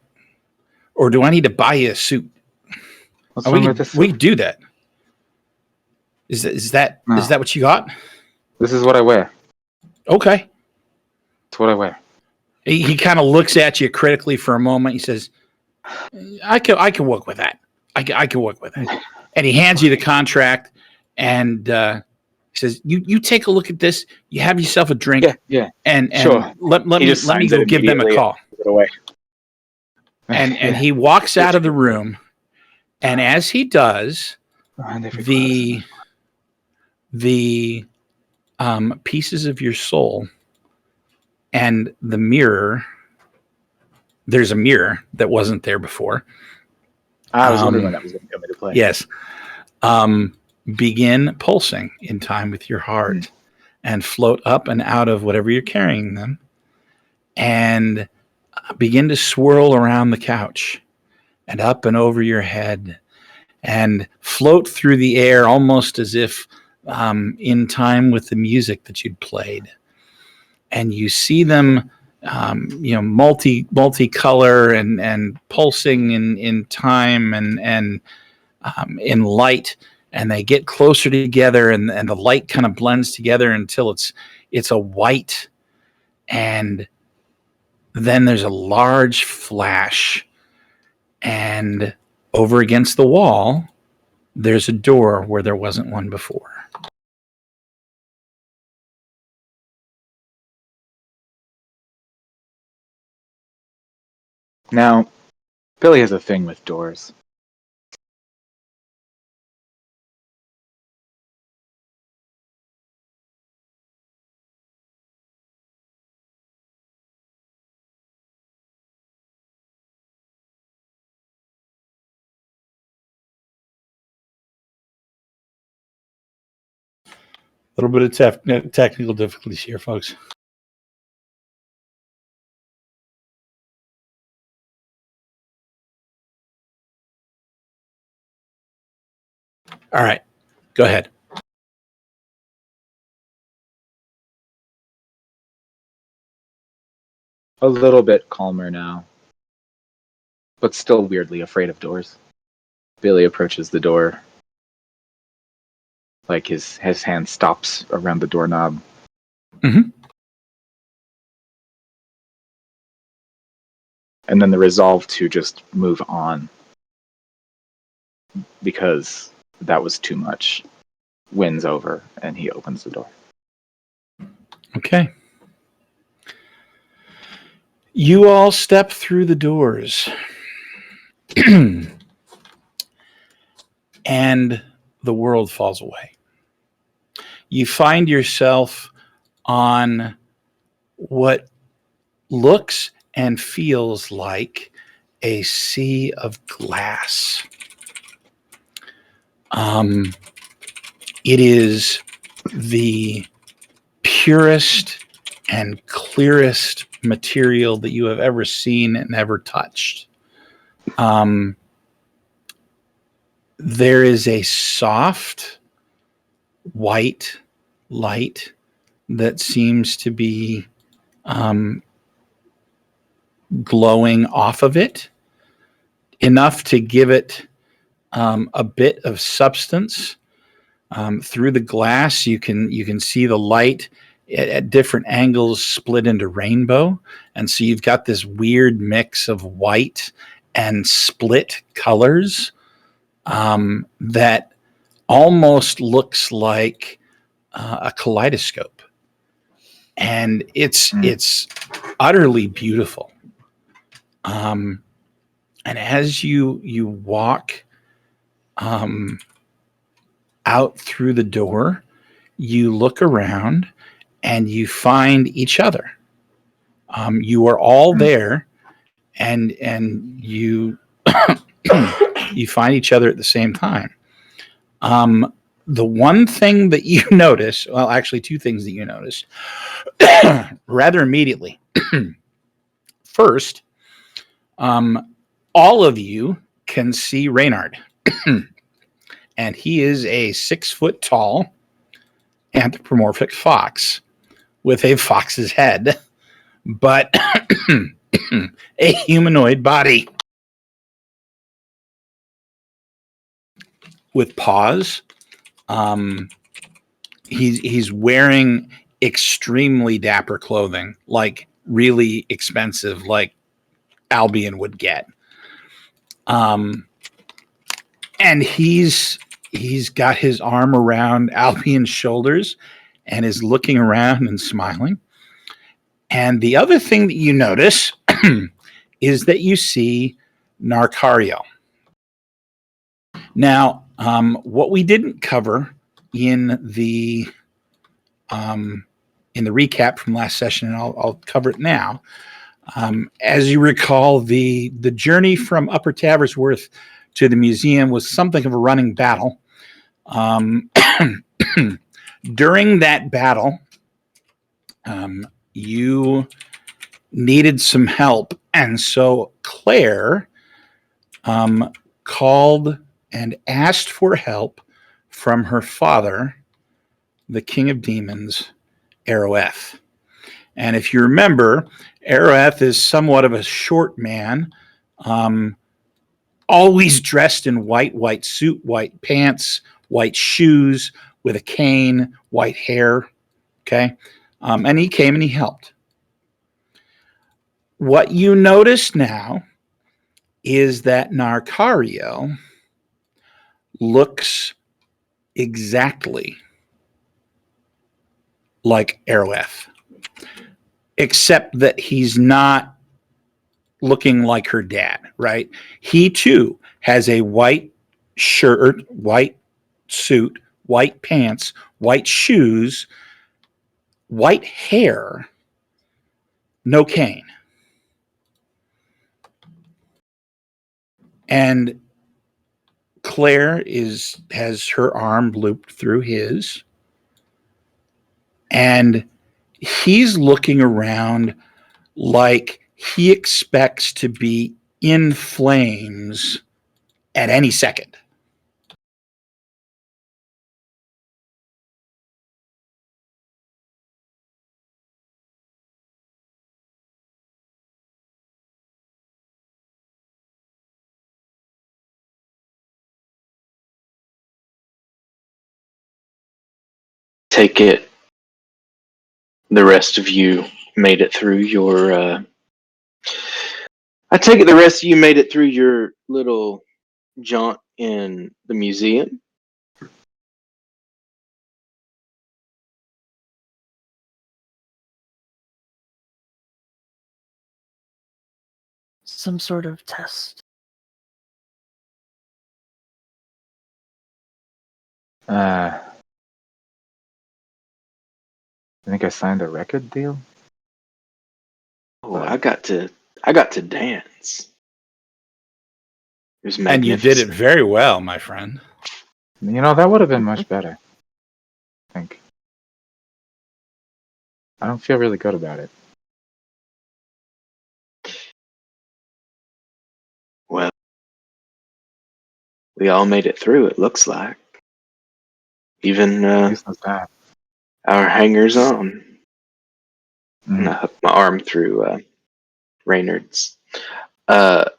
or do I need to buy you a suit? What's Oh, wrong with this? we can do that. Is that No. what you got? This is what I wear. Okay. It's what I wear. He kind of looks at you critically for a moment. He says, I can work with that. I can work with that. And he hands you the contract, and he says, you take a look at this. You have yourself a drink. Yeah. And Sure. let me go give them a call. Give it away. And he walks out of the room, and as he does, the pieces of your soul and the mirror, there's a mirror that wasn't there before. I was wondering when that was going to come into play. Yes. Begin pulsing in time with your heart and float up and out of whatever you're carrying them, and begin to swirl around the couch and up and over your head and float through the air almost as if in time with the music that you'd played. And you see them multicolor and pulsing in time and in light, and they get closer together, and the light kind of blends together until it's a white, and then there's a large flash, and over against the wall there's a door where there wasn't one before. Now, Billy has a thing with doors. A little bit of technical difficulties here, folks. All right, go ahead. A little bit calmer now, but still weirdly afraid of doors. Billy approaches the door. Like his hand stops around the doorknob. Mhm. And then the resolve to just move on, because that was too much, wins over, and he opens the door. Okay. You all step through the doors, and the world falls away. You find yourself on what looks and feels like a sea of glass. It is the purest and clearest material that you have ever seen and ever touched. There is a soft white light that seems to be glowing off of it, enough to give it a bit of substance. Through the glass, you can see the light at different angles split into rainbow, and so you've got this weird mix of white and split colors that almost looks like a kaleidoscope, and it's utterly beautiful. And as you walk out through the door, you look around and you find each other. You are all there, and you you find each other at the same time. The one thing that you notice, well, actually, two things that you notice rather immediately. First, all of you can see Reynard, and he is a 6 foot tall anthropomorphic fox with a fox's head, but a humanoid body with paws. He's wearing extremely dapper clothing, like really expensive, like Albion would get. And he's got his arm around Albion's shoulders and is looking around and smiling. And the other thing that you notice is that you see Narcario. Now, what we didn't cover in the recap from last session, and I'll cover it now. As you recall, the journey from Upper Taversworth to the museum was something of a running battle. During that battle, you needed some help, and so Claire called and asked for help from her father, the King of Demons, Aroeth. And if you remember, Aroeth is somewhat of a short man, always dressed in white suit, white pants, white shoes, with a cane, white hair. Okay. And he came and he helped. What you notice now is that Narcario looks exactly like Aroeth, except that he's not looking like her dad, right? He too has a white shirt, white suit, white pants, white shoes, white hair, no cane. And Claire has her arm looped through his, and he's looking around like he expects to be in flames at any second. Take it the rest of you made it through your I take it the rest of you made it through your little jaunt in the museum. Some sort of test. I think I signed a record deal. Oh, I got to dance. It was And you magnificent. did it very well, my friend. You know, that would have been much better. I think. I don't feel really good about it. Well, we all made it through, it looks like. Even Useless that. our hangers on. Mhm. And I hooked my arm through Reynard's. Where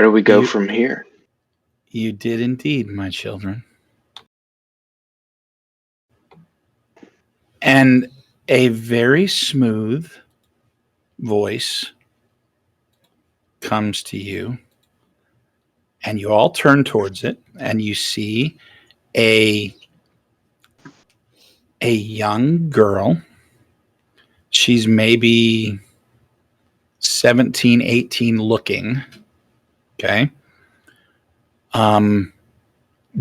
do we go from here? You did indeed, my children. And a very smooth voice comes to you, and you all turn towards it, and you see a young girl. She's maybe 17, 18 looking. Okay.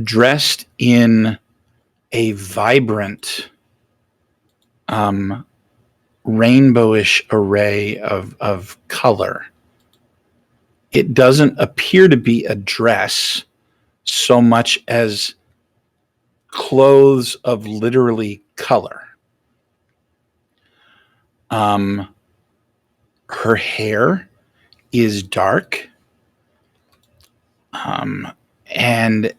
dressed in a vibrant, rainbowish array of color. It doesn't appear to be a dress so much as clothes of literally color. Her hair is dark, and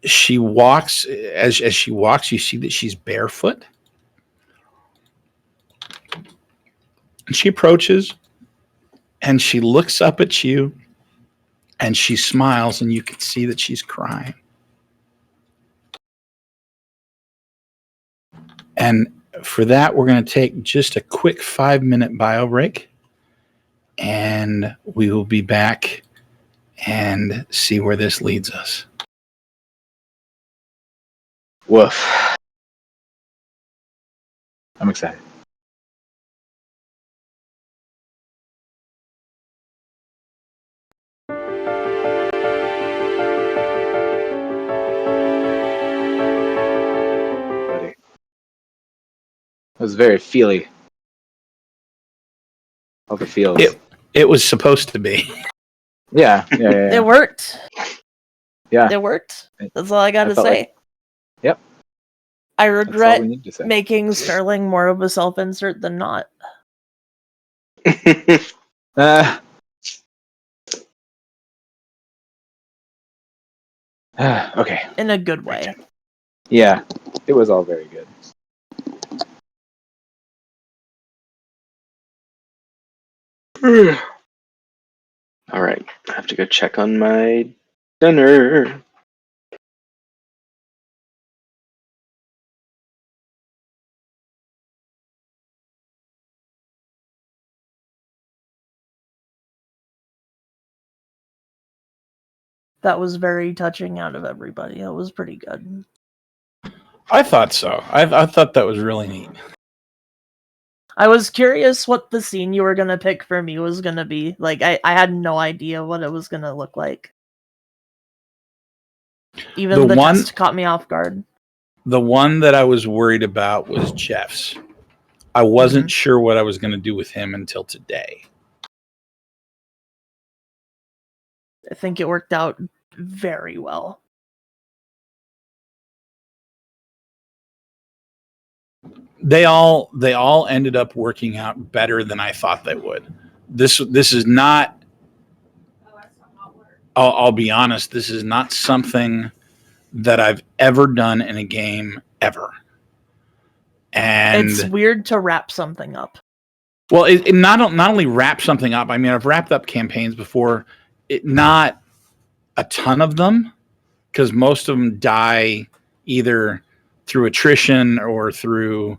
she walks. As she walks, you see that she's barefoot. And she approaches, and she looks up at you, and she smiles, and you can see that she's crying. And for that, we're going to take just a quick 5-minute bio break, and we will be back and see where this leads us. Woof. I'm excited. Buddy. It was very feely. All the feels. It was supposed to be. Yeah. It worked. Yeah. It worked. That's all I got to felt say. like- Yep. I That's all regret we need to say. making Sterling more of a self-insert than not. Okay. In a good way. Yeah. It was all very good. All right, I have to go check on my dinner. That was very touching out of everybody. That was pretty good. I thought so. I thought that was really neat. I was curious what the scene you were going to pick for me was going to be. Like, I had no idea what it was going to look like. Even the test caught me off guard. The one that I was worried about was Jeff's. I wasn't sure what I was going to do with him until today. I think it worked out very well. They all ended up working out better than I thought they would. This is not. I'll be honest. This is not something that I've ever done in a game ever. And it's weird to wrap something up. Well, it not only wrap something up. I mean, I've wrapped up campaigns before. Not a ton of them, because most of them die either through attrition or through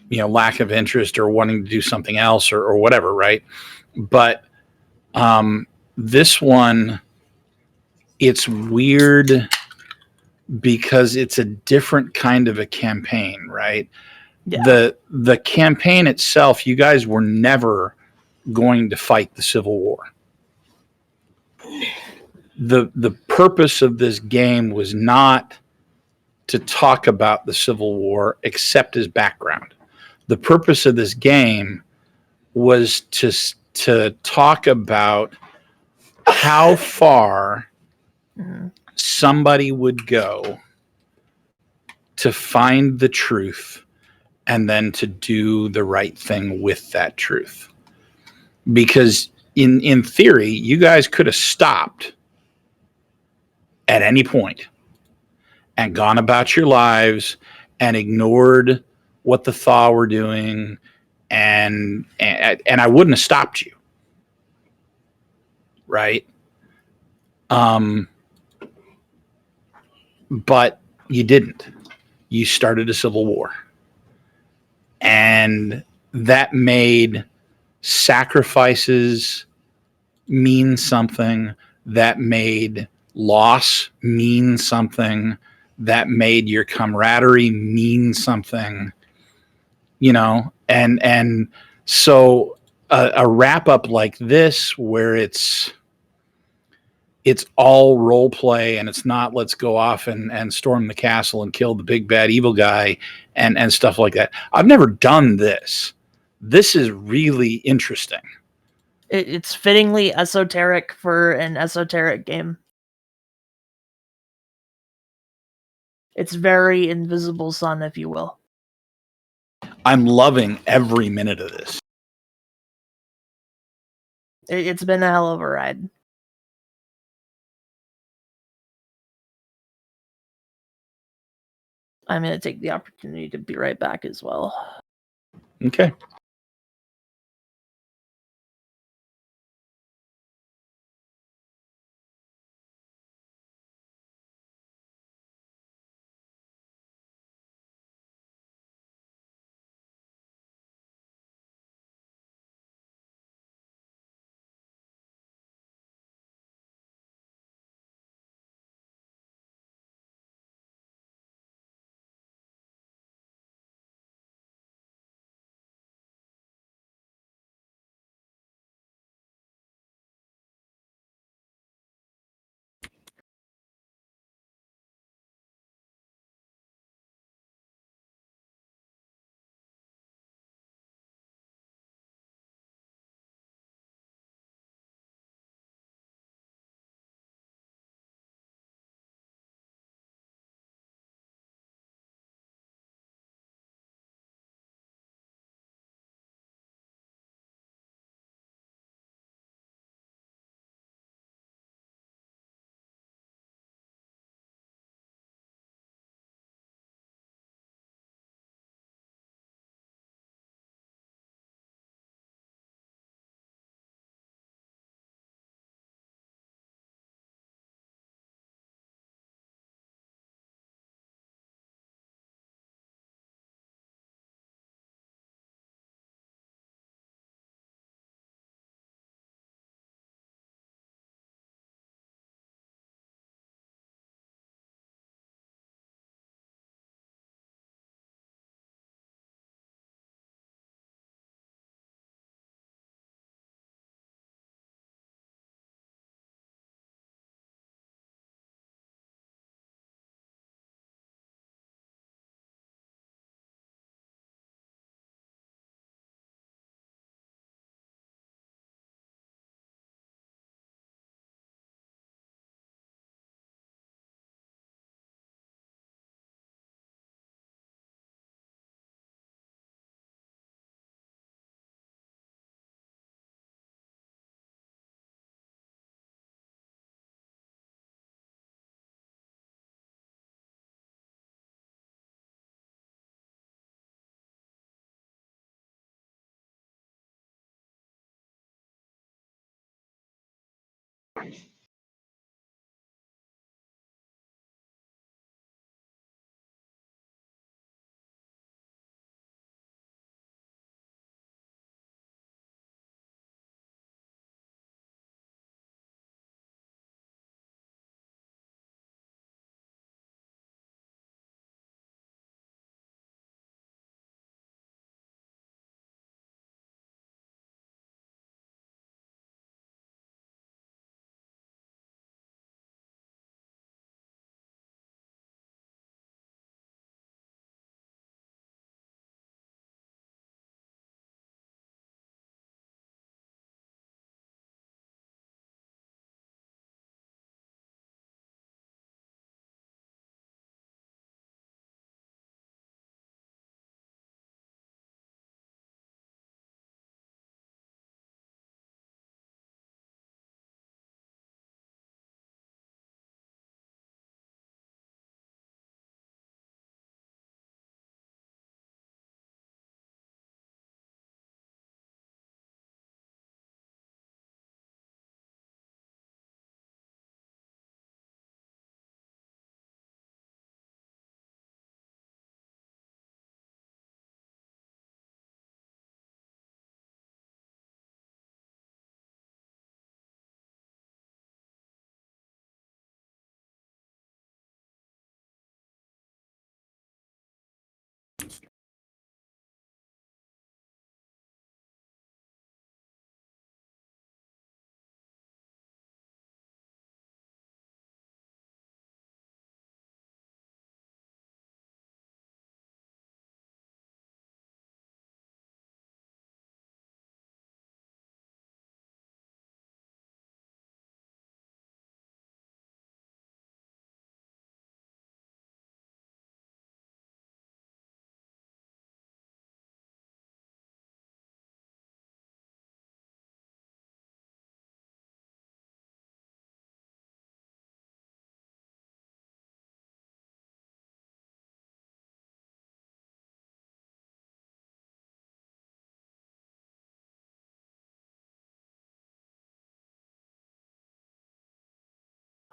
lack of interest or wanting to do something else or whatever, right? But this one, it's weird because it's a different kind of a campaign, right? Yeah. The campaign itself, you guys were never going to fight the Civil War. The purpose of this game was not to talk about the Civil War except as background. The purpose of this game was to talk about how far somebody would go to find the truth and then to do the right thing with that truth. Because in theory, you guys could have stopped at any point and gone about your lives and ignored what the Thaw were doing, and I wouldn't have stopped you, right? But you didn't. You started a civil war, and that made sacrifices mean something. That made loss mean something. That made your camaraderie mean something, and so a wrap up like this, where it's it's all role play, and it's not let's go off and storm the castle and kill the big bad evil guy and stuff like that. I've never done this. This is really interesting. It's fittingly esoteric for an esoteric game. It's very Invisible Sun, if you will. I'm loving every minute of this. It's been a hell of a ride. I'm going to take the opportunity to be right back as well. Okay.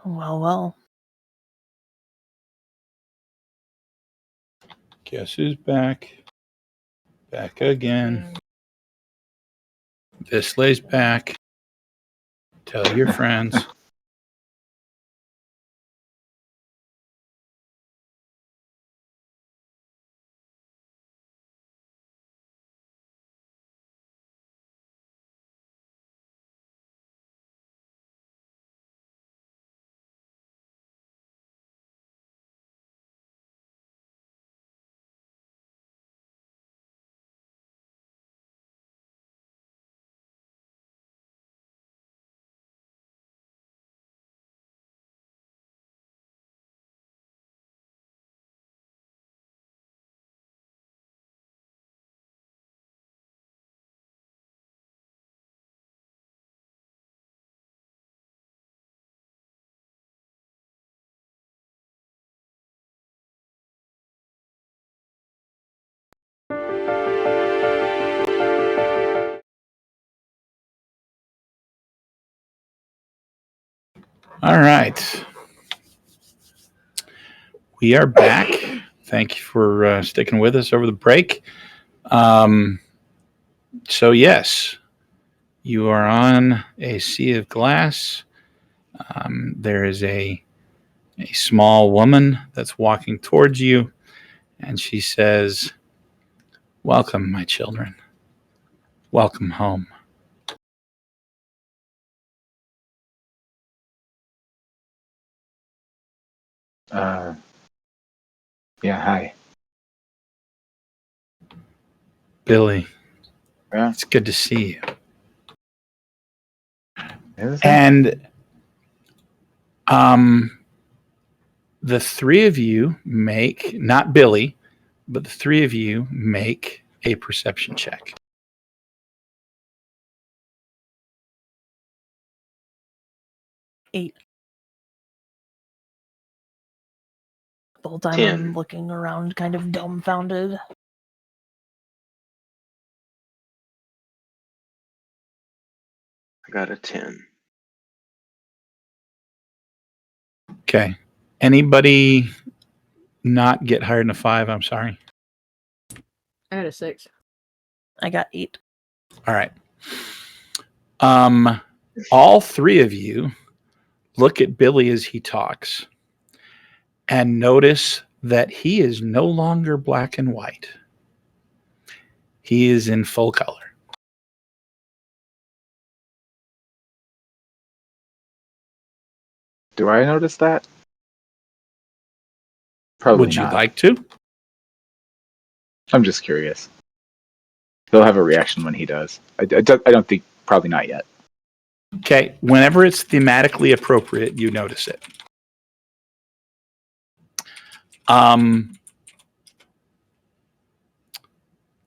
Well, well. Guess who's back? Back again. Vislae's back. Tell your friends. All right. We are back. Thank you for sticking with us over the break. So, yes, you are on a sea of glass. There is a small woman that's walking towards you, and she says, "Welcome, my children. Welcome home." Yeah, hi. Billy, Yeah, it's good to see you. is it? And the three of you make, not Billy, but the three of you make a perception check. Eight. The whole time 10. I'm looking around, kind of dumbfounded. I got a 10. Okay. Anybody not get higher than a 5? I'm sorry. I had a 6. I got 8. All right. All three of you look at Billy as he talks and notice that he is no longer black and white. He is in full color. Do I notice that? Probably Would you not. like to? I'm just curious. He'll have a reaction when he does. I don't think, probably not yet. Okay. Whenever it's thematically appropriate, you notice it.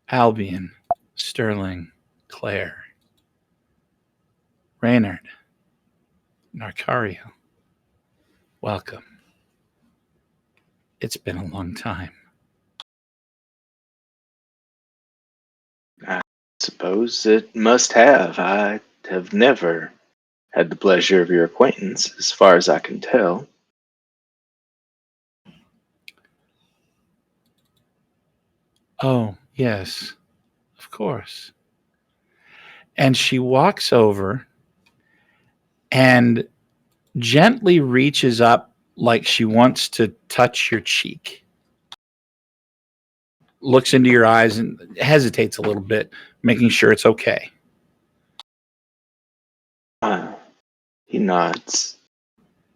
Albion, Sterling, Claire, Reynard, Narcario, welcome. It's been a long time. I suppose it must have. I have never had the pleasure of your acquaintance, as far as I can tell. Oh, yes, of course. And she walks over and gently reaches up like she wants to touch your cheek. Looks into your eyes and hesitates a little bit, making sure it's okay. He nods.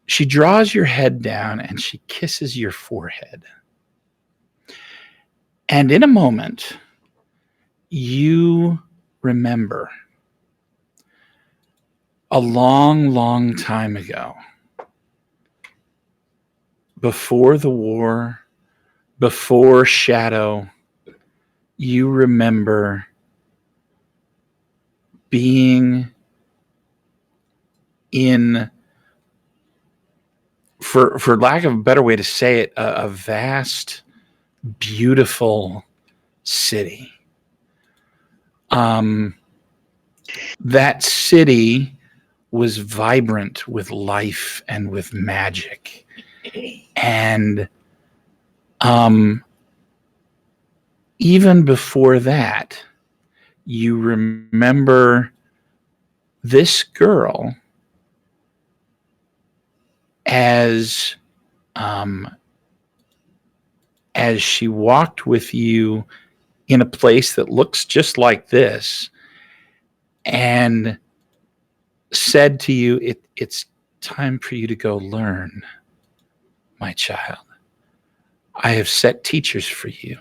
She draws your head down and she kisses your forehead. And in a moment, you remember a long, long time ago, before the war, before Shadow, you remember being in, for lack of a better way to say it, a vast, beautiful city. That city was vibrant with life and with magic. And even before that, you remember this girl as she walked with you in a place that looks just like this and said to you, it's time for you to go learn, my child. I have set teachers for you.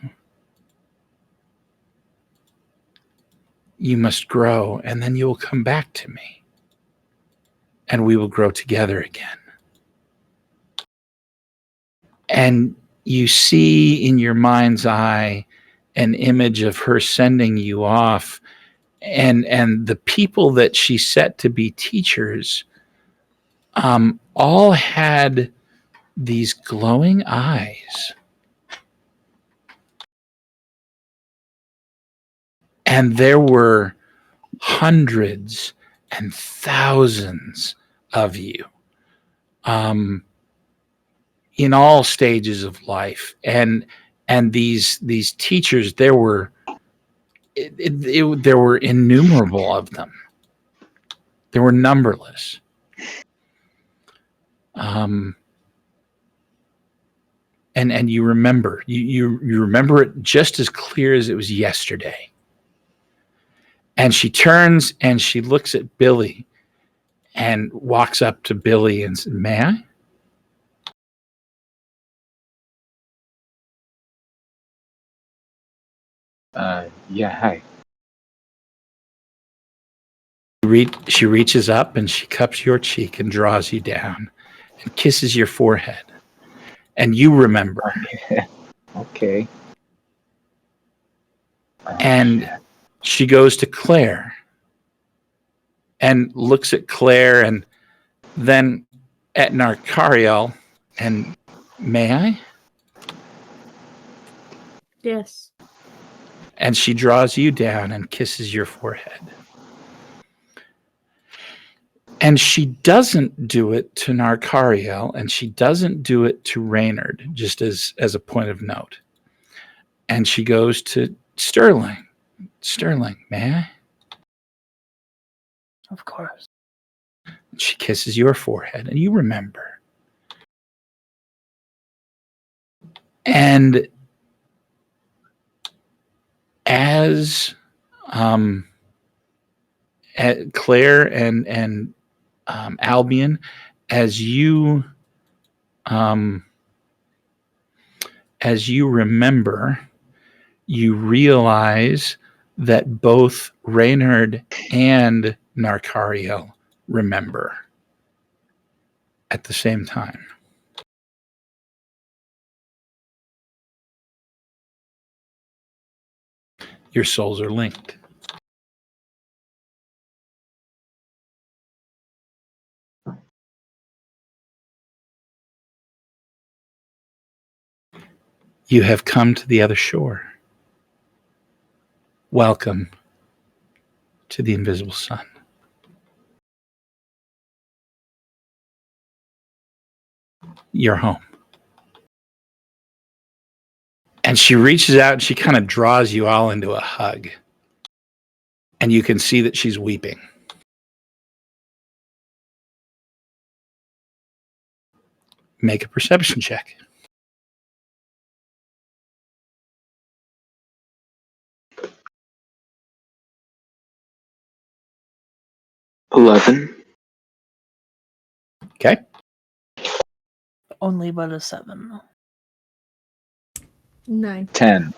You must grow, and then you will come back to me, and we will grow together again. And you see in your mind's eye an image of her sending you off, and the people that she set to be teachers all had these glowing eyes. And there were hundreds and thousands of you in all stages of life. And these teachers, there were innumerable of them. There were numberless. And you remember, you remember it just as clear as it was yesterday. And she turns and she looks at Billy and walks up to Billy and says, "May I?" Yeah, hi. She reaches up and she cups your cheek and draws you down and kisses your forehead. And you remember. Okay. Oh, And shit. she goes to Claire and looks at Claire and then at Narcariel and, "May I?" Yes. And she draws you down and kisses your forehead. And she doesn't do it to Narcariel, and she doesn't do it to Reynard, just as a point of note. And she goes to Sterling. "Sterling, may I?" Of course. She kisses your forehead, and you remember. And as Claire and Albion, as you remember, you realize that both Reynard and Narcariel remember at the same time. Your souls are linked. You have come to the other shore. Welcome to the invisible sun. You're home. And she reaches out and she kind of draws you all into a hug. And you can see that she's weeping. Make a perception check. $11. Okay. Only but a 7. 9. 10.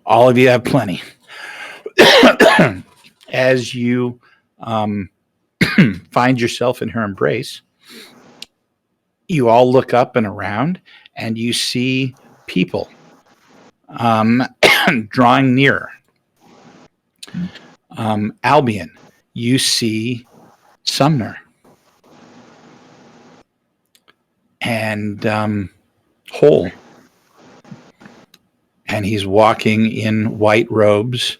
All of you have plenty. As you find yourself in her embrace, you all look up and around and you see people drawing nearer. Albion, you see Sumner and Hole, and he's walking in white robes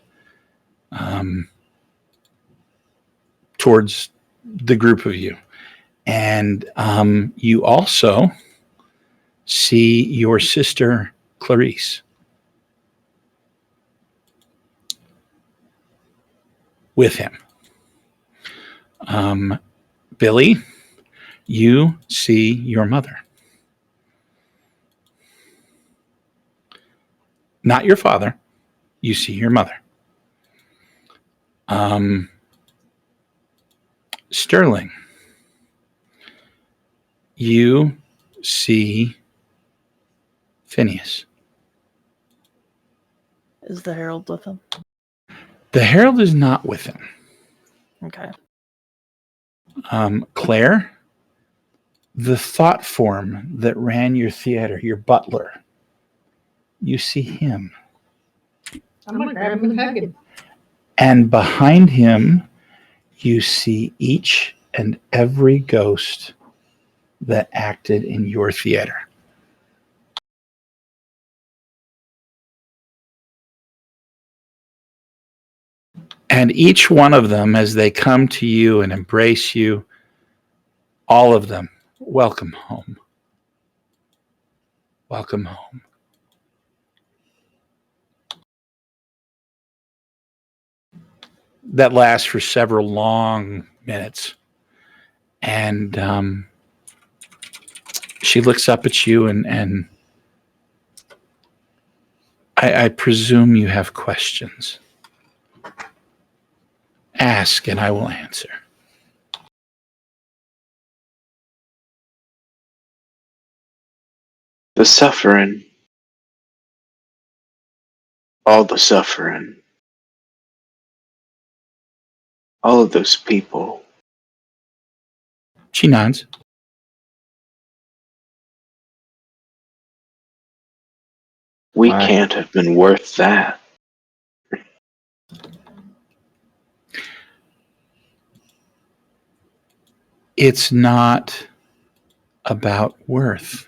towards the group of you. And you also see your sister, Clarice. With him. Billy, you see your mother. Not your father. You see your mother. Sterling, you see Phineas. Is the Herald with him? The Herald is not with him. Okay. Claire, the thought form that ran your theater, your butler, you see him. I'm gonna grab him and hug him. And behind him, you see each and every ghost that acted in your theater. And each one of them, as they come to you and embrace you, all of them, welcome home. Welcome home. That lasts for several long minutes. And she looks up at you and I presume you have questions. Ask and I will answer. The suffering. All the suffering. All of those people. She nods. We Why? can't have been worth that. It's not about worth.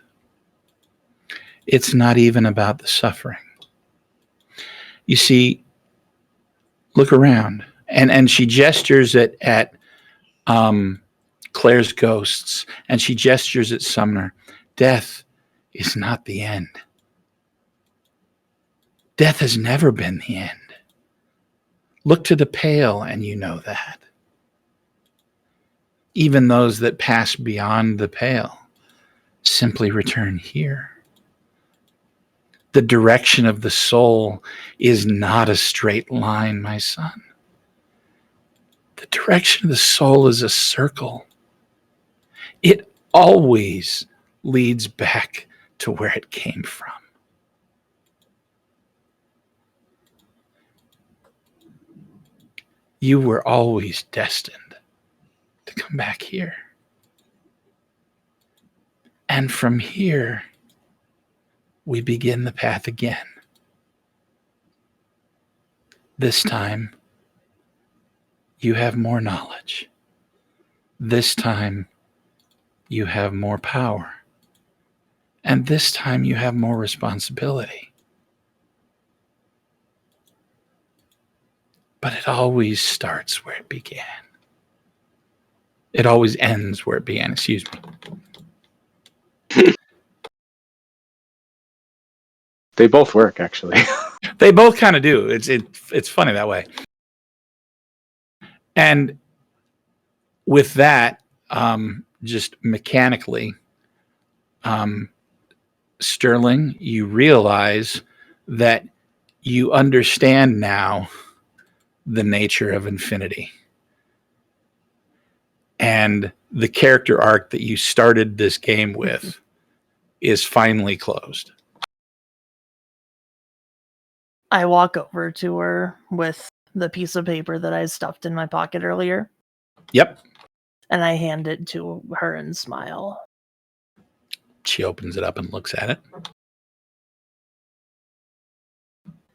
It's not even about the suffering. You see, look around. And she gestures at Claire's ghosts, and she gestures at Sumner. Death is not the end. Death has never been the end. Look to the pale, and you know that. Even those that pass beyond the pale simply return here. The direction of the soul is not a straight line, my son. The direction of the soul is a circle. It always leads back to where it came from. You were always destined to come back here. And from here, we begin the path again. This time, you have more knowledge. This time, you have more power. And this time, you have more responsibility. But it always starts where it began. It always ends where it began, excuse me. They both work, actually. They both kind of do. It's funny that way. And with that, just mechanically, Sterling, you realize that you understand now the nature of infinity. And the character arc that you started this game with is finally closed. I walk over to her with the piece of paper that I stuffed in my pocket earlier. Yep. And I hand it to her and smile. She opens it up and looks at it.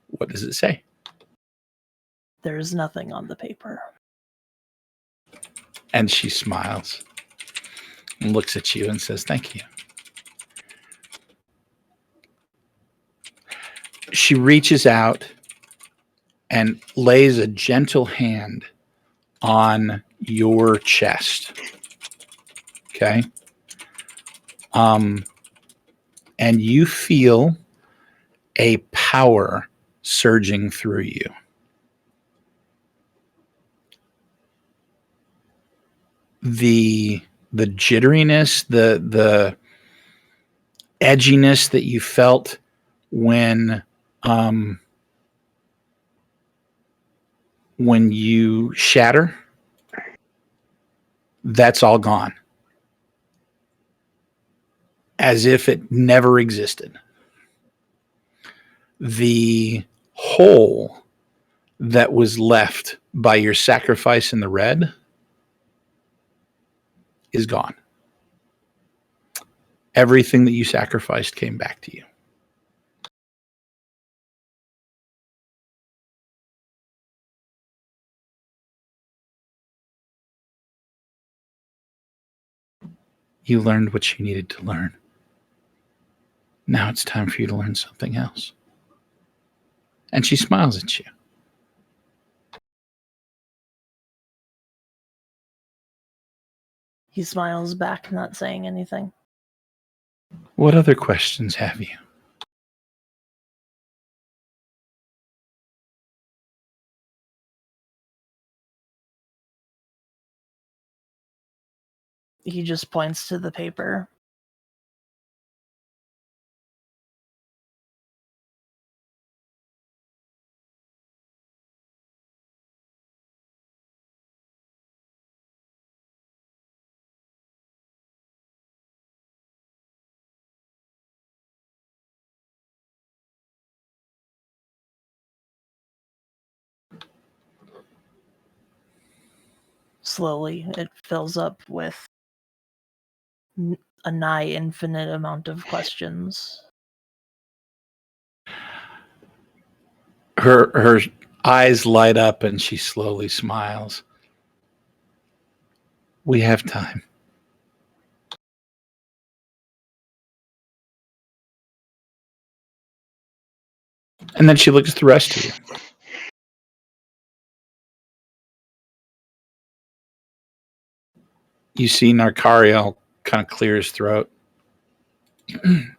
What does it say? There's nothing on the paper. And she smiles and looks at you and says, thank you. She reaches out and lays a gentle hand on your chest. Okay. And you feel a power surging through you. The jitteriness, the edginess that you felt when you shatter, that's all gone. As if it never existed. The hole that was left by your sacrifice in the red is gone. Everything that you sacrificed came back to you. You learned what you needed to learn. Now it's time for you to learn something else. And she smiles at you. He smiles back, not saying anything. What other questions have you? He just points to the paper. Slowly, it fills up with a nigh infinite amount of questions. Her eyes light up and she slowly smiles. We have time. And then she looks at the rest of you. You see Narcariel kind of clear his throat. And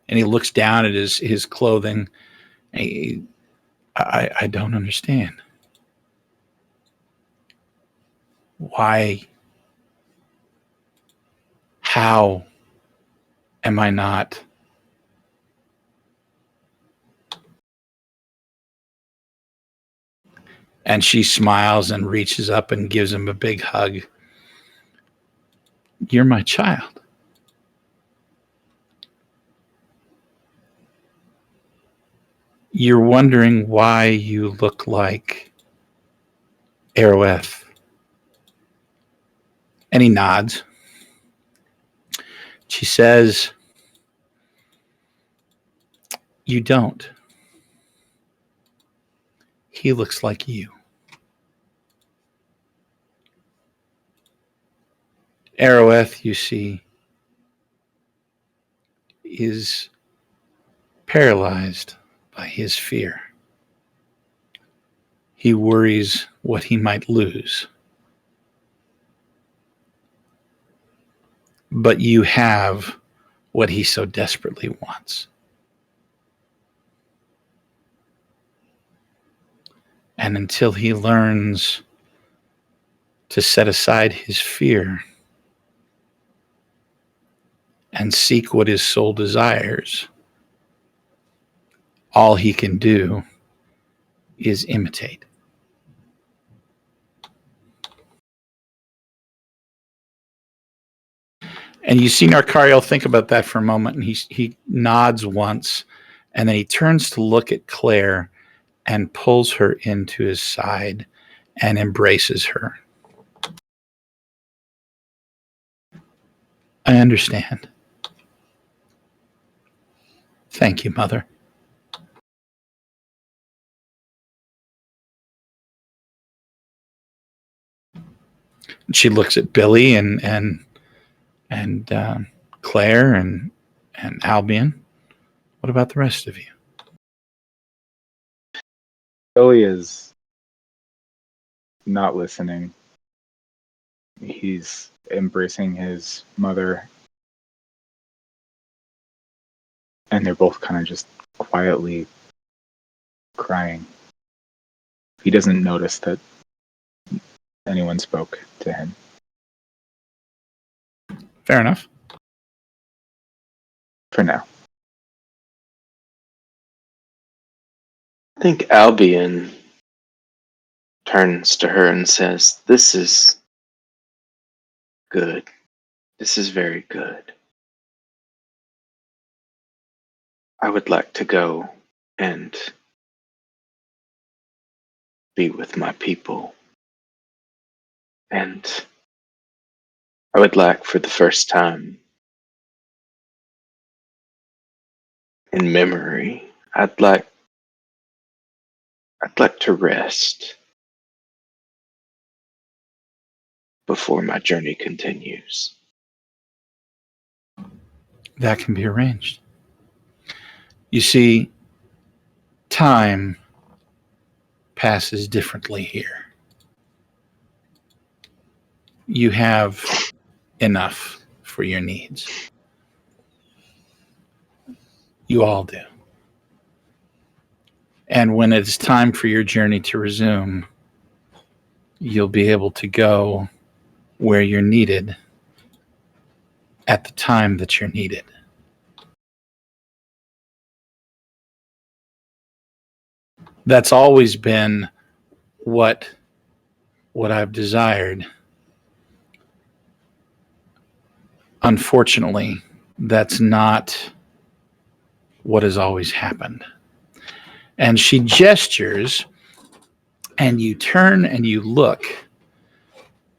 he looks down at his clothing. I don't understand. Why? How am I not? And she smiles and reaches up and gives him a big hug. You're my child. You're wondering why you look like Aroeth. And he nods. She says, you don't. He looks like you. Aroeth, you see, is paralyzed by his fear. He worries what he might lose. But you have what he so desperately wants. And until he learns to set aside his fear and seek what his soul desires, all he can do is imitate. And you see Narcariel think about that for a moment, and he nods once, and then he turns to look at Claire and pulls her into his side and embraces her. I understand. Thank you, Mother. She looks at Billy and Claire and Albion. What about the rest of you? Billy is not listening. He's embracing his mother, and they're both kind of just quietly crying. He doesn't notice that anyone spoke to him. Fair enough. For now. I think Albion turns to her and says, "This is good. This is very good. I would like to go and be with my people. And I would like, for the first time in memory, I'd like to rest before my journey continues." That can be arranged. You see, time passes differently here. You have enough for your needs. You all do. And when it's time for your journey to resume, you'll be able to go where you're needed at the time that you're needed. That's always been what I've desired. Unfortunately, that's not what has always happened. And she gestures, and you turn and you look,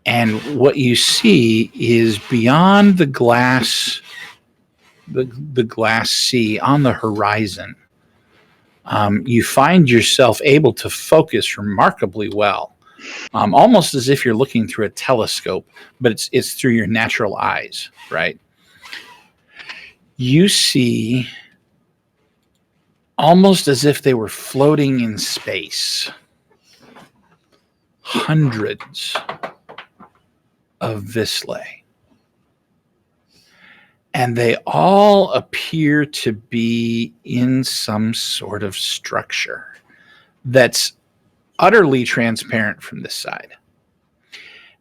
and what you see is beyond the glass, the glass sea on the horizon. You find yourself able to focus remarkably well, almost as if you're looking through a telescope, but it's through your natural eyes, right? You see almost as if they were floating in space, hundreds of vislae. And they all appear to be in some sort of structure that's utterly transparent from this side.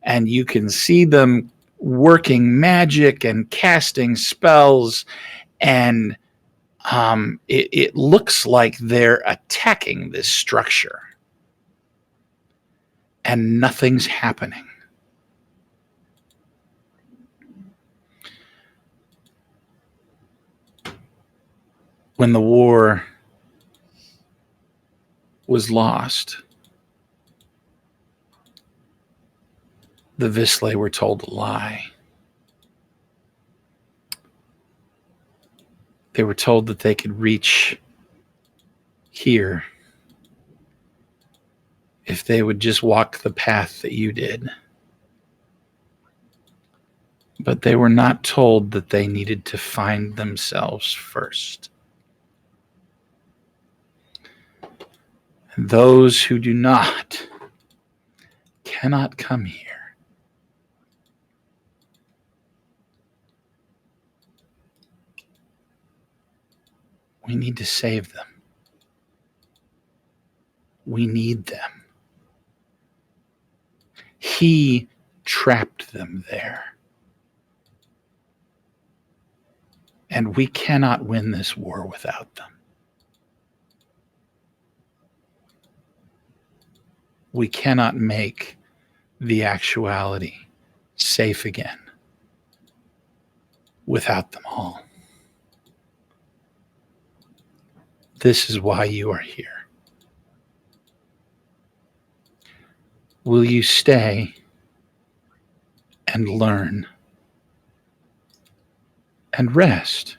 And you can see them working magic and casting spells, and it looks like they're attacking this structure. And nothing's happening. When the war was lost, the vislae were told to lie. They were told that they could reach here if they would just walk the path that you did. But they were not told that they needed to find themselves first. And those who do not cannot come here. We need to save them. We need them. He trapped them there. And we cannot win this war without them. We cannot make the actuality safe again without them all. This is why you are here. Will you stay and learn and rest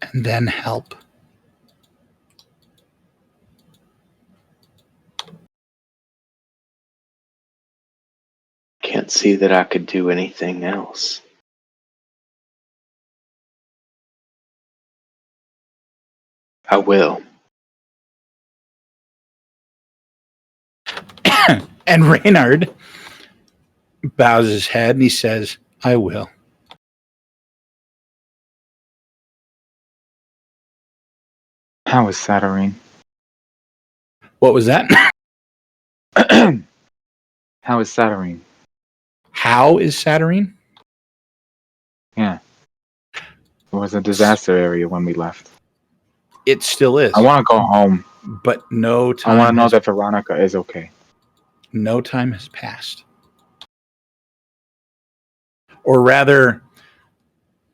and then help? Can't see that I could do anything else. I will. And Reynard bows his head and he says, I will. How is Saturnine? What was that? How is Saturnine? How is Saturnine? Yeah. It was a disaster area when we left. It still is. I want to go home. But no time. I want to know that Veronica is okay. No time has passed. Or rather,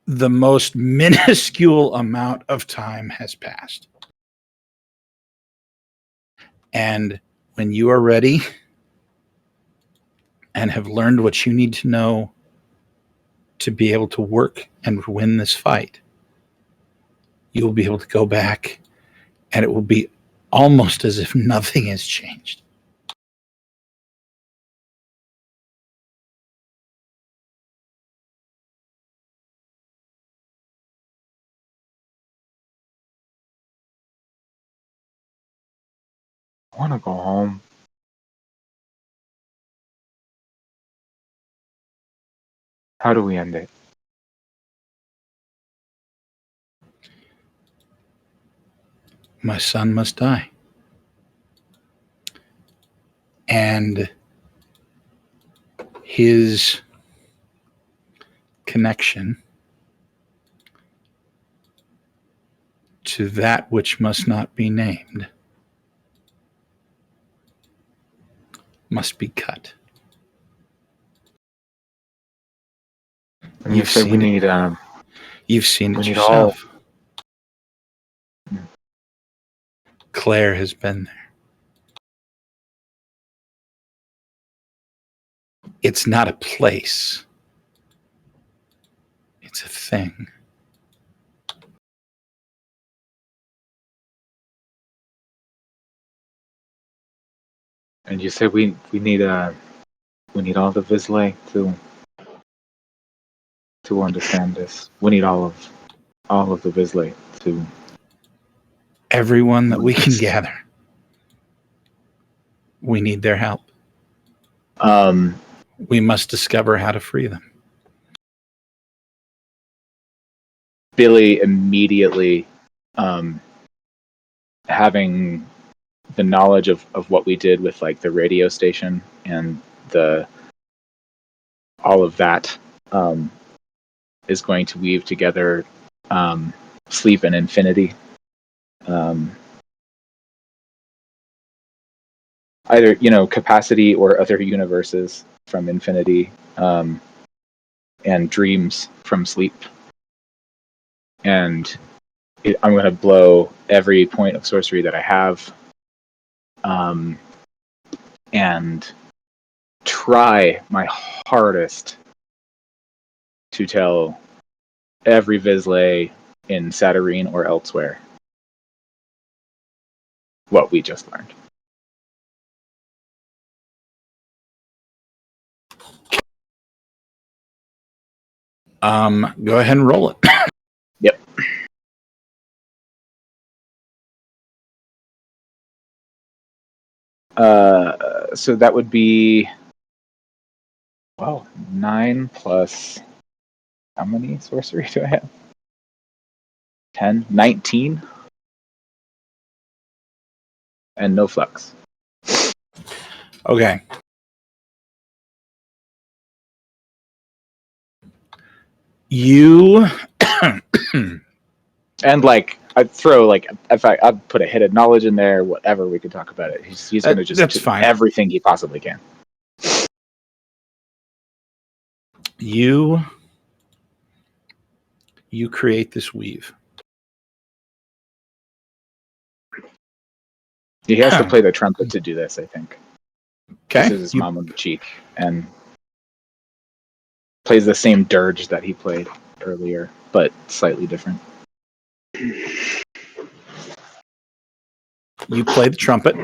the most minuscule amount of time has passed. And when you are ready and have learned what you need to know to be able to work and win this fight, you will be able to go back and it will be almost as if nothing has changed. I want to go home. How do we end it? My son must die. And his connection to that which must not be named must be cut. And you said we need You've seen it we need yourself. all. Claire has been there. It's not a place. It's a thing. And you said we need all the vislae to understand this. We need all of the vislae to Everyone that we can gather. We need their help. We must discover how to free them. Billy immediately having the knowledge of what we did with like the radio station and the all of that is going to weave together sleep and infinity. Either capacity or other universes from infinity, and dreams from sleep. And I'm going to blow every point of sorcery that I have, and try my hardest to tell every vislae in Saturnine or elsewhere what we just learned. Go ahead and roll it. Yep. So that would be 9 plus how many sorcery do I have? 10, 19, and no flux. Okay. You And like I'd throw like if I'd put a hit of knowledge in there, whatever, we could talk about it. He's going to just that's do fine. everything he possibly can. You create this weave. He has to play the trumpet to do this, I think. Okay. This is his mom on the cheek, and plays the same dirge that he played earlier, but slightly different. You play the trumpet,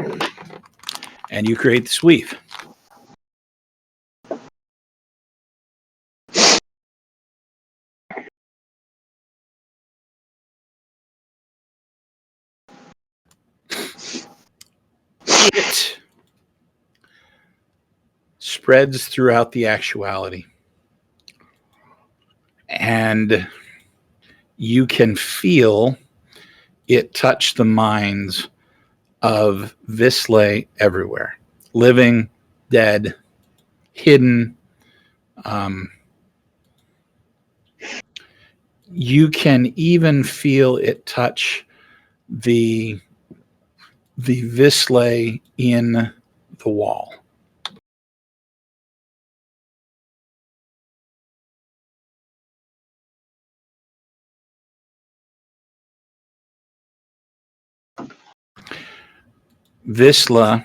and you create this weave. It spreads throughout the actuality. And you can feel it touch the minds of vislae everywhere, living, dead, hidden. You can even feel it touch the vislae in the wall. Visla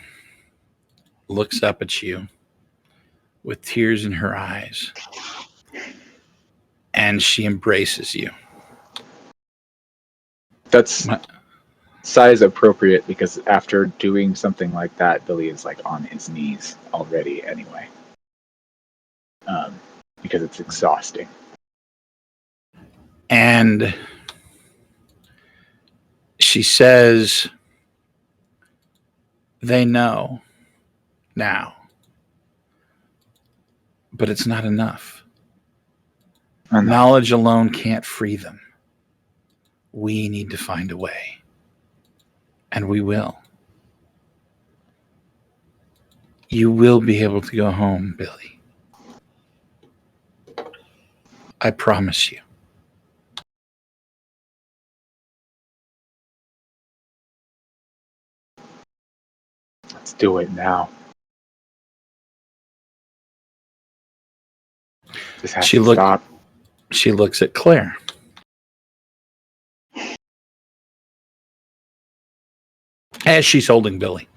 looks up at you with tears in her eyes, and she embraces you. That's size appropriate because after doing something like that, Billy is like on his knees already anyway. Because it's exhausting. And she says, they know now, but it's not enough. Knowledge alone can't free them. We need to find a way. And we will. You will be able to go home, Billy. I promise you. Let's do it now. This has to stop. She looks at Claire. As she's holding Billy.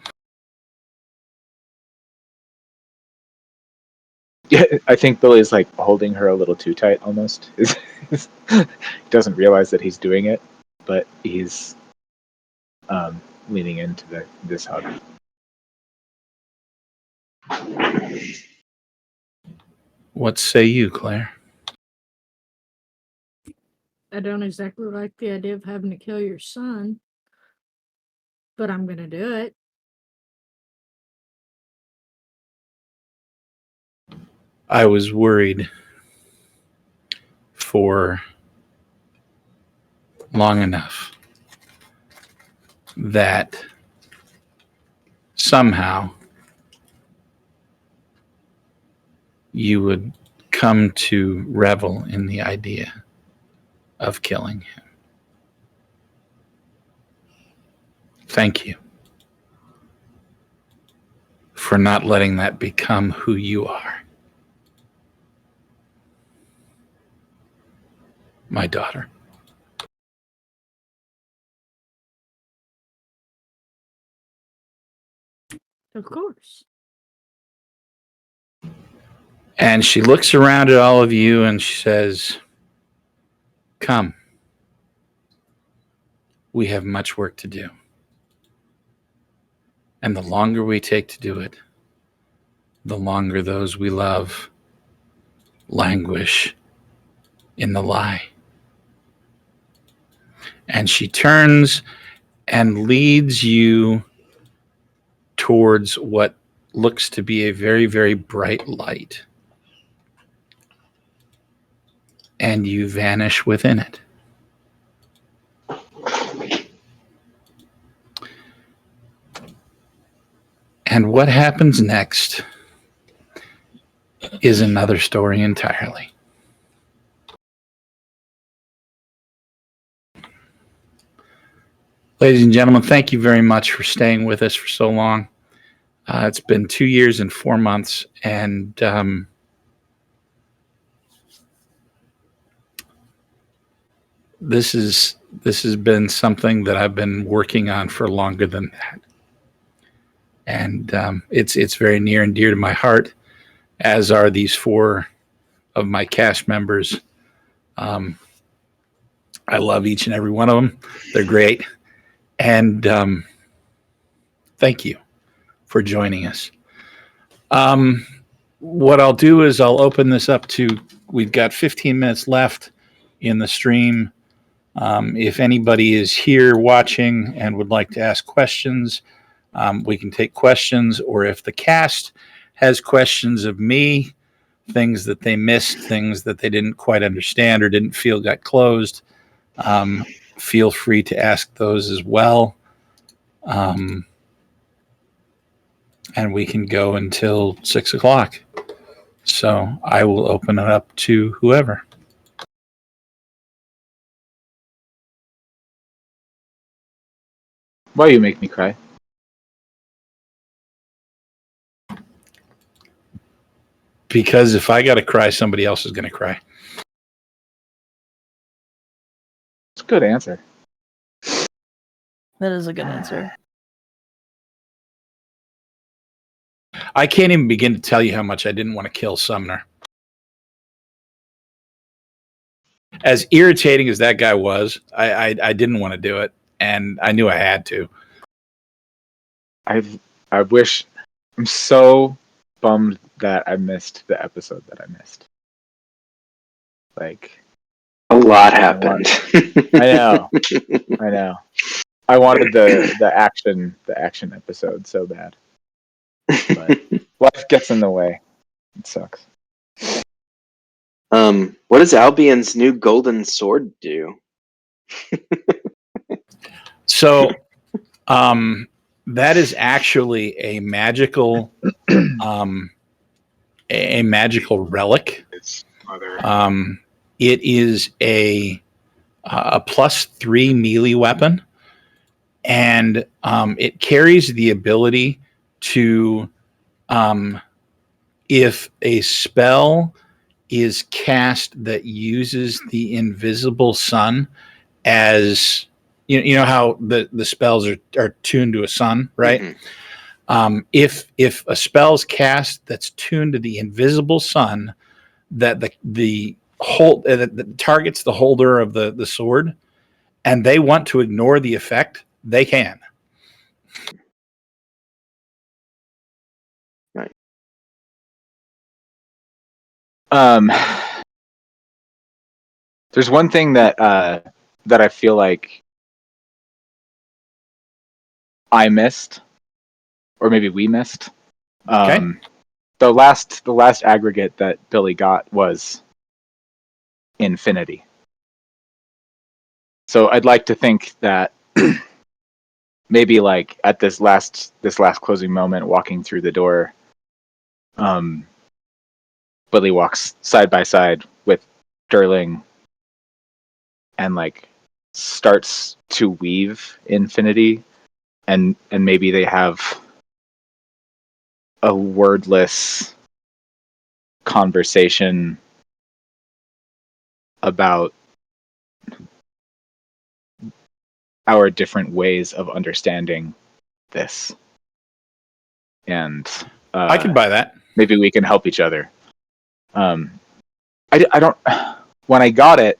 Yeah, I think Billy is like holding her a little too tight almost. He doesn't realize that he's doing it, but he's leaning into this hug. What say you, Claire? I don't exactly like the idea of having to kill your son, but I'm going to do it. I was worried for long enough that somehow you would come to revel in the idea of killing him. Thank you for not letting that become who you are. My daughter. Of course. And she looks around at all of you and she says, come. We have much work to do. And the longer we take to do it, the longer those we love languish in the lie. And she turns and leads you towards what looks to be a very, very bright light. And you vanish within it. And what happens next is another story entirely. Ladies and gentlemen, thank you very much for staying with us for so long. It's been 2 years and 4 months, and this has been something that I've been working on for longer than that. And it's very near and dear to my heart, as are these 4 of my cast members. I love each and every one of them. They're great. And thank you for joining us. What I'll do is I'll open this up to, we've got 15 minutes left in the stream. If anybody is here watching and would like to ask questions, we can take questions, or if the cast has questions of me, things that they missed, things that they didn't quite understand or didn't feel got closed, feel free to ask those as well. And we can go until 6 o'clock. So I will open it up to whoever. Why you make me cry? Because if I got to cry, somebody else is going to cry. It's a good answer. That is a good answer. I can't even begin to tell you how much I didn't want to kill Sumner. As irritating as that guy was, I didn't want to do it, and I knew I had to. I wish. I'm so bummed that I missed the episode that I missed. Like, A lot happened. I know. I wanted the action episode so bad, but life gets in the way. It sucks. What does Albion's new golden sword do? So, that is actually a magical, a magical relic. It is a +3 melee weapon, and it carries the ability to, if a spell is cast that uses the invisible sun as you know how the spells are tuned to a sun, right? Mm-hmm. If a spell's cast that's tuned to the invisible sun, that the that targets the holder of the sword, and they want to ignore the effect, they can. Right. There's one thing that I feel like I missed, or maybe we missed. Okay. The last aggregate that Billy got was infinity. So I'd like to think that maybe like at this last closing moment, walking through the door, Billy walks side by side with Sterling and like starts to weave infinity, and maybe they have a wordless conversation about our different ways of understanding this, and I can buy that. Maybe we can help each other. I don't. When I got it,